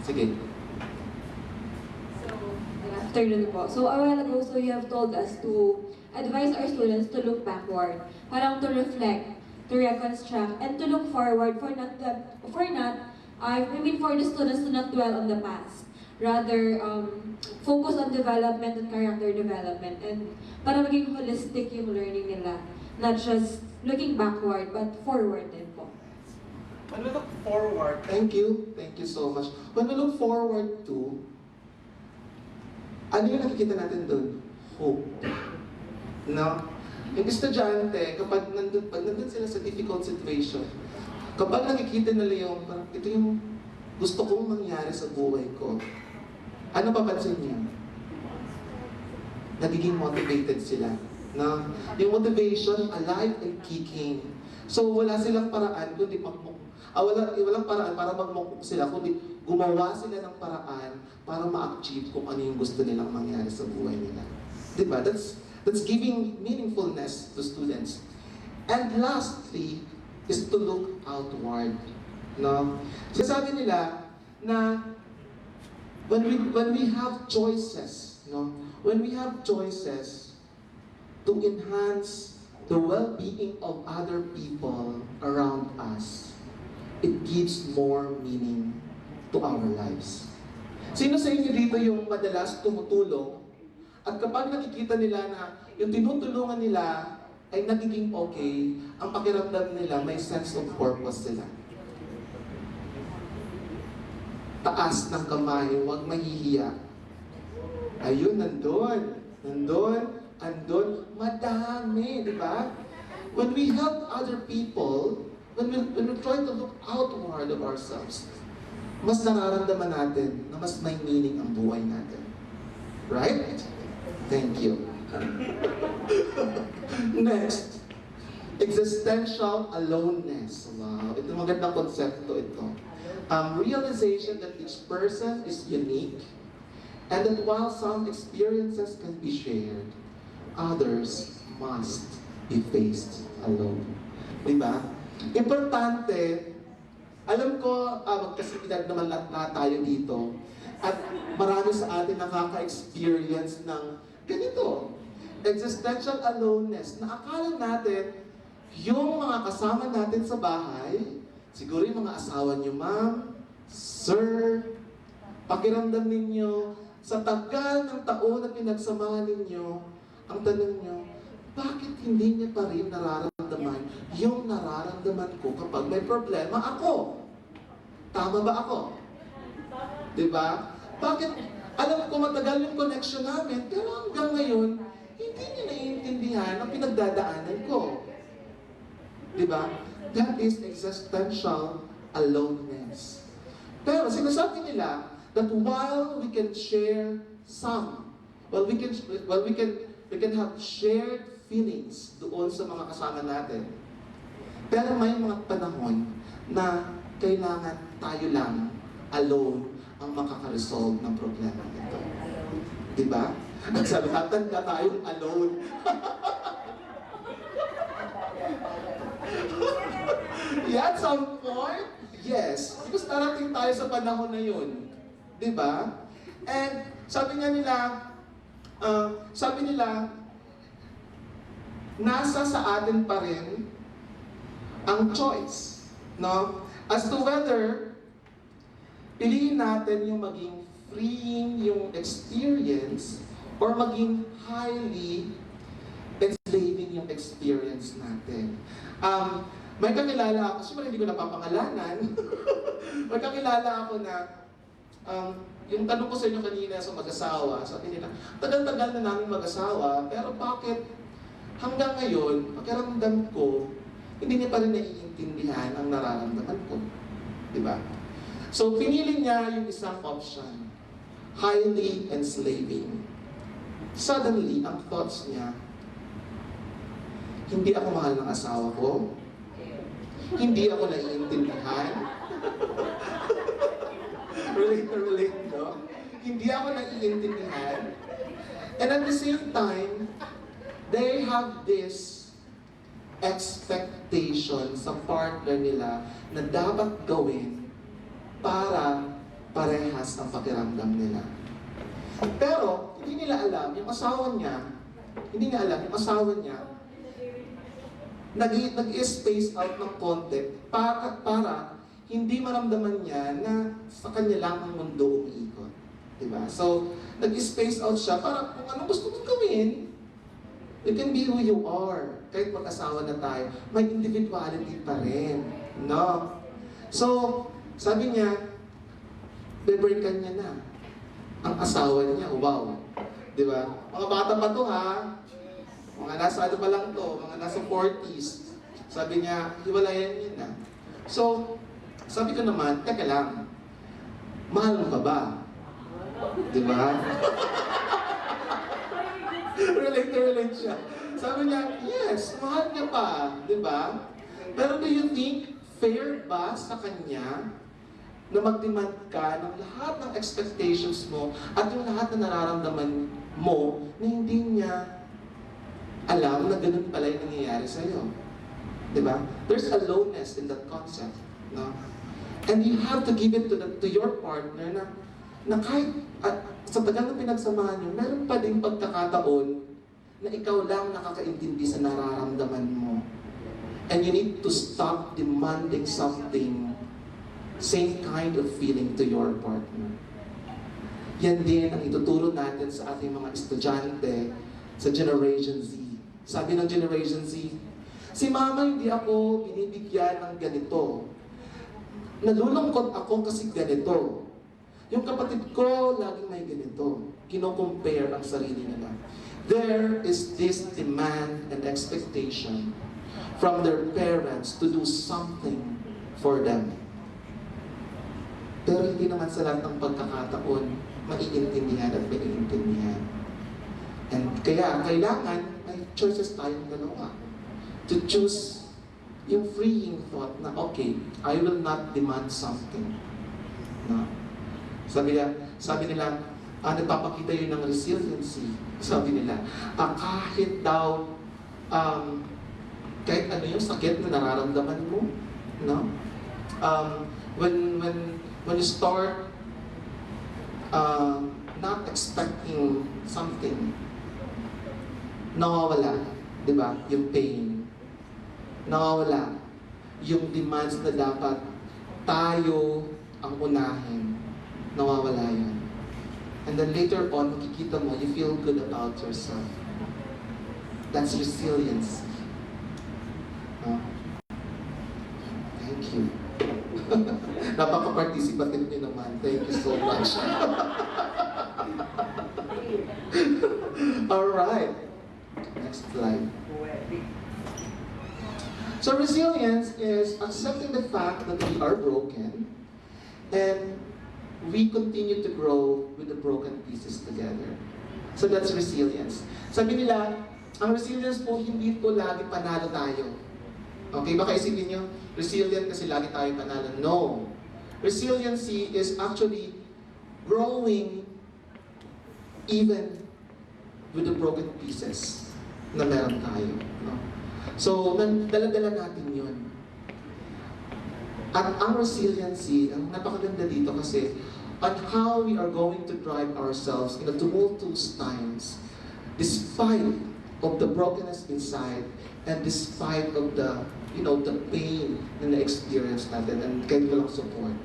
Sige. Good afternoon po. So a while ago, you have told us to advise our students to look backward, parang to reflect, to reconstruct, and to look forward for the students to not dwell on the past. Rather, focus on development and character development, and para maging holistic yung learning nila. Not just looking backward, but forward din po. When we look forward, thank you so much. When we look forward to, ano yung nakikita natin doon? Hope. No? Yung estudyante, pag nandun sila sa difficult situation, kapag nakikita nila yung, ito yung gusto kong mangyari sa buhay ko, ano papansin niya? Nagiging motivated sila. No? Yung motivation, alive and kicking. So wala silang paraan kundi walang paraan para magmukmuk sila, kundi gumawa sila ng paraan para ma-achieve kung ano yung gusto nilang mangyari sa buhay nila. Diba? That's giving meaningfulness to students. And lastly, is to look outward. No? Sabi nila na when we have choices, no? When we have choices to enhance the well-being of other people around us, it gives more meaning to our lives. Sino sa inyo dito yung madalas tumutulong at kapag nakikita nila na yung tinutulungan nila ay nagiging okay, ang pakiramdam nila may sense of purpose sila? Taas ng kamay, huwag mahihiya. Ayun, nandun, madami, di ba? When we help other people, when we try to look outward of ourselves, mas nararamdaman natin na mas may meaning ang buhay natin. Right? Thank you. Next, existential aloneness. Wow, ito magandang konsepto ito. Realization that each person is unique and that while some experiences can be shared, others must be faced alone. Diba? Importante, alam ko, magkasidad naman lahat tayo dito at marami sa atin nakaka-experience ng ganito. Existential aloneness na akala natin yung mga kasama natin sa bahay, siguro yung mga asawa niyo, ma'am, sir, pakiramdam ninyo, sa tagal ng taon na pinagsamahan ninyo, ang tanong nyo, bakit hindi niya pa rin nararamdaman yung nararamdaman ko kapag may problema ako? Tama ba ako? Diba? Bakit? Alam ko matagal yung connection namin, pero hanggang ngayon, hindi niya naiintindihan ang pinagdadaanan ko. Diba? That is existential aloneness. Pero sinasabi nila that while we can share some, we can have shared feelings doon sa mga kasama natin. Pero may mga panahon na kailangan tayo lang, alone, ang makaka-resolve ng problema nito. Diba? At sabi, tatanda tayong alone. Yeah, at some point, yes. Because darating tayo sa panahon na yun. Diba? And sabi nila, nasa sa atin pa rin ang choice, no? As to whether piliin natin yung maging freeing yung experience or maging highly enslaving yung experience natin. May kakilala ako, siyempre hindi ko napapangalanan. May kakilala ako na yung tanong ko sa inyo kanina sa mag-asawa, sabi nila, tagal-tagal na namin mag-asawa, pero bakit hanggang ngayon, pakiramdam ko, hindi niya pa rin naiintindihan ang nararamdaman ko. Diba? So, pinili niya yung isang option, highly enslaving. Suddenly, ang thoughts niya, hindi ako mahal ng asawa ko, hindi ako naiintindihan, relate, no? Hindi ako naiintindihan, and at the same time, they have this expectation sa partner nila na dapat gawin para parehas ang pakiramdam nila. Pero, hindi nila alam, yung asawa niya, nag-space out ng konti para hindi maramdaman niya na sa kanya lang ang mundo umiikot. Diba? So, nag-space out siya para kung anong gusto mong gawin, you can be who you are. Kahit mag-asawa na tayo, may individuality pa rin. No? So, sabi niya, bebreakan niya na. Ang asawa niya, wow. Diba? Mga bata pa to ha. Mga nasa ano pa lang to, mga nasa 40s. Sabi niya, hiwalayan niya na. So, sabi ko naman, teka lang, mahal mo ka ba? Diba? relate siya. Sabi niya, yes, mahal niya pa, di ba? Pero do you think fair ba sa kanya na mag-demand ka ng lahat ng expectations mo at yung lahat na nararamdaman mo na hindi niya alam na ganun pala yung nangyayari sa'yo? Di ba? There's aloneness in that concept. No? And you have to give it to your partner na kahit sa tagal ng pinagsamahan niyo, meron pa ding pagkakataon na ikaw lang nakakaintindi sa nararamdaman mo. And you need to stop demanding something, same kind of feeling to your partner. Yan din ang ituturo natin sa ating mga estudyante sa Generation Z. Sabi ng Generation Z, si mama hindi ako binibigyan ng ganito. Nalulungkot ako kasi ganito. Yung kapatid ko, laging may ganito. Kino-compare ang sarili nila. There is this demand and expectation from their parents to do something for them. Pero hindi naman sa lahat ng pagkakataon maiintindihan at maiintindihan. And kaya kailangan may choices tayong dalawa. To choose yung freeing thought na, okay, I will not demand something. No. Sabi nila, nagpapakita yun ng resiliency. Sabi nila, kahit daw, kahit ano yung sakit na nararamdaman mo, no? When you start not expecting something, nawawala, di ba? Yung pain. Nawawala yung demands na dapat tayo ang unahin. Nawawala yun. And then later on, makikita mo, you feel good about yourself. That's resilience. Thank you. Napaka-participative niyo naman. Thank you so much. Alright. Next slide. So resilience is accepting the fact that we are broken and we continue to grow with the broken pieces together. So that's resilience. Sabi nila, ang resilience po, hindi po lagi panalo tayo. Okay, baka isipin nyo, resilient kasi lagi tayo panalo. No. Resiliency is actually growing even with the broken pieces na meron tayo. No? So, dala-dala natin yun. At ang resiliency, ang napakaganda dito kasi on how we are going to drive ourselves in the tumultuous times, despite of the brokenness inside, and despite of the, the pain na na-experience natin, and kahit walang support.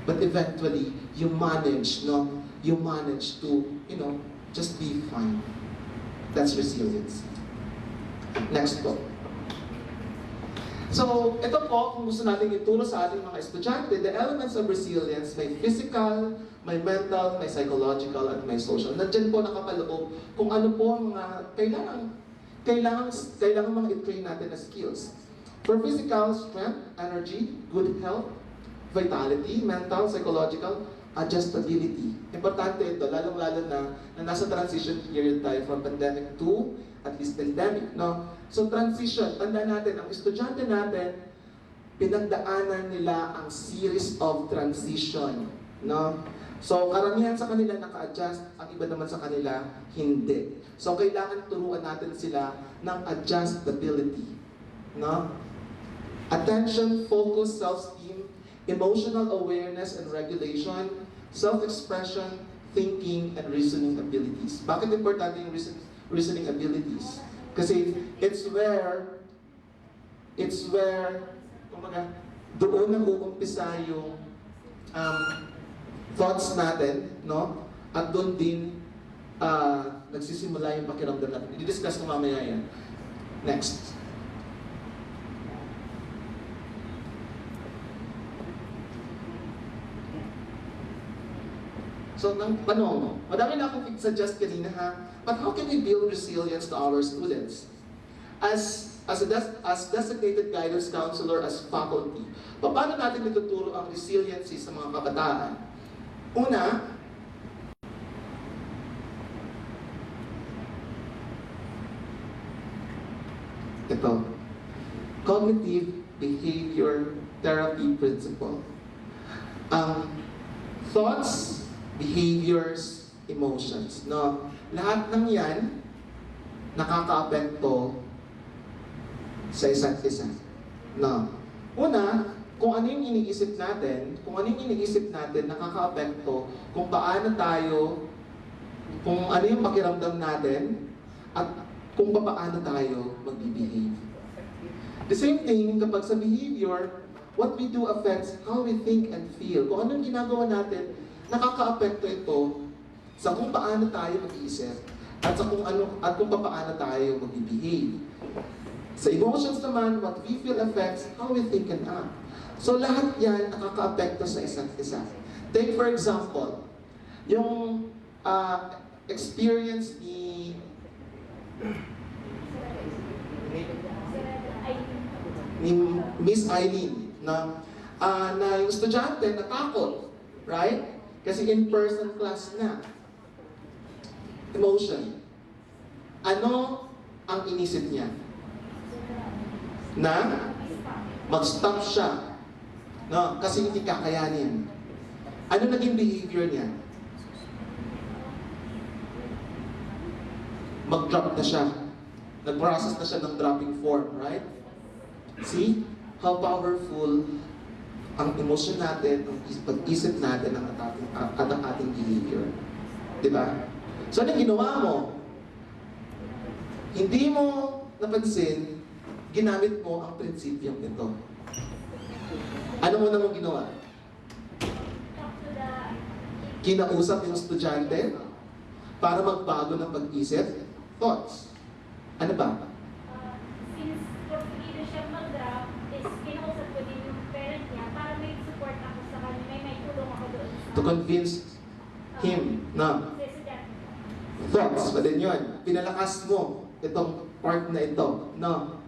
But eventually, you manage, You manage to, just be fine. That's resilience. Next po. So, ito po, kung gusto natin ituro sa ating mga estudyante, the elements of resilience, may physical, may mental, may psychological, at may social. Nandiyan po nakapaloob kung ano po ang mga kailangan mga i-train natin na skills. For physical, strength, energy, good health, vitality, mental, psychological, adjustability. Importante ito, lalong-lalo na nasa transition period tayo from pandemic to at least pandemic, no? So transition, tanda natin, ang estudyante natin, pinagdaanan nila ang series of transition, no? So karamihan sa kanila naka-adjust, ang iba naman sa kanila hindi. So kailangan turuan natin sila ng adjustability, no? Attention, focus, self-esteem, emotional awareness and regulation, self-expression, thinking, and reasoning abilities. Bakit importante yung reasoning abilities? Kasi it's where, kumbaga, doon nang uumpisa yung thoughts natin, no? At doon din nagsisimula yung pakiramdam natin. I-discuss ko mamaya yan. Next. So, tanong, madami na akong suggest kanina ha, but how can we build resilience to our students? As designated guidance counselor, as faculty, paano natin ituturo ang resiliency sa mga kabataan? Una, ito, cognitive behavior therapy principle. Thoughts, behaviors, emotions, no? Lahat ng yan nakaka-apekto sa isa't isa. No? Una, kung ano yung iniisip natin, nakaka-apekto kung paano tayo, kung ano yung pakiramdam natin, at kung paano tayo mag-behave. The same thing kapag sa behavior, what we do affects how we think and feel. Kung ano yung ginagawa natin, nakaka-apekto ito sa kung paano tayo mag-iisip at sa kung paano tayo mag-behave. Sa emotions naman, what we feel affects how we think and act. So lahat yan nakaka-apekto sa isa't isa. Take for example, yung experience ni Miss Eileen na yung estudyante natakot, right? Kasi in-person class na. Emotion. Ano ang inisip niya? Na mag-stop siya. No, kasi hindi kakayanin. Ano naging behavior niya? Mag-drop na siya. Nag-process na siya ng dropping form, right? See? How powerful ang emosyon natin, ang pag-isip natin ang ating behavior. Diba? So, anong ginawa mo? Hindi mo napansin, ginamit mo ang prinsipyong ito. Ano mo naman ginawa? Kinausap yung estudyante para magbago ng pag-isip? Thoughts? Ano ba? Since hindi siya mag-drop, is kinausap ko din yung parent niya para may support ako sa kanya, may tulong ako doon. To convince him na thoughts, pa din yun. Pinalakas mo itong part na ito. No?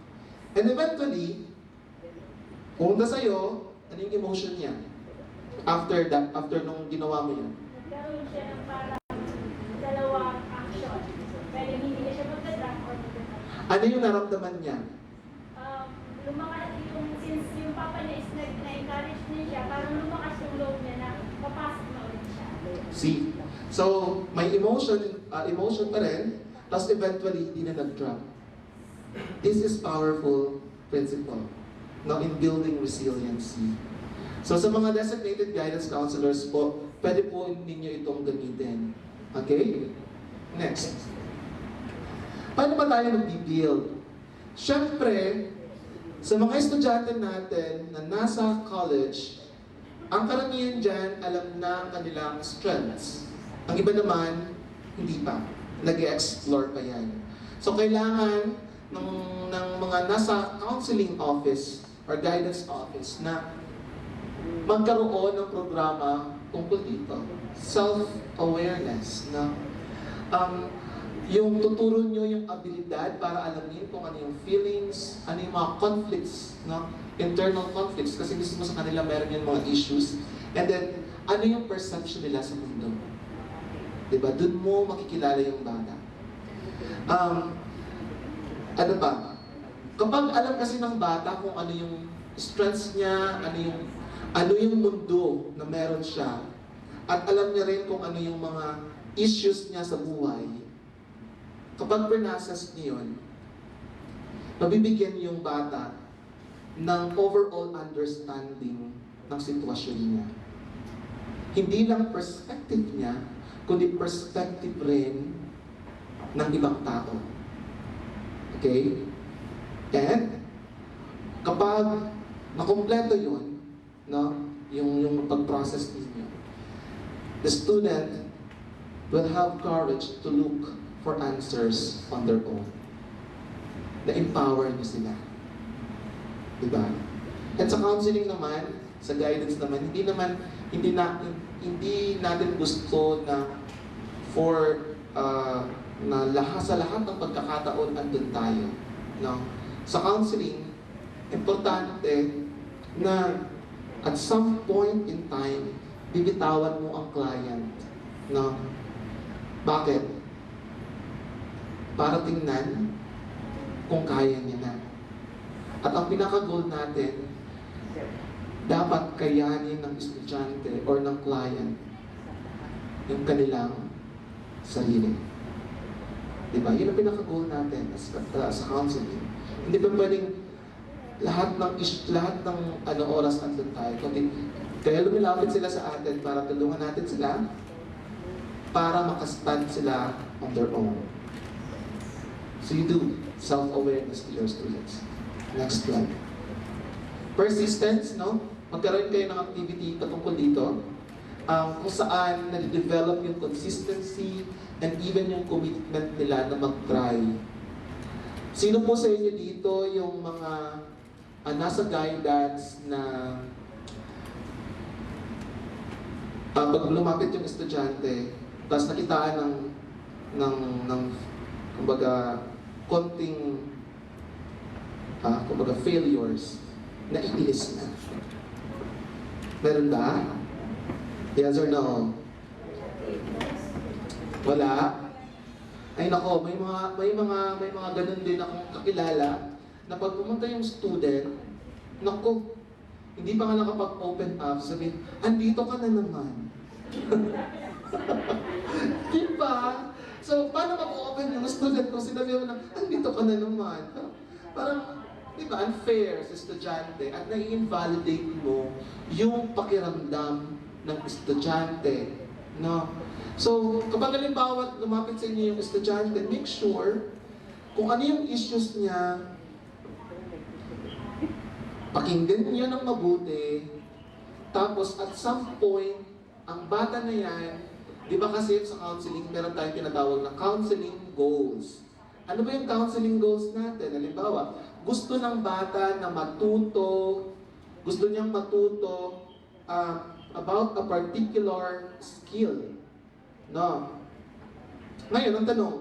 And eventually, Pumunta sa'yo, ano yung emotion niya? After that, after nung ginawa mo yun. Nagkaroon siya ng parang dalawang action. Pwede hindi na siya magdadrop or magdadrop. Ano yung naramdaman niya? Lumakas yung, since yung papa niya is na-encourage niya siya, parang lumakas yung loob niya na papasok na ulit siya. See? So, may emotion pa rin, tapos eventually, hindi na nag-drop. This is powerful principle, no, in building resiliency. So, sa mga designated guidance counselors po, pwede po ninyo itong gamitin. Okay? Next. Paano ba tayo mag-build? Siyempre, sa mga estudyante natin na nasa college, ang karamihan dyan alam na ang kanilang strengths. Ang iba naman, hindi pa. Nag-explore pa yan. So, kailangan ng mga nasa counseling office or guidance office na magkaroon ng programa tungkol dito. Self-awareness. Na, yung tuturo nyo yung abilidad para alamin kung ano yung feelings, ano yung mga conflicts, no? Internal conflicts, kasi gusto mo sa kanila meron yung mga issues. And then, ano yung perception nila sa mundo? Diba? Doon mo makikilala yung bata. Ano pa? Kapag alam kasi ng bata kung ano yung strengths niya, ano yung mundo na meron siya, at alam niya rin kung ano yung mga issues niya sa buhay, kapag pernasas niyo yun, mabibigyan yung bata ng overall understanding ng sitwasyon niya. Hindi lang perspective niya, kundi perspective rin ng ibang tao. Okay? And, kapag nakompleto yun, no, yung pag-process ninyo, the student will have courage to look for answers on their own. Na-empower niyo sila. Diba? At sa counseling naman, sa guidance naman, hindi natin gusto na sa lahat ng pagkakataon andun tayo. No? Sa counseling, importante na at some point in time, bibitawan mo ang client. No? Bakit? Para tingnan kung kaya niya na. At ang pinaka-goal natin, dapat kayanin ng estudyante or ng client yung kanilang sarili. Diba? Yun ang pinaka-goal natin sa counseling. Hindi pa pwedeng lahat ng oras andun tayo. Kaya lumilapit sila sa atin para tulungan natin sila para makastand sila on their own. So you do self-awareness to your students. Next slide. Persistence, no? Magkaroon kayo ng activity patungkol dito kung saan nade-develop yung consistency and even yung commitment nila na mag-try. Sino po sa inyo dito yung mga nasa guidance na pag lumapit yung estudyante, tapos nakitaan ng kumbaga, konting failures, naiinis na. Meron ba? Yes or no? Wala? Ay nako, may mga ganun din akong kakilala na pag pumunta yung student, nako, hindi pa nga nakapag-open up, sabihin, andito ka na naman. Diba? So, paano mag-open yung student kung sinabi mo na, andito ka na naman? Parang, di ba, unfair sa estudyante at nai-invalidate mo yung pakiramdam ng estudyante. No? So, kapag halimbawa lumapit sa inyo yung estudyante, make sure kung ano yung issues niya, pakinggan niyo ng mabuti, tapos at some point, ang bata na yan, di ba kasi sa counseling, meron tayong tinatawag na counseling goals. Ano ba yung counseling goals natin? Halimbawa, gusto ng bata na gusto niyang matuto about a particular skill. No? Ngayon, ang tanong,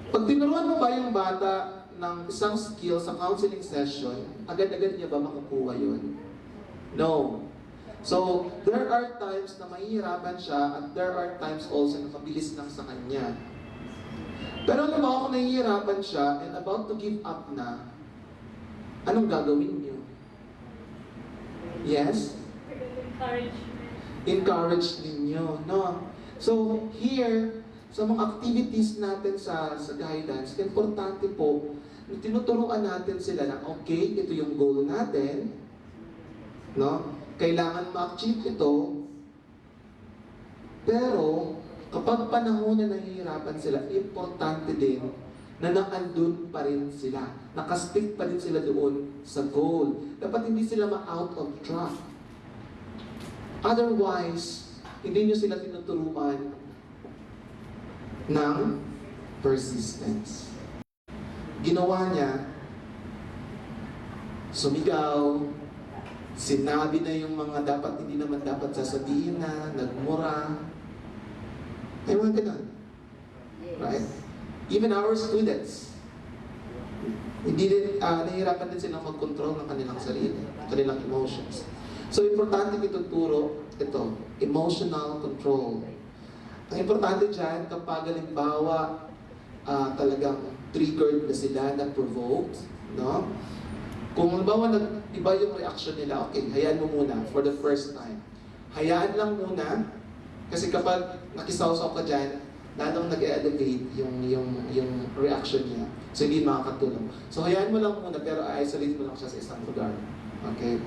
pag tinuruan mo ba yung bata ng isang skill sa counseling session, agad-agad niya ba makukuha yun? No. So, there are times na mahihirapan siya at there are times also na mabilis lang sa kanya. Pero alam mo, ako nahihirapan siya and about to give up na, anong gagawin niyo? Yes? Encourage ninyo, no? So, here, sa mga activities natin sa guidance, importante po na tinuturuan natin sila na, okay, ito yung goal natin, no? Kailangan ma-achieve ito, pero kapag panahon na nahihirapan sila, importante din na naandun pa rin sila. Nakastick pa rin sila doon sa goal. Dapat hindi sila ma-out of track. Otherwise, hindi nyo sila tinuturuan ng persistence. Ginawa niya, sumigaw, sinabi na yung mga dapat hindi naman dapat sasabihin na, nagmura. Ay mga ganun. Right? Even our students, hindi din, nahihirapan din silang mag-control ng kanilang sarili, kanilang emotions. So, importante ituturo ito, emotional control. Ang importante dyan, kapag halimbawa talagang triggered na sila, na-provoked, no? Kung halimbawa iba yung reaction nila, okay, hayaan mo muna for the first time. Hayaan lang muna, kasi kapag nakisawsaw ka dyan, lalong nag-elevate yung reaction niya. So, hindi makakatulong. So, hayaan mo lang muna, pero isolate mo lang siya sa isang lugar. Okay?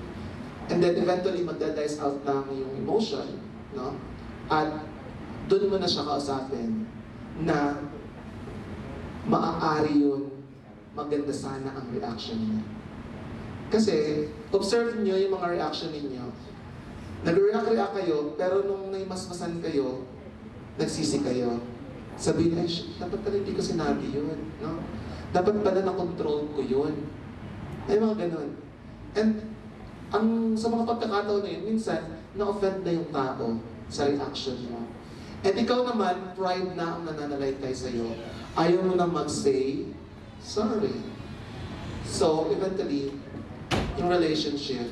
And then eventually, magda-dice out lang yung emotion, no? At doon mo na siya kausapin na maaari yun, maganda sana ang reaction niya. Kasi, observe niyo yung mga reaction ninyo. Nag-react kayo, pero nung naimasmasan kayo, nagsisi kayo. Sabihin niya, dapat pala hindi ko sinabi yun, no? Dapat pala na-control ko yun. Ay, mga ganun. And, sa mga pagkakataon na yun, minsan, na-offend na yung tao sa reaction mo. At ikaw naman, pride na ang nananalaytay sa'yo. Ayaw mo na mag-say, sorry. So, eventually, yung relationship,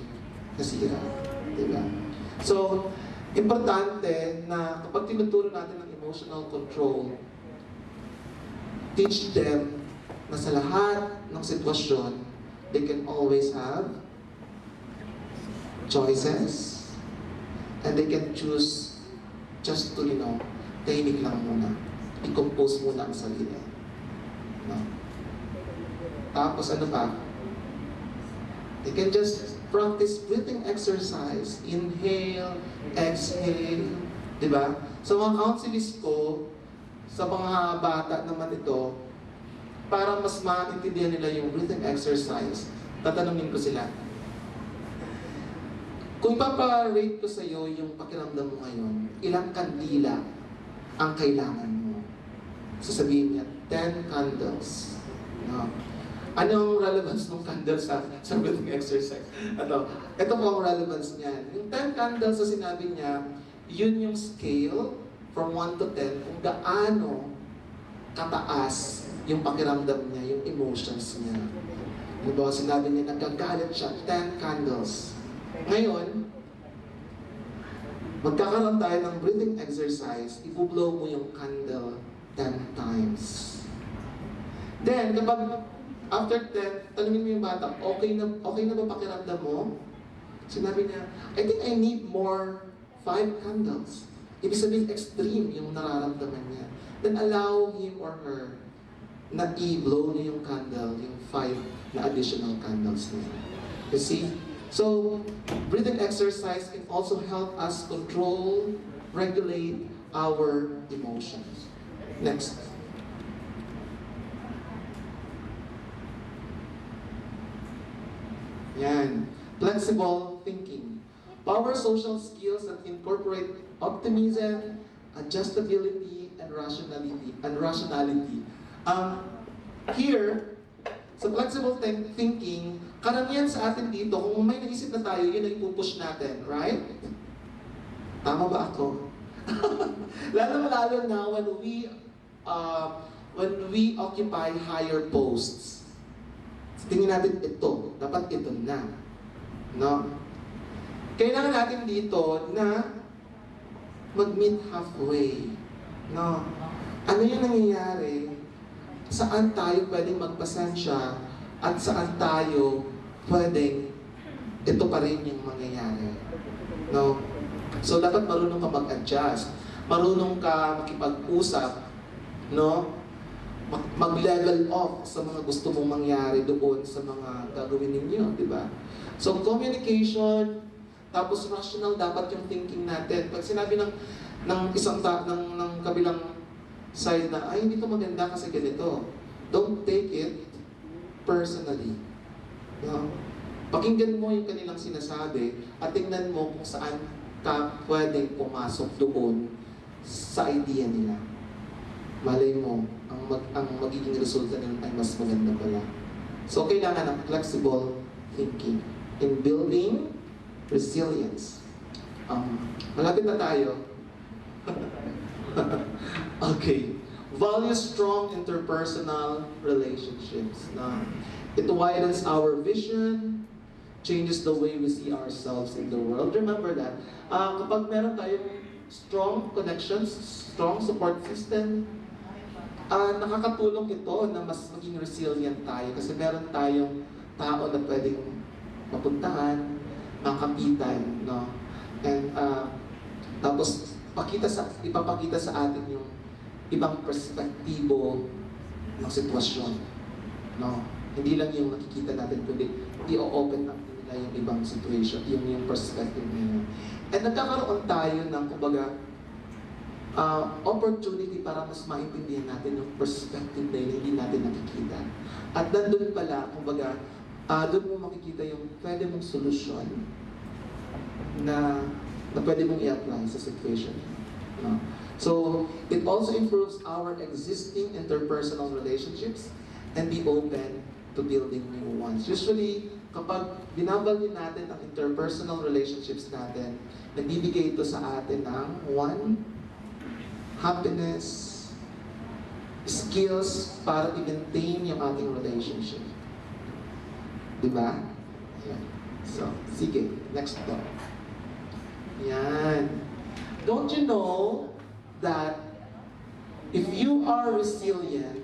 nasira. Diba? So, importante na kapag tinuturo natin ng emotional control, teach them na sa lahat ng sitwasyon, they can always have choices, and they can choose just to, tahimik lang muna. I-compose muna ang sarili. No? Tapos ano pa? They can just practice breathing exercise. Inhale, exhale. Diba? So mga counselors ko, sa mga bata naman ito, para mas maintindihan nila yung breathing exercise, tatanungin ko sila, kung ipapa-rate ko sa iyo yung pakiramdam mo ngayon, ilang kandila ang kailangan mo? Sasabihin niya, 10 candles. No? Anong relevance ng candles sa breathing exercise? Ito po ang relevance niyan. Yung 10 candles na sinabi niya, yun yung scale from 1 to 10 kung gaano kataas yung pakiramdam niya, yung emotions niya. Diba, sinabi niya, nagkagalit siya, 10 candles. Ngayon, magkakaroon tayo ng breathing exercise, i-blow mo yung candle 10 times. Then, kapag after 10, tanungin mo yung bata, okay na ba pakiramdam mo? Sinabi niya, I think I need more 5 candles. Ibig sabihin, extreme yung nararamdaman niya. Then allow him or her na i-blow niya yung candle, yung 5 na additional candles niya. You see? So, breathing exercise can also help us control, regulate our emotions. Next. Yan. Flexible thinking. Power social skills that incorporate optimism, adjustability, and rationality. Here, sa flexible thinking, karamihan sa atin dito, kung may naisip na tayo, yun ang ipupush natin, right? Tama ba ako? Lalo na when we occupy higher posts. tingin natin ito, dapat ito na. No? Kailangan natin dito na mag-meet halfway. No? Ano yung nangyayari? Saan tayo pwedeng magpasensya at saan tayo pwedeng ito pa rin yung mangyayari. No? So, dapat marunong ka mag-adjust. Marunong ka makipag-usap. No? Mag-level off sa mga gusto mong mangyari doon sa mga gagawin ninyo, di ba? So, communication, tapos rational dapat yung thinking natin. Pag sinabi ng ng kabilang side na, ay, hindi to maganda kasi ganito. Don't take it personally. No? Pakinggan mo yung kanilang sinasabi at tingnan mo kung saan ka pwedeng pumasok doon sa idea nila. Malay mo, ang magiging resulta nila ay mas maganda pala. So, kailangan ng flexible thinking in building resilience. Malapit na tayo. Okay. Value strong interpersonal relationships. It widens our vision, changes the way we see ourselves in the world. Remember that. Kapag meron tayong strong connections, strong support system, nakakatulong ito na mas maging resilient tayo kasi meron tayong tao na pwedeng mapuntahan, makapitan, no? And tapos ipapakita sa atin yung ibang perspektibo ng sitwasyon, no? Hindi lang yung nakikita natin, kundi i-open up nila yung ibang situation, yung perspective nila. And nagkakaroon tayo ng, kumbaga, opportunity para mas maintindihan natin yung perspective na hindi natin nakikita. At nandun pala, kumbaga, doon mo makikita yung pwede mong solusyon na pwede mong i-apply sa situation. No? So, it also improves our existing interpersonal relationships and be open to building new ones. Usually, kapag binavalue natin ang interpersonal relationships natin, nagbibigay ito sa atin ng one, happiness, skills para i-maintain yung ating relationship. Diba? Yan. So, sige, next talk. Yan. Don't you know that if you are resilient,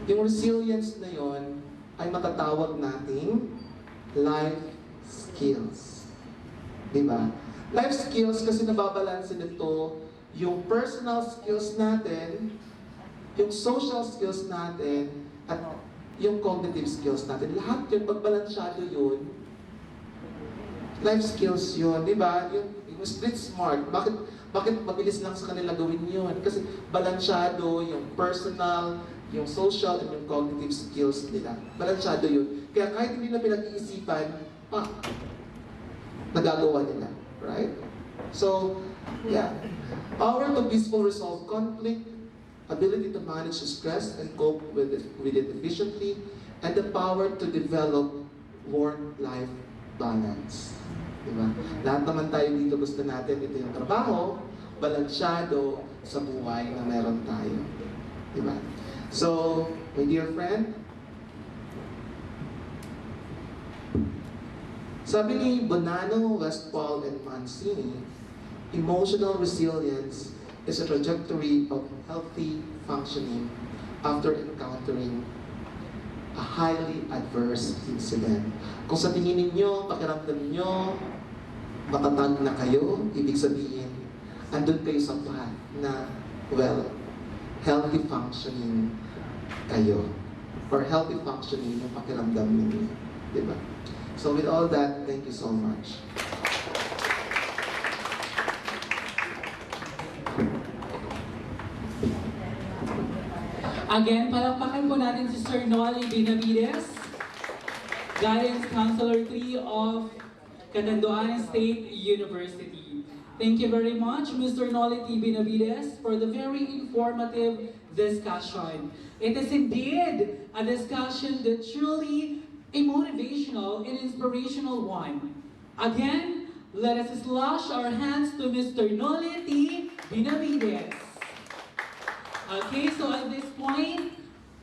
yung resilience na yon ay matatawag nating life skills. Diba? Life skills kasi nababalansin nito yung personal skills natin, yung social skills natin, at yung cognitive skills natin. Lahat yun, pagbalansyado yun, life skills yun, di ba? Yung street smart, bakit mabilis lang sa kanila gawin yun? Kasi balansyado yung personal, yung social, and yung cognitive skills nila. Balansyado yun. Kaya kahit hindi na pinag-iisipan, nagagawa nila. Right? So, yeah. Power to peaceful resolve conflict, ability to manage stress and cope with it efficiently, and the power to develop work-life balance. Diba? Lahat naman tayo dito gusto natin, ito yung trabaho, balansyado sa buhay na meron tayo. Diba? So, my dear friend, sabi ni Bonanno, Westphal, and Mancini, emotional resilience is a trajectory of healthy functioning after encountering a highly adverse incident. Kung sa tingin ninyo, pakiramdam ninyo, matatag na kayo, ibig sabihin, andun kayo sa path na, well, healthy functioning kayo. Or healthy functioning yung pakiramdam ninyo. Diba? So with all that, thank you so much. Again, palakpakan po natin si Sir Noli Benavides, Guidance Counselor 3 of Catanduanes State University. Thank you very much, Mr. Noli Benavides, for the very informative discussion. It is indeed a discussion that truly a motivational and inspirational one. Again, let us slash our hands to Mr. Noli Benavides. Okay, so at this point,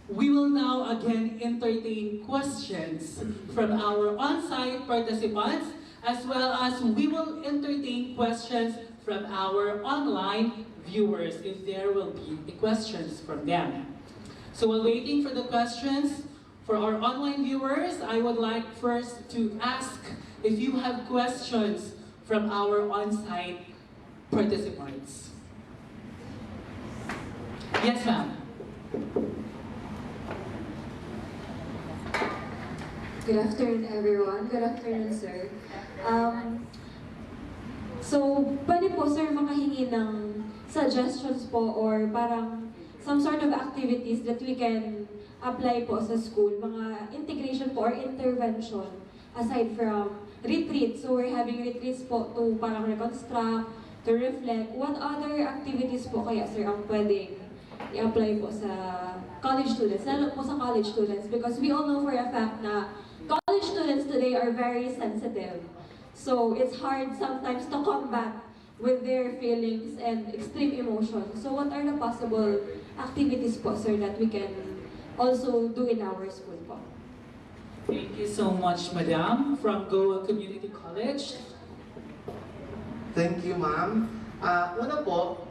we will now again entertain questions from our on-site participants, as well as we will entertain questions from our online viewers if there will be questions from them. So while waiting for the questions for our online viewers, I would like first to ask if you have questions from our on-site participants. Yes, ma'am. Good afternoon, everyone. Good afternoon, sir. So, pwede po, sir, makahingi ng suggestions po or parang some sort of activities that we can apply po sa school, mga integration po or intervention aside from retreats. So, we're having retreats po to parang reconstruct, to reflect. What other activities po kaya, sir, ang pwedeng i-apply po sa college students, lalo po sa college students? Because we all know for a fact na college students today are very sensitive. So it's hard sometimes to combat with their feelings and extreme emotions. So what are the possible activities po, sir, that we can also do in our school po? Thank you so much, Madam, from Goa Community College. Thank you, ma'am. Una po,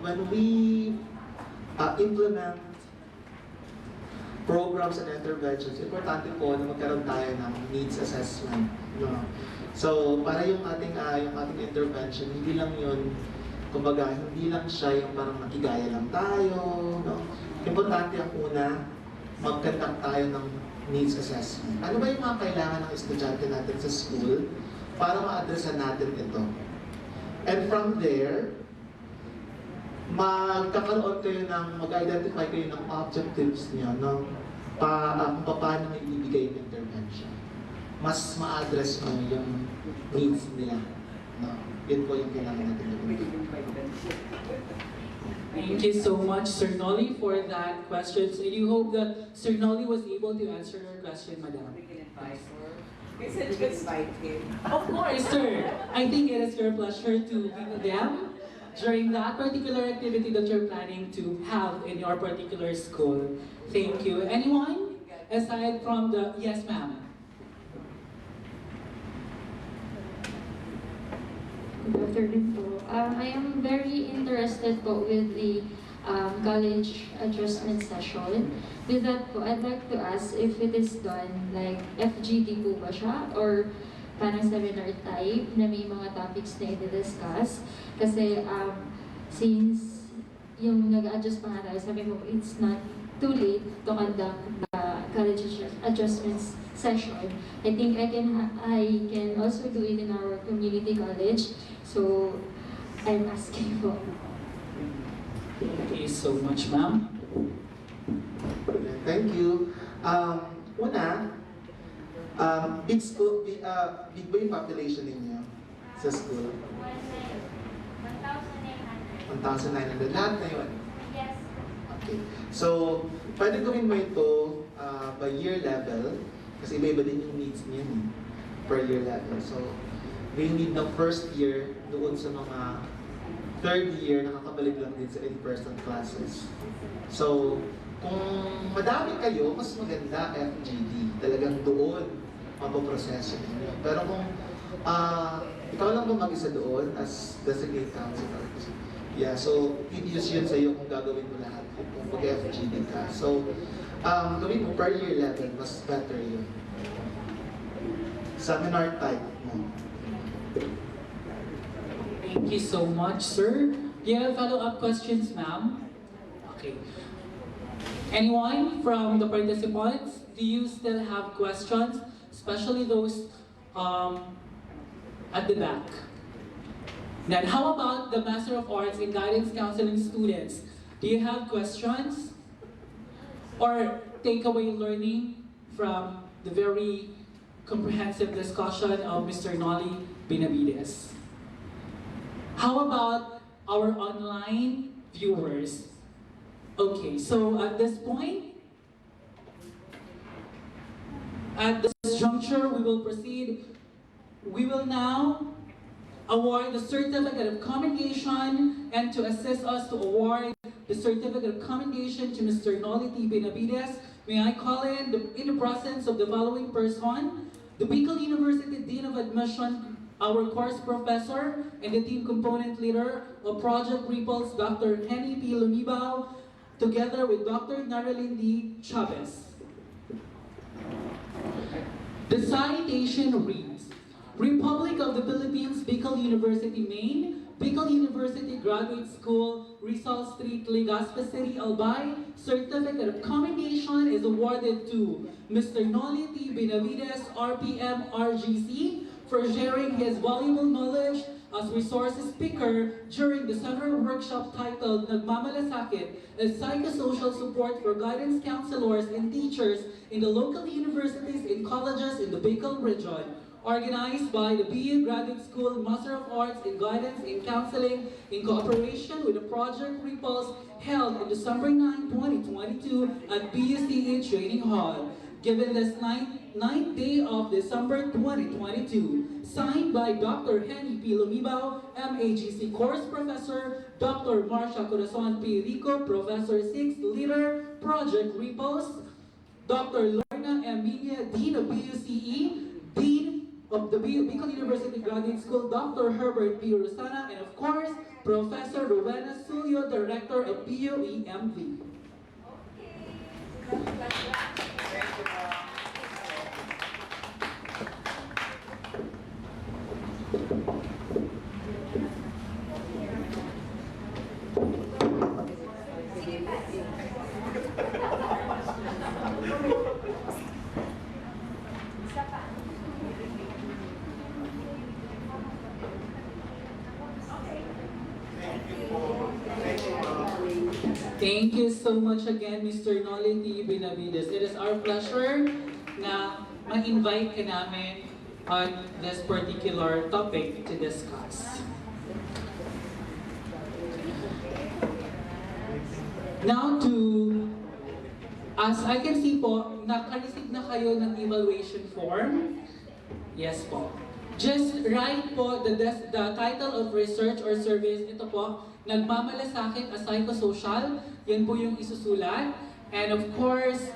when we implement programs and interventions, importante po na magkaroon tayo ng needs assessment. No? So, para yung ating intervention, hindi lang yun, kumbaga, hindi lang siya yung parang makigaya lang tayo. No? Importante ang una, mag-conduct tayo ng needs assessment. Ano ba yung mga kailangan ng estudyante natin sa school para ma-addressan natin ito? And from there, magkakaroon kayo ng, mag-identify kayo ng objectives niyo, no? Kung paano nyo ibigay yung intervention. Mas ma-address mo yung needs nila. No? Yun po yung kailangan natin gawin. Thank you so much, Sir Nolly, for that question. So you hope that Sir Nolly was able to answer your question, Madam. Of course, sir. I think it is your pleasure to be with them during that particular activity that you're planning to have in your particular school. Thank you. Anyone? Aside from the... Yes, ma'am. Good afternoon po. I am very interested po with the college adjustment session. With that po, I'd like to ask if it is done like FGD po ba siya? Or parang seminar type na may mga topics na i-discuss? Kasi since yung nag-adjust pa nga tayo, sabi mo, it's not too late to conduct the college adjustments session. I think I can also do it in our community college. So, I'm asking for. Thank you so much, ma'am. Thank you. Una, big school, big ba yung population ninyo sa school? 1,900. Lahat na yun? Yes. Okay. So, pwede gawin mo ito by year level kasi iba-iba din yung needs niyo per year level. So, may need ng first year doon sa mga third year nakakabalik lang din sa in-person classes. So, kung madami kayo, mas maganda FGD. Talagang doon mapoproseso ninyo. Pero kung ikaw lang ba mag-isa doon as designated counselor? Yeah, so use yun sa iyo kung gagawin mo lahat kung mag-FGD ka. So, gawin mo per year level, mas better yun. Seminar type mo. Thank you so much, sir. Do you have follow-up questions, ma'am? Okay. Anyone from the participants? Do you still have questions? Especially those at the back. Then how about the Master of Arts in Guidance Counseling students? Do you have questions? Or takeaway learning from the very comprehensive discussion of Mr. Nolly Benavides? How about our online viewers? Okay, so at this point, at this juncture, we will proceed. We will now award the certificate of commendation, and to assist us to award the certificate of commendation to Mr. Noli T. Benavides. May I call in the presence of the following person, the Bicol University Dean of Admission, our course professor, and the team component leader of Project Ripples, Dr. Henny P. Lumibao, together with Dr. Narilyn D. Chavez. The citation reads, Republic of the Philippines, Bicol University, Maine, Bicol University Graduate School, Rizal Street, Legazpi City, Albay. Certificate of commendation is awarded to Mr. Noli T. Benavides, RPM, RGC, for sharing his valuable knowledge as resource speaker during the summer workshop titled Nagmamalasakit as Psychosocial Support for Guidance Counselors and Teachers in the local universities and colleges in the Bicol region, organized by the BU Graduate School Master of Arts in Guidance and Counseling in cooperation with the Project Ripples, held on December 9, 2022 at BUCE Training Hall. Given this 9th day of December 2022, signed by Dr. Henny P. Lumibao, MAGC Course Professor, Dr. Marcia Corazon P. Rico, Professor 6th Leader, Project Ripples, Dr. Lorna Emilia, Dean of BUCE, Dean of the Bicol University Graduate School, Dr. Herbert P. Rosana, and of course, Professor Rowena Sulio, Director of BUEMV. Thank you so much again, Mr. Noli T. Benavides. It is our pleasure na ma-invite ka namin on this particular topic to discuss. Now as I can see po, naka-receive na kayo ng evaluation form. Yes po. Just write po the title of research or service. Ito po, Nagmamalasakit as Psychosocial. Yan po yung isusulat. And of course,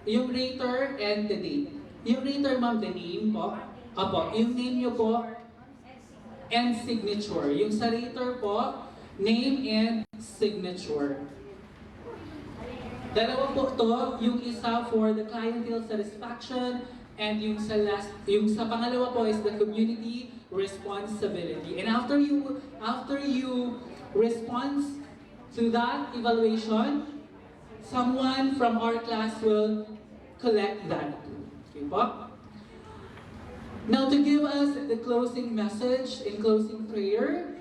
yung rater and the date. Yung rater, ma'am, the name po. Apo, yung name nyo po and signature. Yung sa rater po, name and signature. Dalawa po to, yung isa for the clientele satisfaction, and yung sa pangalawa po is the community responsibility. And after you respond to that evaluation, someone from our class will collect that. Okay po? Now to give us the closing message and closing prayer,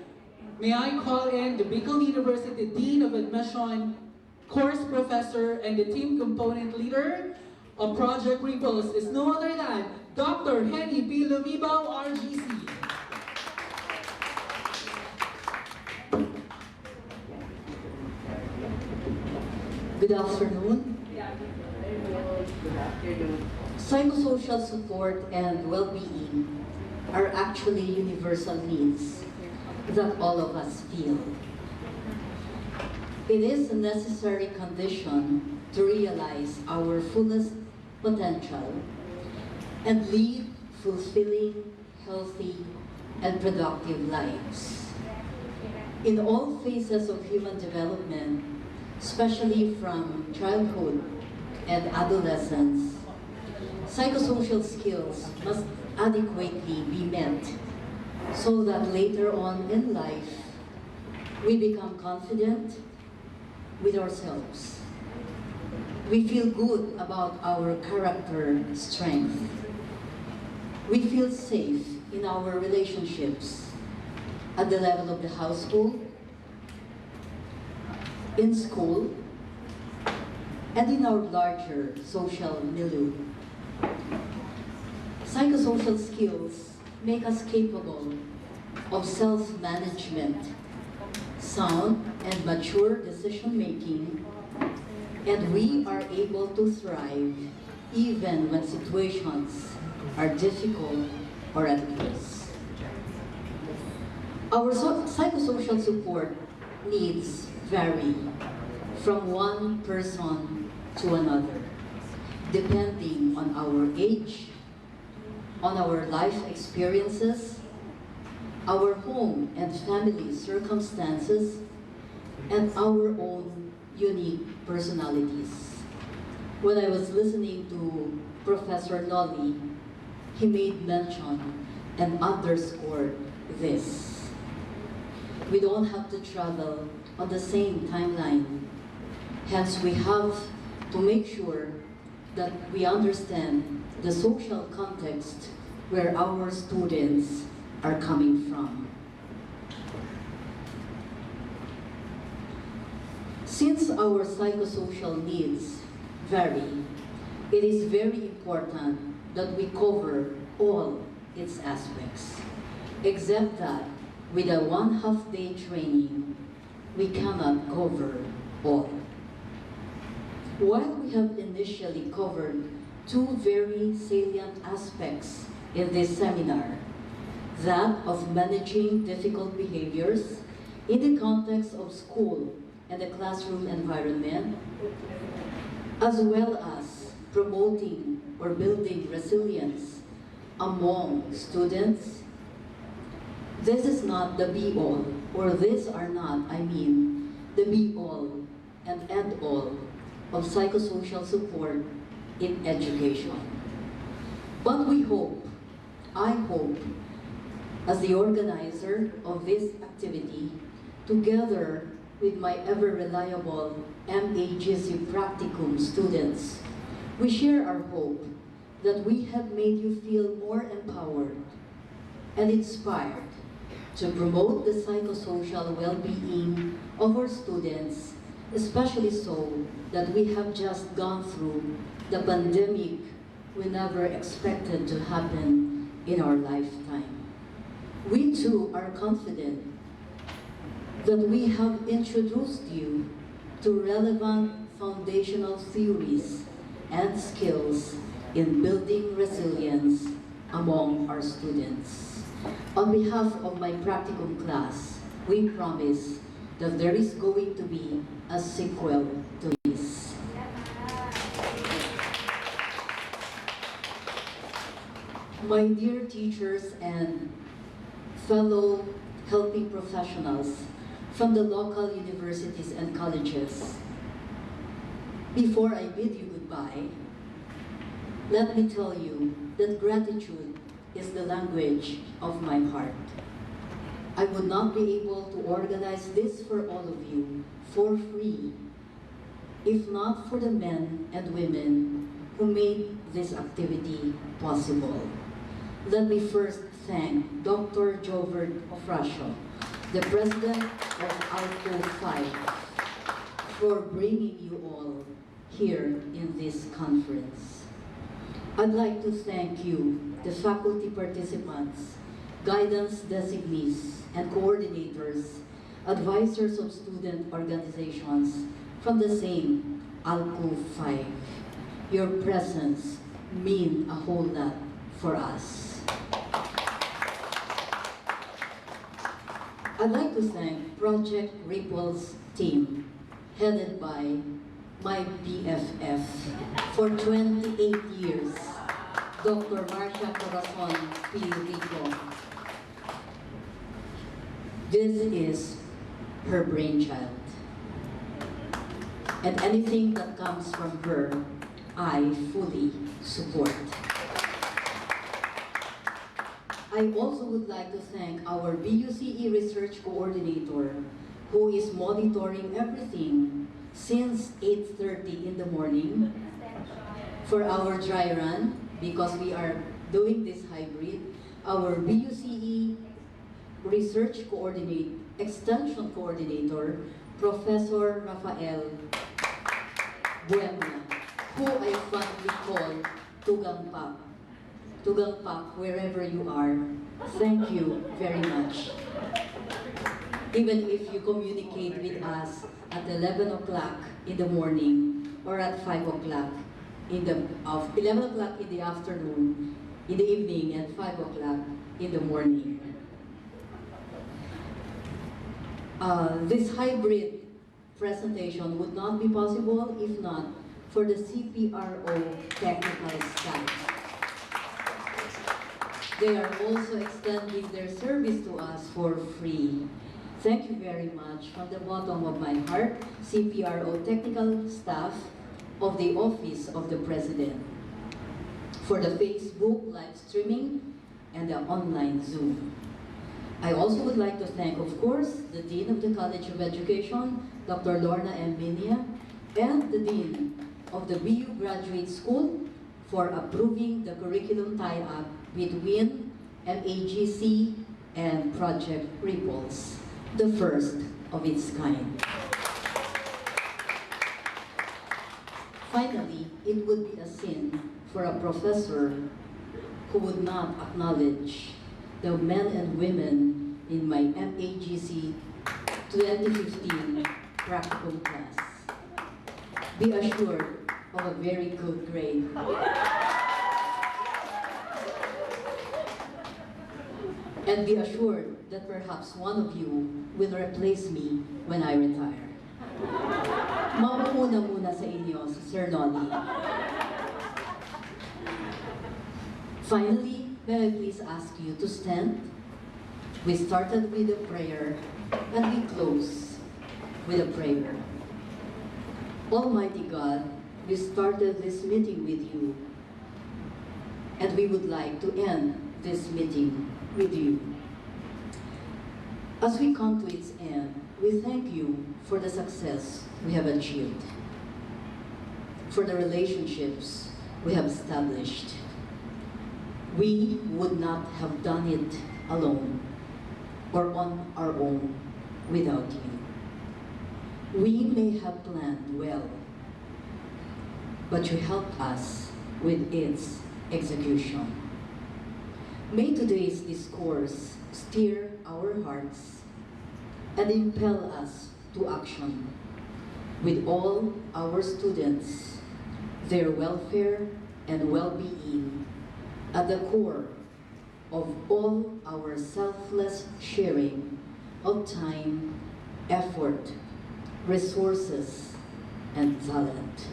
may I call in the Bicol University Dean of Admission, Course Professor, and the team component leader of Project Ripples is no other than Dr. Henny P. Lumibao, RGC. Good afternoon. Psychosocial support and well-being are actually universal needs that all of us feel. It is a necessary condition to realize our fullest potential and lead fulfilling, healthy, and productive lives. In all phases of human development, especially from childhood and adolescence, psychosocial skills must adequately be met so that later on in life, we become confident with ourselves. We feel good about our character strength. We feel safe in our relationships at the level of the household, in school, and in our larger social milieu. Psychosocial skills make us capable of self-management, sound and mature decision-making, and we are able to thrive even when situations are difficult or at risk. Our psychosocial support needs vary from one person to another, depending on our age, on our life experiences, our home and family circumstances, and our own unique personalities. When I was listening to Professor Nolly, he made mention and underscored this. We don't have to travel on the same timeline. Hence, we have to make sure that we understand the social context where our students are coming from. Since our psychosocial needs vary, it is very important that we cover all its aspects, except that with a 1/2 day training, we cannot cover all. While we have initially covered two very salient aspects in this seminar, that of managing difficult behaviors in the context of school and the classroom environment, as well as promoting or building resilience among students. This is not the be-all, or these are not, the be-all and end-all of psychosocial support in education. But we hope, I hope, as the organizer of this activity, together with my ever-reliable MAGC Practicum students, we share our hope that we have made you feel more empowered and inspired to promote the psychosocial well-being of our students, especially so that we have just gone through the pandemic we never expected to happen in our lifetime. We too are confident that we have introduced you to relevant foundational theories and skills in building resilience among our students. On behalf of my practicum class, we promise that there is going to be a sequel to this. My dear teachers and fellow helping professionals from the local universities and colleges, before I bid you goodbye, let me tell you that gratitude is the language of my heart. I would not be able to organize this for all of you for free if not for the men and women who made this activity possible. Let me first thank Dr. Jovert Ofracio, the president of ALCO 5, for bringing you all here in this conference. I'd like to thank you, the faculty participants, guidance designees, and coordinators, advisors of student organizations from the same ALCO 5. Your presence means a whole lot for us. I'd like to thank Project Ripple's team, headed by my BFF for 28 years, Dr. Marcia Corazon P. Rico. This is her brainchild. And anything that comes from her, I fully support. I also would like to thank our BUCE Research Coordinator, who is monitoring everything since 8:30 in the morning for our dry run, because we are doing this hybrid. Our BUCE Research Extension Coordinator, Professor Rafael Buena, who I fondly call Tugang Pap. Tugang Pap, wherever you are, thank you very much. Even if you communicate with us at 11 o'clock in the morning or at 5 o'clock of 11 o'clock in the afternoon, in the evening, and 5 o'clock in the morning. This hybrid presentation would not be possible if not for the CPRO technical staff. They are also extending their service to us for free. Thank you very much from the bottom of my heart, CPRO technical staff of the Office of the President, for the Facebook live streaming and the online Zoom. I also would like to thank, of course, the Dean of the College of Education, Dr. Lorna M. Minia, and the Dean of the BU Graduate School for approving the curriculum tie-up between MAGC and Project Ripples, the first of its kind. Finally, it would be a sin for a professor who would not acknowledge the men and women in my MAGC 2015 practicum class. Be assured of a very good grade. And be assured that perhaps one of you will replace me when I retire. Mauna muna sa inyo si Sir Nolly. Finally, may I please ask you to stand? We started with a prayer and we close with a prayer. Almighty God, we started this meeting with you, and we would like to end this meeting with you. As we come to its end, we thank you for the success we have achieved, for the relationships we have established. We would not have done it alone or on our own without you. We may have planned well, but you helped us with its execution. May today's discourse stir our hearts and impel us to action with all our students, their welfare and well-being at the core of all our selfless sharing of time, effort, resources, and talent.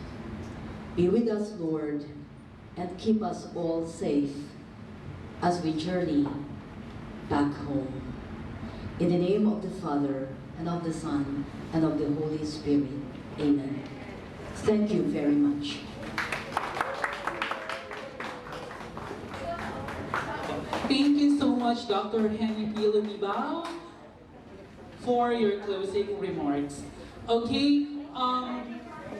Be with us, Lord, and keep us all safe as we journey back home. In the name of the Father, and of the Son, and of the Holy Spirit. Amen. Thank you very much. Thank you so much, Dr. Henry P. Lumibao, for your closing remarks. Okay,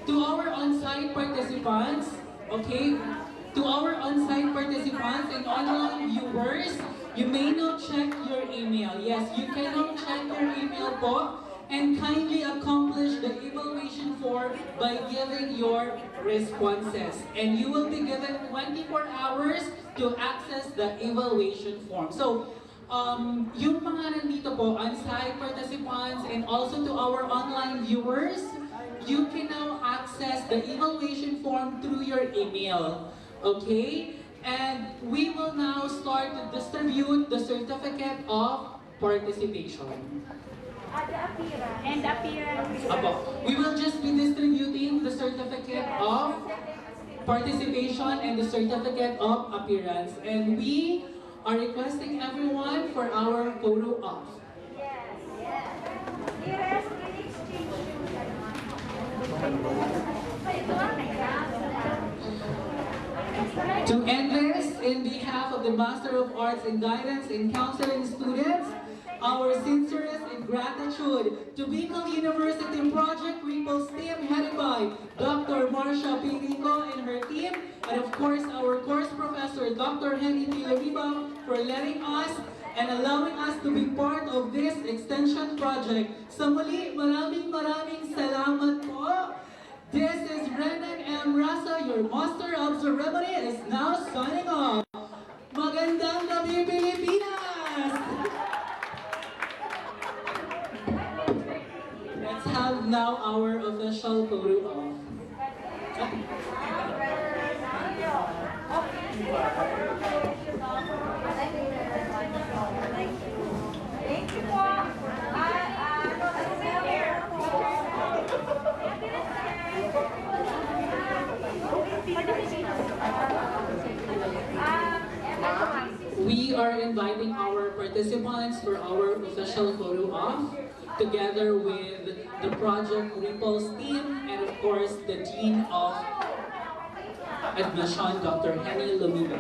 to our on-site participants, and online viewers, you may not check your email. Yes, you can now check your email po, and kindly accomplish the evaluation form by giving your responses. And you will be given 24 hours to access the evaluation form. So, yung mga nandito po, on-site participants, and also to our online viewers, you can now access the evaluation form through your email. Okay? And we will now start to distribute the certificate of participation. And appearance. Apo. We will just be distributing the certificate of participation and the certificate of appearance. And we are requesting everyone for our photo op. To end this, in behalf of the Master of Arts in Guidance and Counseling students, our sincerest gratitude to Bicol University Project Ripples team headed by Dr. Marcia P. Rico and her team, and of course our course professor Dr. Henry P. Lumibao for letting us and allowing us to be part of this extension project. Sa muli, maraming salamat po. This is Brendan M. Rasa, your Master of Ceremony, is now signing off. Magandang gabi, Pilipinas! Let's have now our official photo off. Thank you po. We are inviting our participants for our official photo op together with the Project Ripples team and of course the Dean of Admission, Dr. Henny Lumina.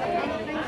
Thank you.